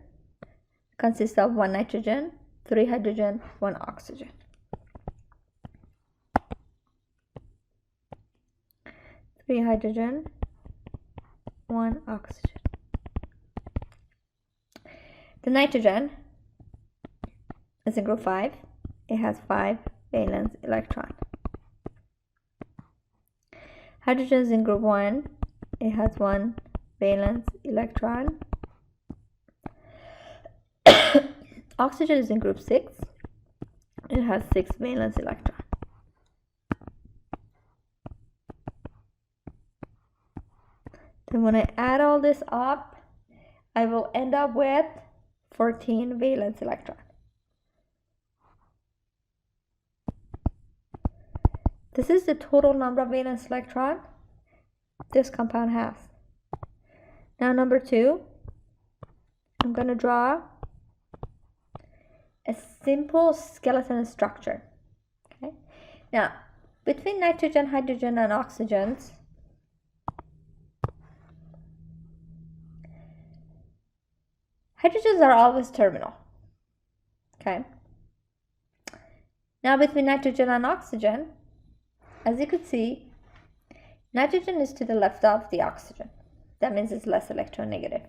consists of 1 nitrogen, 3 hydrogen, 1 oxygen. 3 hydrogen, 1 oxygen. The nitrogen is in group 5. It has 5 valence electrons. Hydrogen is in group 1. It has 1 valence electron. Oxygen is in group 6. It has 6 valence electrons. Then when I add all this up, I will end up with 14 valence electrons. This is the total number of valence electrons this compound has. Now number 2, I'm going to draw a simple skeleton structure. Okay. Now, between nitrogen, hydrogen, and oxygens, hydrogens are always terminal. Okay. Now between nitrogen and oxygen, as you could see, nitrogen is to the left of the oxygen. that means it's less electronegative.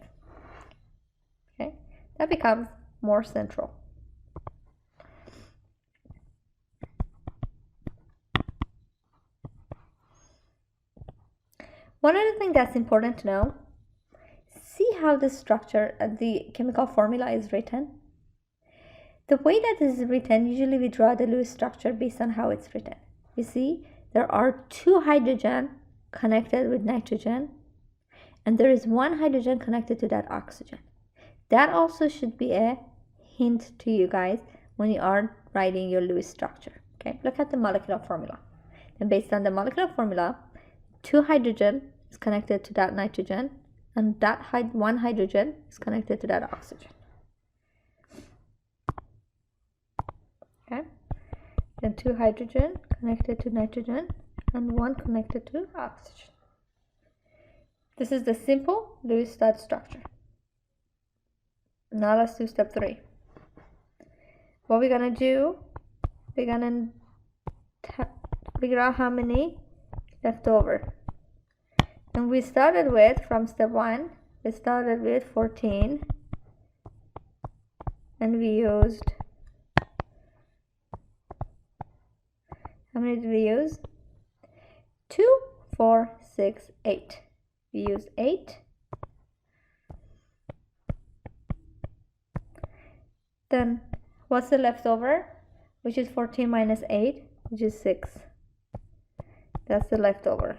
Okay, that becomes more central. One other thing that's important to know, see how the structure, the chemical formula is written. The way that this is written, usually we draw the Lewis structure based on how it's written. You see, there are 2 hydrogen connected with nitrogen, and there is 1 hydrogen connected to that oxygen. That also should be a hint to you guys when you are writing your Lewis structure. Okay, look at the molecular formula. And based on the molecular formula, 2 hydrogen is connected to that nitrogen, and that 1 hydrogen is connected to that oxygen. Okay, then 2 hydrogen connected to nitrogen and 1 connected to oxygen. This is the simple Lewis dot structure. Now let's do step 3. What we're gonna do, we're gonna figure out how many left over. And we started with, from step 1, we started with 14, and we used, how many did we use? 2, 4, 6, 8. We used 8. Then what's the leftover? Which is 14 minus 8, which is 6. That's the leftover.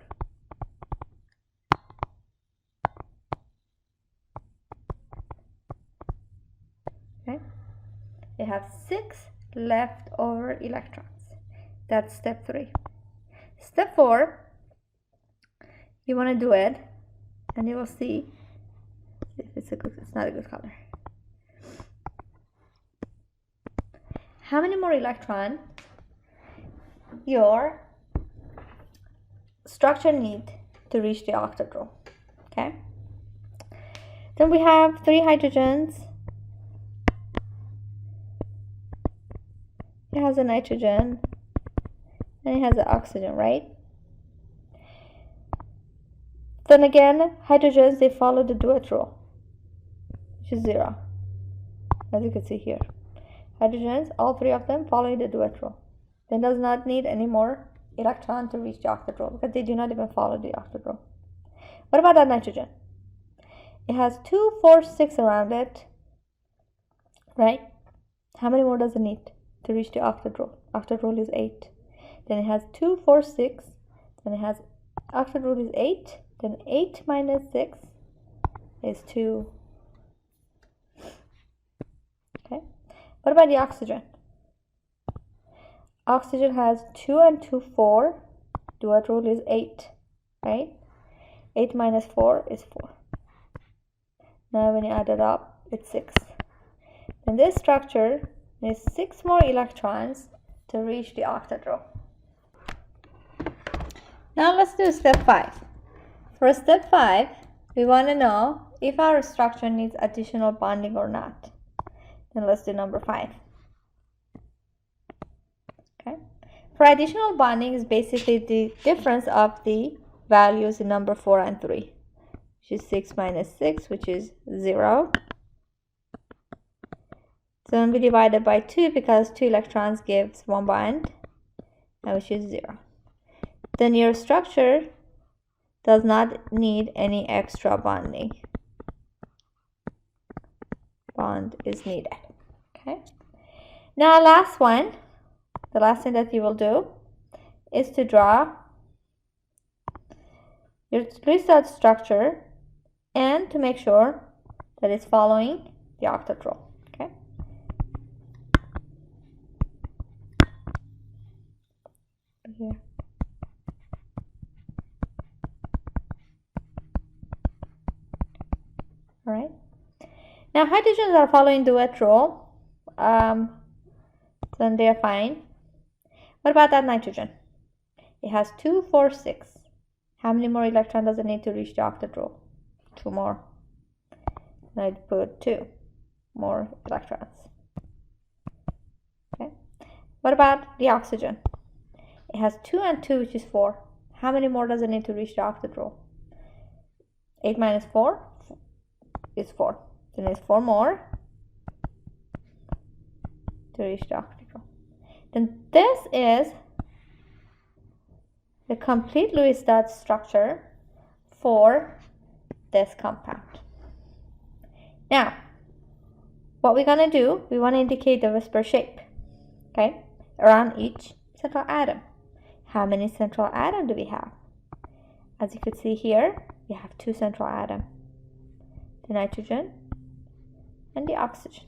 Okay, we have 6 leftover electrons. That's step 3. Step 4, you want to do it, and you will see if it's not a good color. How many more electrons your structure need to reach the octadro? Okay, then we have 3 hydrogens. It has a nitrogen and it has an oxygen, right? Then again, hydrogens, they follow the duet rule, which is 0, as you can see here. Hydrogens, all 3 of them following the duet rule. They does not need any more electron to reach the octadro because they do not even follow the octadro. What about that nitrogen? It has 2, 4, 6 around it, right? How many more does it need to reach the octadro? Octadro is 8. Then it has 2, 4, 6. Then it has octadro is 8. Then 8 minus 6 is 2. Okay. What about the oxygen? Oxygen has 2 and 2, 4. Duet rule is 8, right? 8 minus 4 is 4. Now when you add it up, it's 6. And this structure needs 6 more electrons to reach the octadro. Now let's do step 5. For step 5, we want to know if our structure needs additional bonding or not. Then let's do number 5. Okay. For additional bonding is basically the difference of the values in number 4 and 3, which is 6 minus 6, which is 0. So then we divide it by 2 because 2 electrons gives 1 bond, which is 0. Then your structure does not need any extra bonding. Bond is needed. Okay. Now last one, the last thing that you will do is to draw your Lewis dot structure and to make sure that it's following the octadro. Okay. Here. All right. Now hydrogens are following duet rule, then they are fine. What about that nitrogen? It has 2, 4, 6. How many more electrons does it need to reach the octadro? 2 more. Then I'd put 2 more electrons. Okay. What about the oxygen? It has 2 and 2, which is 4. How many more does it need to reach the octadro? 8 minus 4 is 4. Then it's 4 more to reach the octagon. Then this is the complete Lewis dot structure for this compound. Now, what we're going to do, we want to indicate the whisper shape, okay, around each central atom. How many central atoms do we have? As you can see here, we have 2 central atoms, the nitrogen and the oxygen.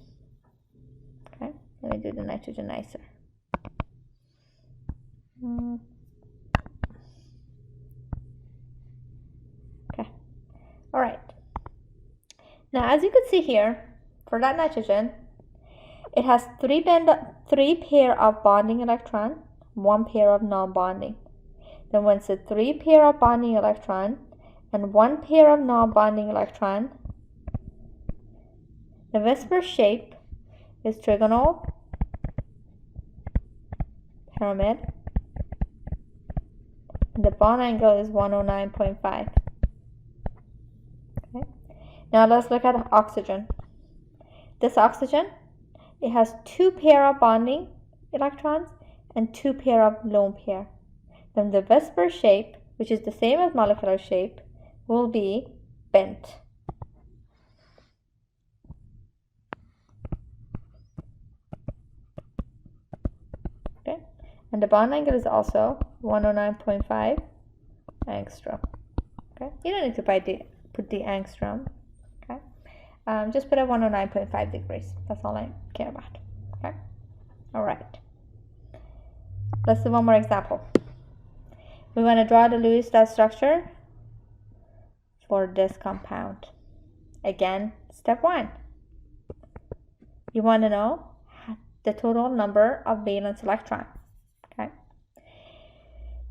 Okay, let me do the nitrogen nicer. Okay, all right. Now, as you can see here, for that nitrogen, it has 3 pair of bonding electron, 1 pair of non-bonding. Then once a 3 pair of bonding electron and 1 pair of non-bonding electron, the whisper shape is trigonal pyramid. And the bond angle is 109.5. Okay. Now let's look at oxygen. This oxygen, it has 2 pair of bonding electrons and 2 pair of lone pair. Then the whisper shape, which is the same as molecular shape, will be bent. Okay, and the bond angle is also 109.5 angstrom. Okay, you don't need to put the angstrom. Okay, just put a 109.5 degrees. That's all I care about. Okay, all right. Let's do one more example. We want to draw the Lewis dot structure for this compound. Again, step 1. You want to know the total number of valence electrons. Okay.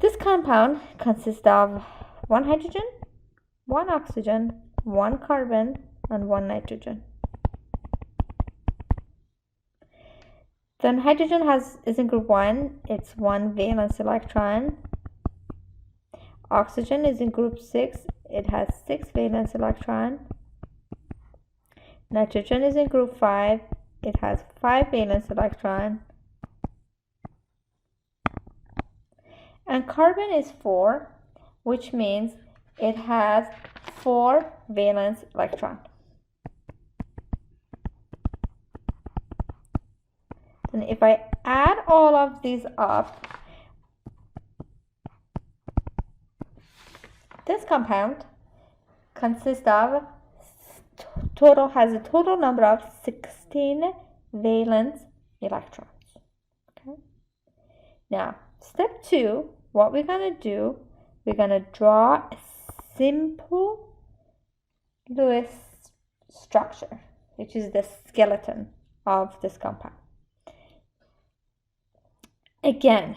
This compound consists of 1 hydrogen, 1 oxygen, 1 carbon, and 1 nitrogen. Then hydrogen is in group 1. It's 1 valence electron. Oxygen is in group 6. It has 6 valence electron. Nitrogen is in group 5. It has 5 valence electron. And carbon is 4, which means it has 4 valence electron. And if I add all of these up, this compound consists of has a total number of 16 valence electrons. Okay. Now, step 2, what we're going to do, we're going to draw a simple Lewis structure, which is the skeleton of this compound. Again,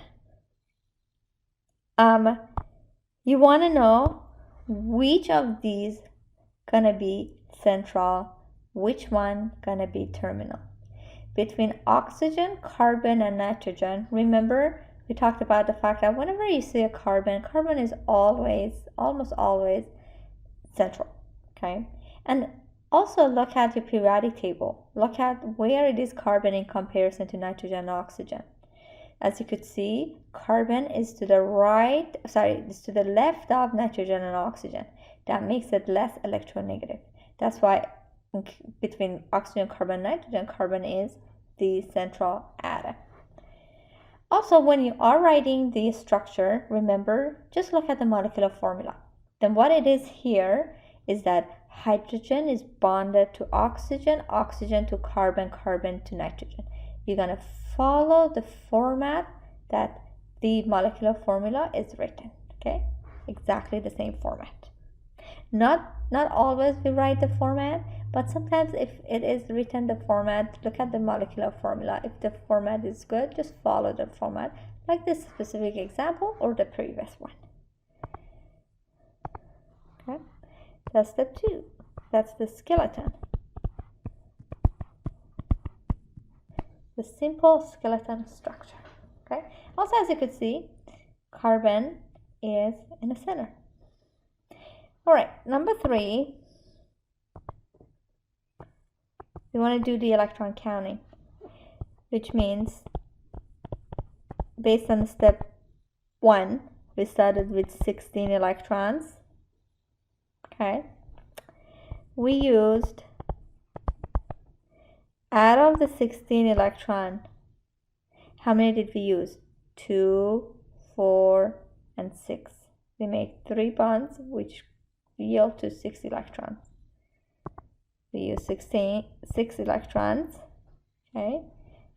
you want to know which of these gonna be central, which one gonna be terminal. Between oxygen, carbon, and nitrogen, remember we talked about the fact that whenever you see a carbon is almost always central. Okay, and also look at your periodic table. Look at where it is carbon in comparison to nitrogen and oxygen. As you could see, carbon is to the left of nitrogen and oxygen. That makes it less electronegative. That's why between oxygen, carbon, nitrogen, carbon is the central atom. Also, when you are writing the structure, remember, just look at the molecular formula. Then what it is here is that hydrogen is bonded to oxygen, oxygen to carbon, carbon to nitrogen. You're going to follow the format that the molecular formula is written. Okay, exactly the same format. Not always we write the format, but sometimes if it is written the format, look at the molecular formula. If the format is good, just follow the format, like this specific example or the previous one. Okay, that's step 2. That's the skeleton. The simple skeleton structure. Okay. Also, as you could see, carbon is in the center. All right, number 3, we want to do the electron counting, which means based on step 1, we started with 16 electrons. Okay, we used, out of the 16 electron, how many did we use? 2, 4, and 6. We made 3 bonds which yield to 6 electrons. We use 6 electrons. Okay,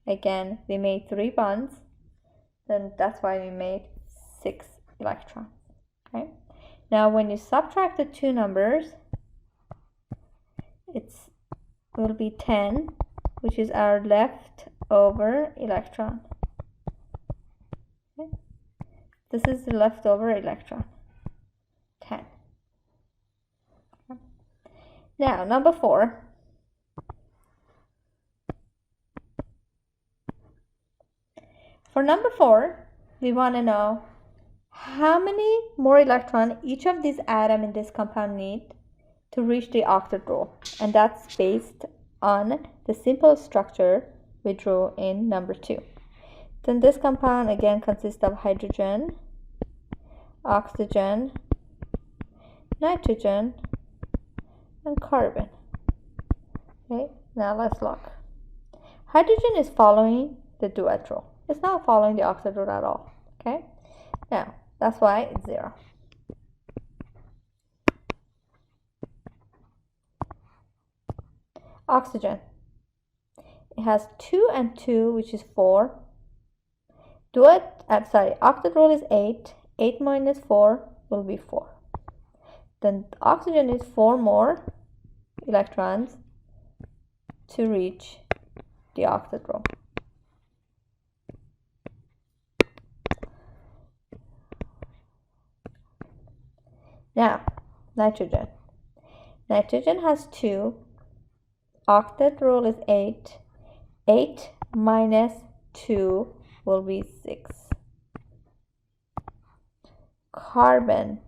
again we made 3 bonds, then that's why we made 6 electrons. Okay, now when you subtract the 2 numbers, it will be 10, which is our leftover electron. Okay, this is the leftover electron, 10. Okay. Now number 4, for number 4, we want to know how many more electrons each of these atoms in this compound need to reach the octet-role, and that's based on the simple structure we drew in number 2. Then this compound again consists of hydrogen, oxygen, nitrogen, and carbon. Okay, now let's look. Hydrogen is following the duet rule. It's not following the octet rule at all. Okay, now that's why it's 0. Oxygen, it has 2 and 2, which is 4. Octet rule is 8. 8 minus 4 will be 4. Then oxygen is 4 more electrons to reach the octet role. Now, nitrogen. Nitrogen has 2. Octet rule is 8. 8 minus 2 will be 6. Carbon.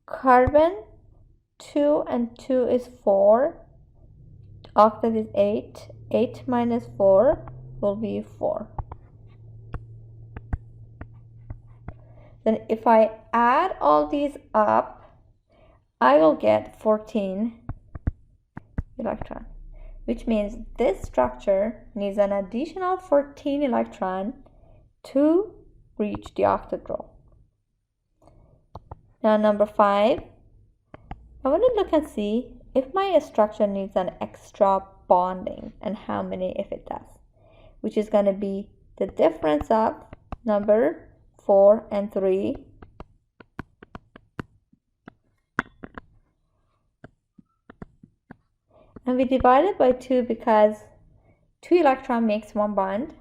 Carbon, 2 and 2 is 4. Octet is 8. 8 minus 4 will be 4. Then if I add all these up, I will get 14 electrons, which means this structure needs an additional 14 electrons to reach the octet role. Now number 5, I want to look and see if my structure needs an extra bonding and how many if it does, which is going to be the difference of number 4 and 3. And we divide it by 2 because 2 electron makes 1 bond.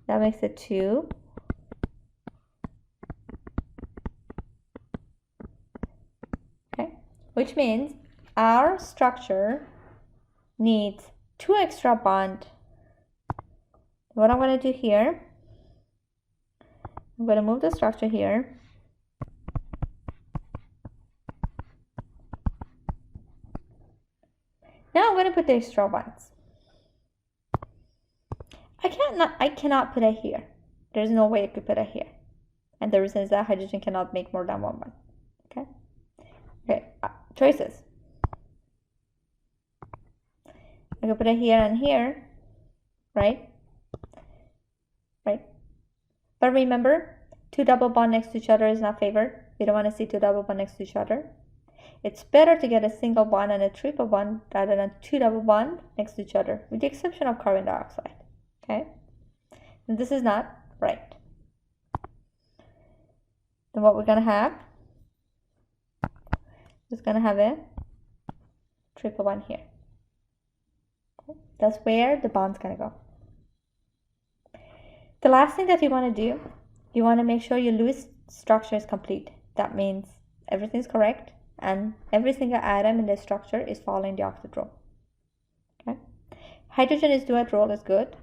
That makes it 2. Okay, which means our structure needs 2 extra bonds. What I'm going to do here, I'm going to move the structure here. Now I'm going to put the extra bonds. I cannot put it here. There's no way I could put it here. And the reason is that hydrogen cannot make more than 1 bond. Okay. Okay. Choices. I can put it here and here, right? Right. But remember, 2 double bonds next to each other is not favored. We don't want to see 2 double bonds next to each other. It's better to get a single bond and a triple bond rather than 2 double bonds next to each other, with the exception of carbon dioxide. Okay? And this is not right. Then what we're going to have is going to have a triple bond here. Okay? That's where the bond's going to go. The last thing that you want to do, you want to make sure your Lewis structure is complete. That means everything's correct and every single atom in the structure is following the octet rule. Okay? Hydrogen is duet role is good.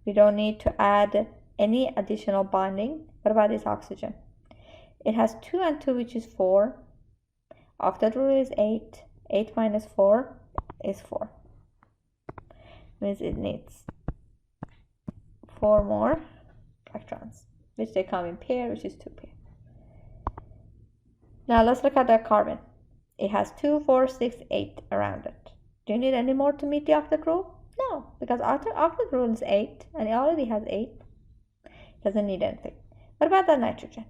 We don't need to add any additional bonding. What about this oxygen? It has 2 and 2, which is 4. Octet rule is 8. 8 minus 4 is 4. Means it needs 4 more electrons, which they come in pair, which is 2 pair. Now let's look at the carbon. It has 2, 4, 6, 8 around it. Do you need any more to meet the octet rule? No, because octet rule is 8 and it already has 8. Doesn't need anything. What about the nitrogen?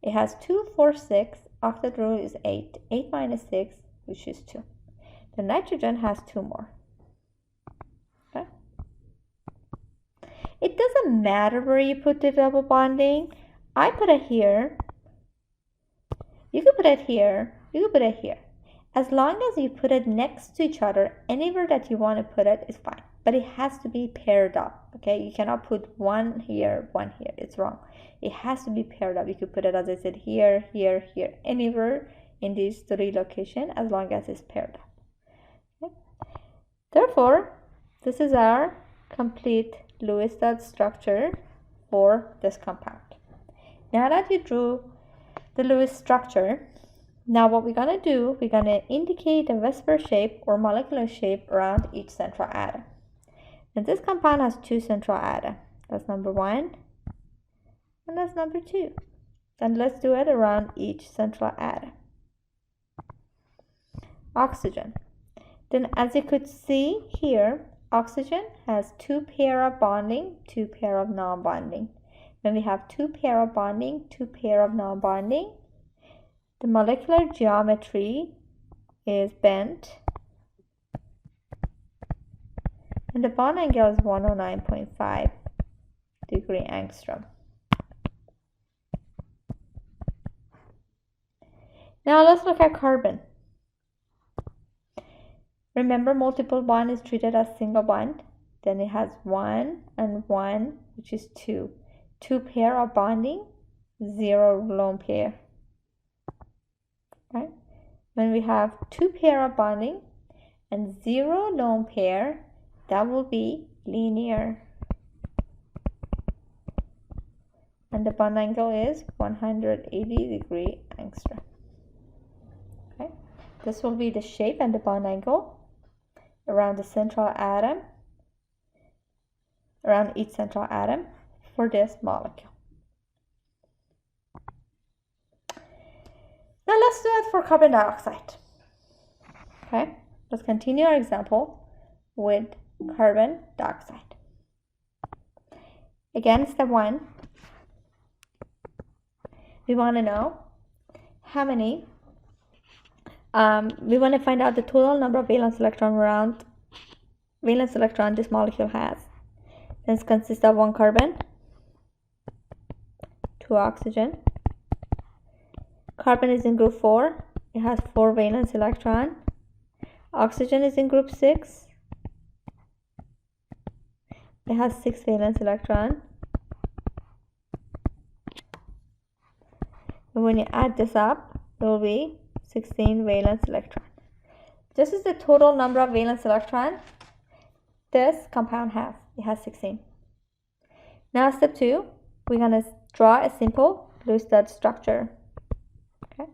It has 2, 4, 6. Octet rule is 8. 8 minus 6, which is 2. The nitrogen has 2 more. Okay. It doesn't matter where you put the double bonding. I put it here. You could put it here. You could put it here. As long as you put it next to each other, anywhere that you want to put it is fine. But it has to be paired up, okay? You cannot put one here, one here. It's wrong. It has to be paired up. You could put it, as I said, here, here, here, anywhere in these 3 locations, as long as it's paired up. Okay? Therefore, this is our complete Lewis dot structure for this compound. Now that you drew the Lewis structure, now what we're going to do, we're going to indicate a Vesper shape or molecular shape around each central atom. And this compound has 2 central atoms. That's number 1 and that's number 2. And let's do it around each central atom. Oxygen. Then as you could see here, oxygen has 2 pair of bonding, 2 pair of non-bonding. When we have 2 pair of bonding, 2 pair of non-bonding, the molecular geometry is bent and the bond angle is 109.5 degree angstrom. Now let's look at carbon. Remember, multiple bond is treated as single bond. Then it has 1 and 1, which is 2. 2 pair of bonding, 0 lone pair. Right? When we have 2 pair of bonding and 0 lone pair, that will be linear. And the bond angle is 180 degree angstrom. Okay? This will be the shape and the bond angle around the central atom, around each central atom for this molecule. Now let's do it for carbon dioxide. Okay, let's continue our example with carbon dioxide. Again, step 1, we want to know how many, we want to find out the total number of valence electron this molecule has. This consists of 1 carbon, 2 oxygen. Carbon is in group 4. It has 4 valence electron. Oxygen is in group 6. It has 6 valence electron. And when you add this up, it will be 16 valence electron. This is the total number of valence electron this compound has. It has 16. Now step 2, we're going to draw a simple Lewis dot structure. Okay.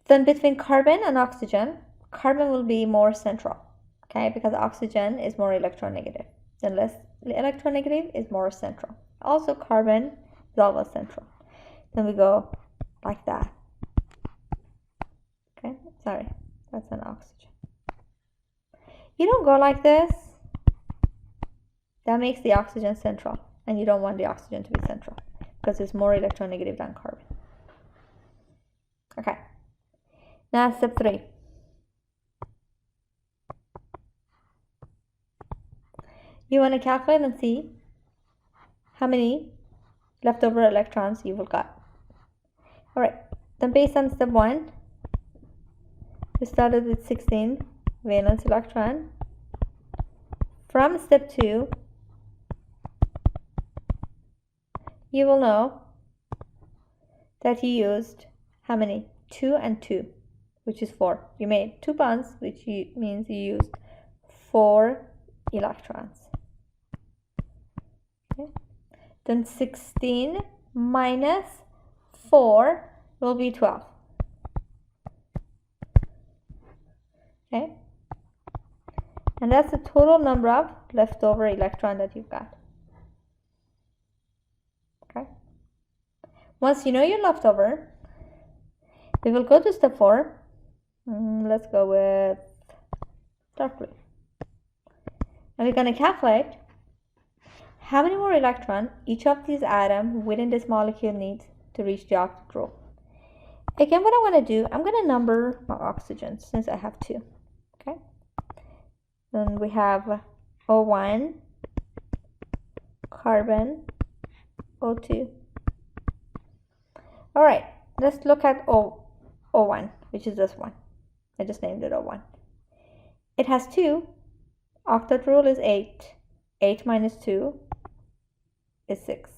Then between carbon and oxygen, carbon will be more central. Okay, because oxygen is more electronegative. Then less electronegative is more central. Also carbon is always central. Then we go like that. Okay, sorry, that's an oxygen. You don't go like this. That makes the oxygen central, and you don't want the oxygen to be central because it's more electronegative than carbon. Okay, now step 3. You want to calculate and see how many leftover electrons you will got. Alright, then based on step 1, we started with 16 valence electron. From step 2, you will know that you used how many? 2 and 2, which is 4. You made 2 bonds, which means you used 4 electrons. Okay. Then 16 minus 4 will be 12. Okay, and that's the total number of leftover electron that you've got. Okay, once you know your leftover, we will go to step 4. Let's go with dark blue, and we're going to calculate how many more electrons each of these atoms within this molecule needs to reach the octet. Again, what I'm going to do, I'm going to number my oxygens since I have 2. Okay, then we have O1, carbon, O2. All right, let's look at O1, which is this one. I just named it O1. It has 2. Octet rule is 8. 8 minus 2 is 6.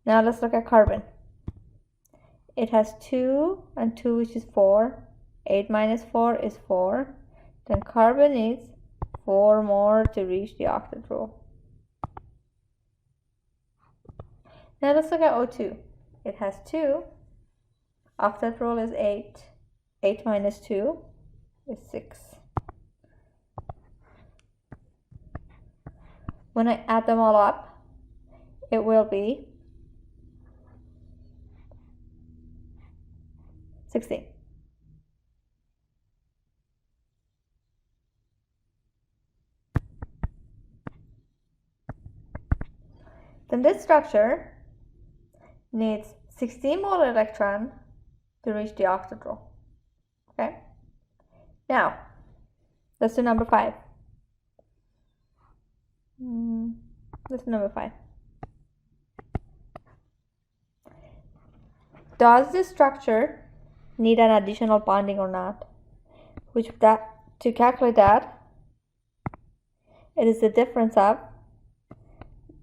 Now let's look at carbon. It has 2 and 2, which is 4. 8 minus 4 is 4. Then carbon needs 4 more to reach the octet rule. Now let's look at O2. It has 2. Octet rule is 8. 8 minus 2 is 6. When I add them all up, it will be 16. Then this structure needs 16 molar electron to reach the octet rule. Okay? Now, let's do number 5. Let's do number 5. Does this structure need an additional bonding or not? To calculate that, it is the difference of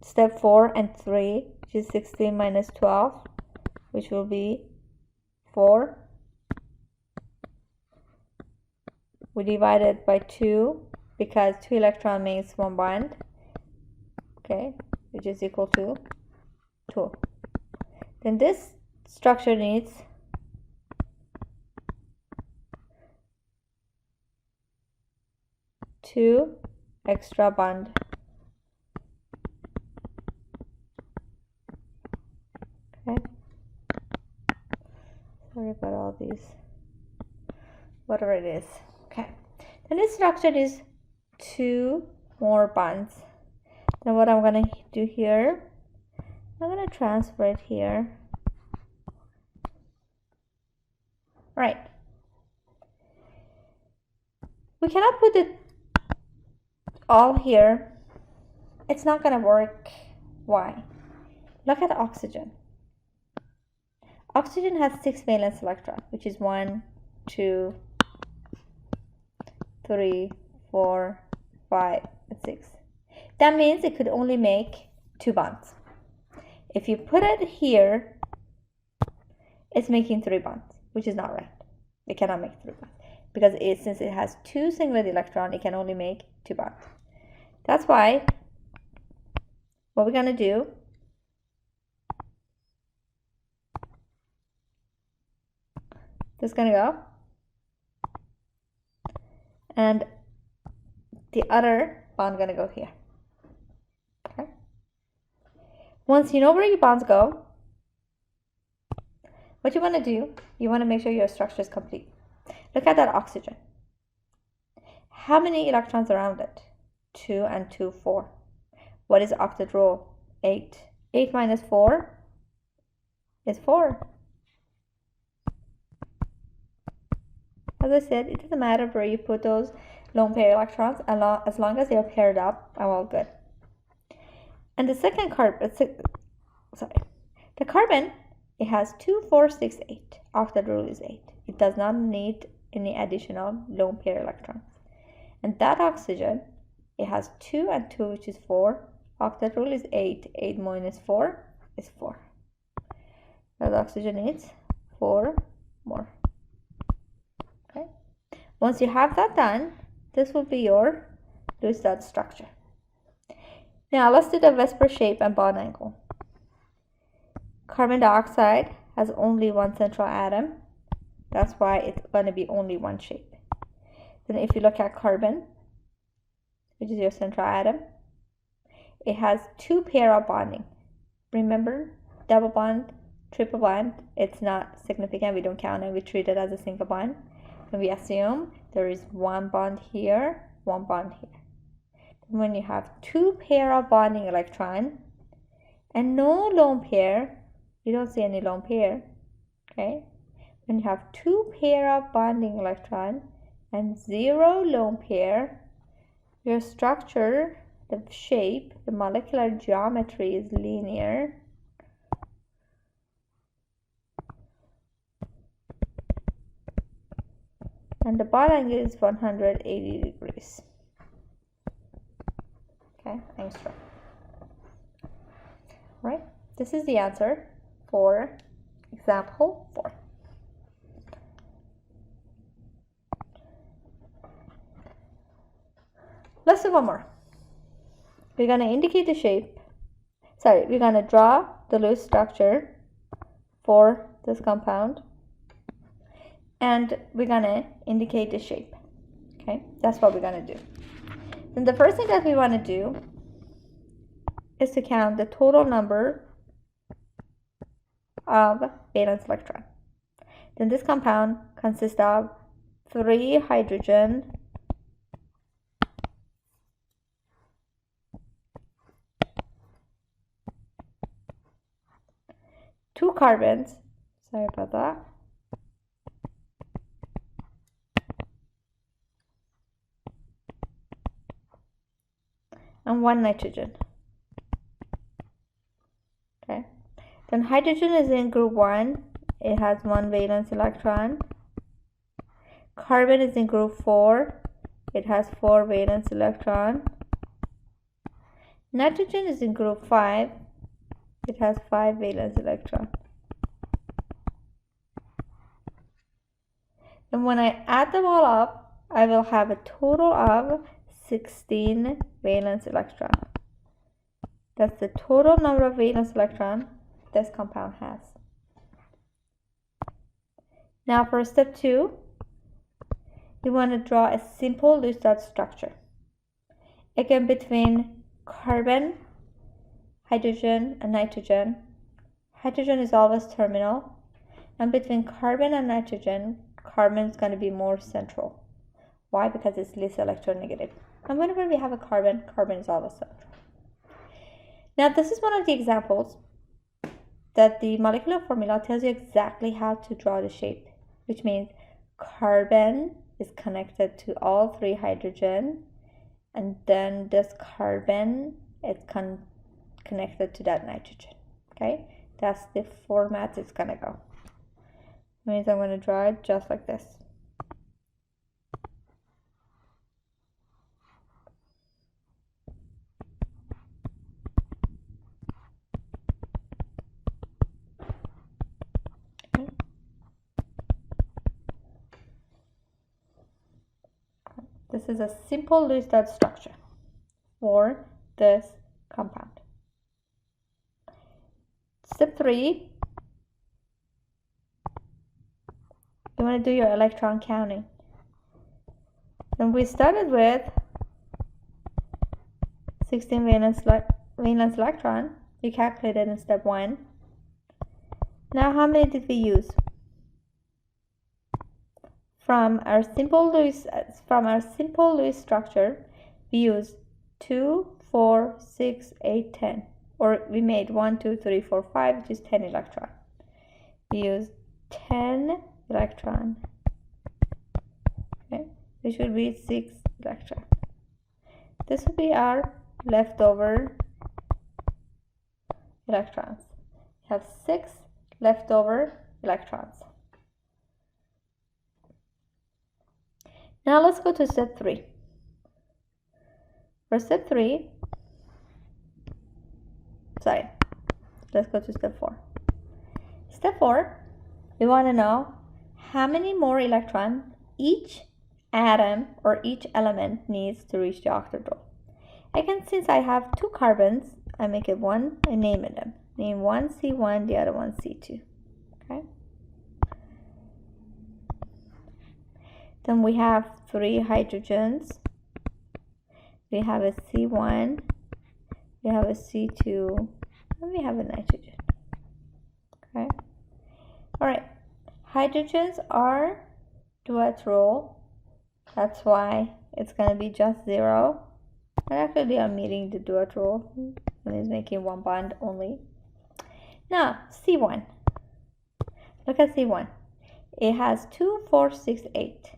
step 4 and 3, which is 16 minus 12, which will be 4. We divide it by 2 because 2 electron makes 1 bond, okay, which is equal to 2. Then this structure needs 2 extra bond. Okay. Sorry about all these. Whatever it is. Okay. Then this structure is 2 more bonds. Then what I'm gonna do here, I'm gonna transfer it here. Right. We cannot put it all here. It's not gonna work. Why? Look at oxygen. Oxygen has 6 valence electrons, which is 1, 2, 3, 4, 5, and 6. That means it could only make 2 bonds. If you put it here, it's making 3 bonds, which is not right. It cannot make 3 bonds because since it has 2 singlet electrons, it can only make 2 bonds. That's why what we're gonna do, this is gonna go, and the other bond gonna go here. Okay. Once you know where your bonds go, what you want to do, you want to make sure your structure is complete. Look at that oxygen. How many electrons around it? 2 and 2, 4. What is octet rule? 8. 8 minus 4 is 4. As I said, it doesn't matter where you put those lone pair electrons, as long as they are paired up, I'm all good. And the second carbon, the carbon, it has 2, 4, 6, 8. Octet rule is 8. It does not need any additional lone pair electrons. And that oxygen, it has 2 and 2, which is 4. Octet rule is 8. 8 minus 4 is 4. That oxygen needs 4 more. Okay. Once you have that done, this will be your Lewis dot structure. Now let's do the VSEPR shape and bond angle. Carbon dioxide has only one central atom. That's why it's going to be only one shape. Then if you look at carbon, which is your central atom, it has two pair of bonding. Remember, double bond, triple bond, it's not significant. We don't count it. We treat it as a single bond. And we assume there is one bond here, one bond here. When you have two pair of bonding electron and no lone pair, you don't see any lone pair, okay? When you have two pair of bonding electron and zero lone pair, your structure, the shape, the molecular geometry is linear. And the bond angle is 180 degrees. Okay, angstrom. All right, this is the answer for example 4. Let's do one more. We're going to indicate the shape. We're going to draw the Lewis structure for this compound. And we're going to indicate the shape. Okay, that's what we're going to do. Then the first thing that we want to do is to count the total number of valence electron. Then this compound consists of 3 hydrogen, 2 carbons, sorry about that, and 1 nitrogen. Okay, then hydrogen is in group 1, it has 1 valence electron. Carbon is in group 4, it has 4 valence electron. Nitrogen is in group 5, it has 5 valence electron. And when I add them all up, I will have a total of 16 valence electron. That's the total number of valence electron this compound has. Now for step 2, you want to draw a simple Lewis dot structure. Again, between carbon, hydrogen, and nitrogen. Hydrogen is always terminal. And between carbon and nitrogen, carbon is going to be more central. Why? Because it's less electronegative. And whenever we have a carbon, carbon is always central. Now this is one of the examples that the molecular formula tells you exactly how to draw the shape, which means carbon is connected to all 3 hydrogen, and then this carbon is connected to that nitrogen. Okay, that's the format it's gonna go. That means I'm gonna draw it just like this. This is a simple Lewis dot structure for this compound. Step 3, you want to do your electron counting. Then we started with 16 valence electron. You calculated in step 1. Now how many did we use? From our simple Lewis structure, we use 2, 4, 6, 8, 10. Or we made 1, 2, 3, 4, 5, which is 10 electron. We use 10 electron. Okay, which will be 6 electron. This will be our leftover electrons. We have 6 leftover electrons. Now let's go to step 3. For step 3, let's go to step 4. Step 4, we want to know how many more electrons each atom or each element needs to reach the octet role. since I have two carbons, I make it one, I name them. Name one C1, the other one C2. Okay. Then we have 3 hydrogens. We have a C1, we have a C2, and we have a nitrogen. Okay. All right. Hydrogens are duet role. That's why it's going to be just 0. And actually they are meeting the duet role and it's making one bond only. Now, C1. Look at C1. It has 2, 4, 6, 8.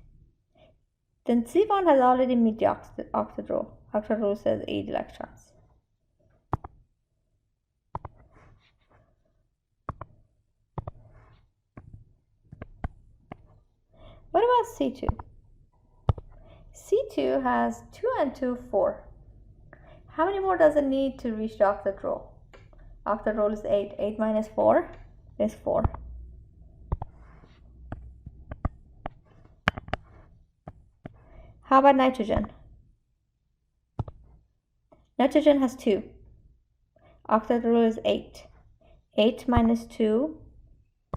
Then C1 has already met the octet rule. Octet rule says 8 electrons. What about C2? C2 has 2 and 2, 4. How many more does it need to reach the octet rule? Octet rule is 8. 8 minus 4 is 4. How about nitrogen? Nitrogen has 2. Octet rule is 8. 8 minus 2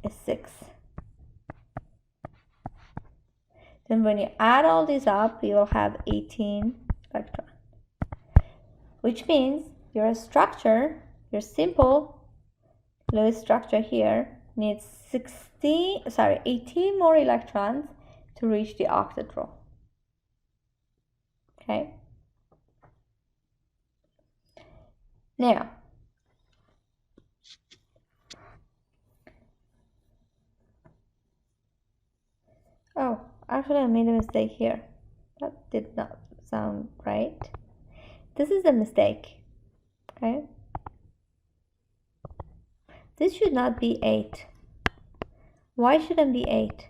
is 6. Then when you add all these up, you will have 18 electrons. Which means your structure, your simple Lewis structure here, needs 18 more electrons to reach the octet rule. Okay. Now, oh, actually I made a mistake here. That did not sound right. This is a mistake. Okay. This should not be 8. Why shouldn't be 8?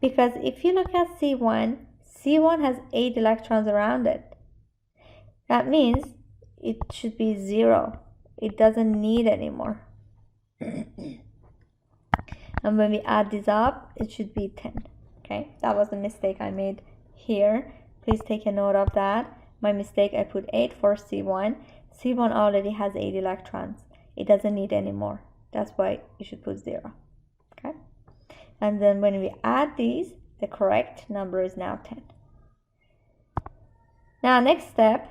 Because if you look at C1, C1 has 8 electrons around it. That means it should be 0. It doesn't need anymore. And when we add this up, it should be 10. Okay, that was a mistake I made here. Please take a note of that. My mistake, I put 8 for C1. C1 already has 8 electrons. It doesn't need any more. That's why you should put 0. Okay, and then when we add these, the correct number is now 10. Now next step,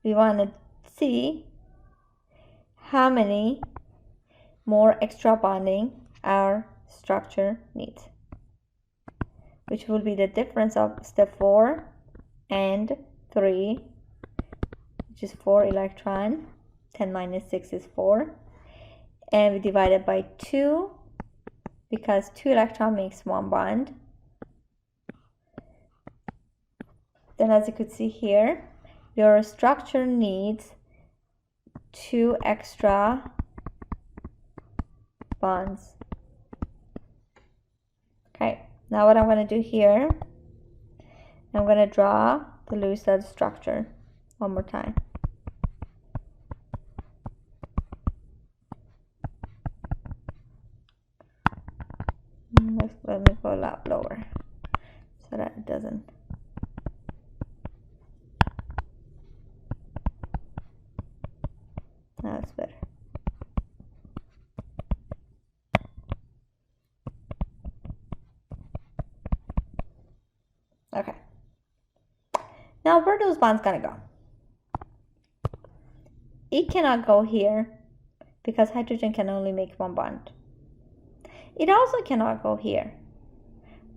we want to see how many more extra bonding our structure needs, which will be the difference of step 4 and 3, which is 4 electron. 10 minus 6 is 4, and we divide it by 2 because 2 electron makes 1 bond. Then as you could see here, your structure needs 2 extra bonds. Okay, now what I'm going to do here, I'm going to draw the Lewis structure one more time. Let me go a lot lower so that it doesn't. Now it's better. Okay. Now where are those bonds gonna go? It cannot go here because hydrogen can only make 1 bond. It also cannot go here.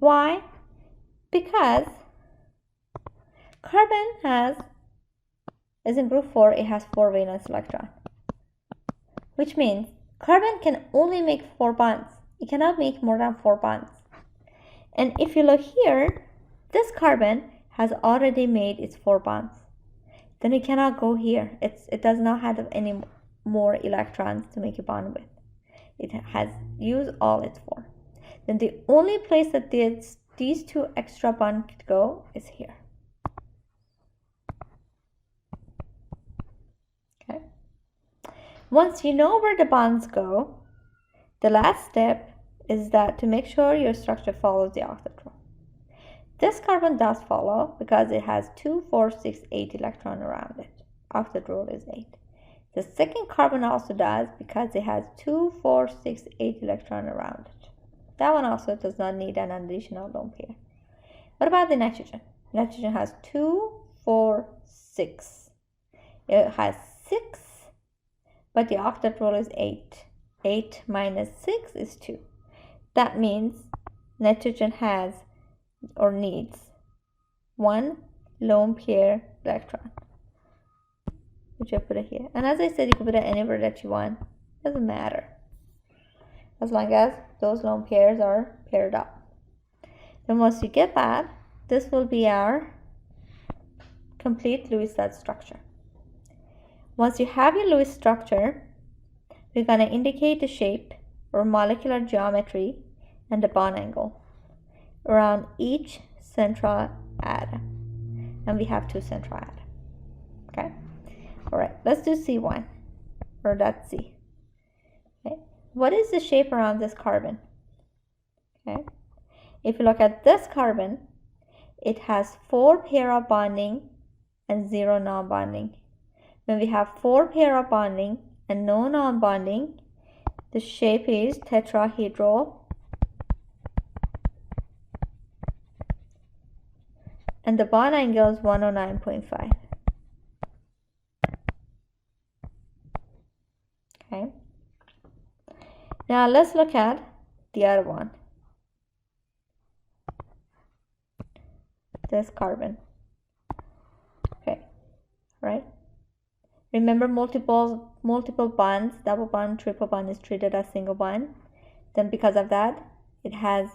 Why? Because carbon is in group 4, it has 4 valence electrons. Which means carbon can only make 4 bonds. It cannot make more than 4 bonds. And if you look here, this carbon has already made its 4 bonds. Then it cannot go here. It does not have any more electrons to make a bond with. It has used all its 4. Then the only place that these 2 extra bonds could go is here. Okay. Once you know where the bonds go, the last step is that to make sure your structure follows the octet rule. This carbon does follow because it has 2, 4, 6, 8 electrons around it. octet rule is 8. The second carbon also does because it has 2, 4, 6, 8 electrons around it. That one also does not need an additional lone pair. What about the nitrogen? Nitrogen has 2, 4, 6. It has 6, but the octet rule is 8. 8 minus 6 is 2. That means nitrogen has or needs 1 lone pair electron, which I put it here. And as I said, you can put it anywhere that you want. Doesn't matter, as long as those lone pairs are paired up. Then once you get that, this will be our complete Lewis dot structure. Once you have your Lewis structure, we're going to indicate the shape or molecular geometry and the bond angle around each central atom. And we have 2 central atoms. Okay? Alright, let's do C1, or that's C. Okay. What is the shape around this carbon? Okay. If you look at this carbon, it has 4 pair of bonding and 0 non-bonding. When we have 4 pair of bonding and no non-bonding, the shape is tetrahedral, and the bond angle is 109.5. Okay. Now let's look at the other one. This carbon. Okay. Right? Remember multiple bonds, double bond, triple bond is treated as single bond. Then because of that, it has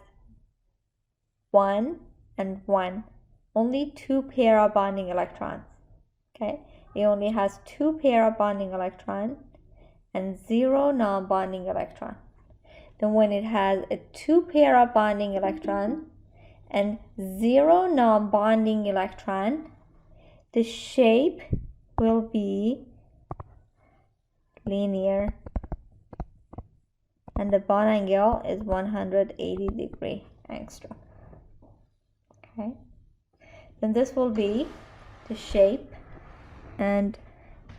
1 and 1. Only 2 pair of bonding electrons. Okay? It only has 2 pair of bonding electrons and 0 non-bonding electron. Then when it has a 2 pair of bonding electron and 0 non-bonding electron, the shape will be linear, and the bond angle is 180 angstrom. Okay, then this will be the shape and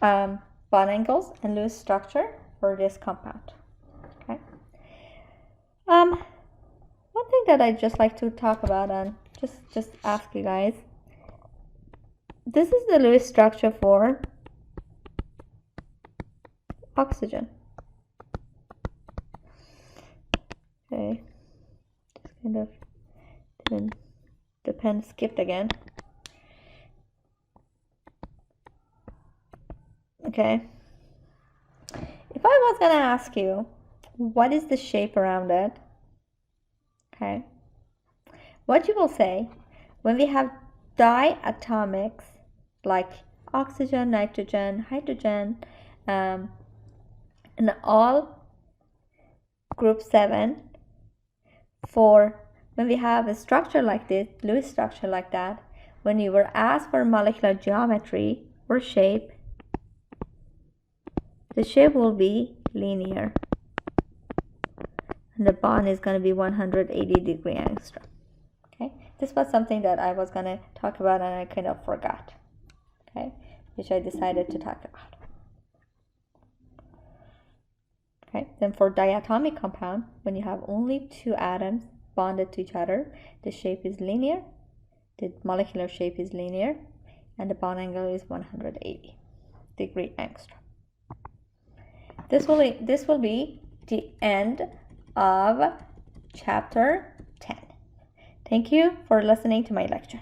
bond angles and Lewis structure for this compound. Okay. One thing that I just like to talk about and just ask you guys. This is the Lewis structure for oxygen. Okay, just kind of the pen skipped again. Okay, if I was gonna ask you what is the shape around it, okay, what you will say when we have diatomics like oxygen, nitrogen, hydrogen, and all group 7, for when we have a structure like this, Lewis structure like that, when you were asked for molecular geometry or shape, the shape will be linear and the bond is going to be 180 angstrom. Okay, this was something that I was going to talk about and I kind of forgot, okay, which I decided to talk about. Okay, then for diatomic compound, when you have only 2 atoms bonded to each other, the shape is linear, the molecular shape is linear, and the bond angle is 180 angstrom. This will be the end of chapter 10. Thank you for listening to my lecture.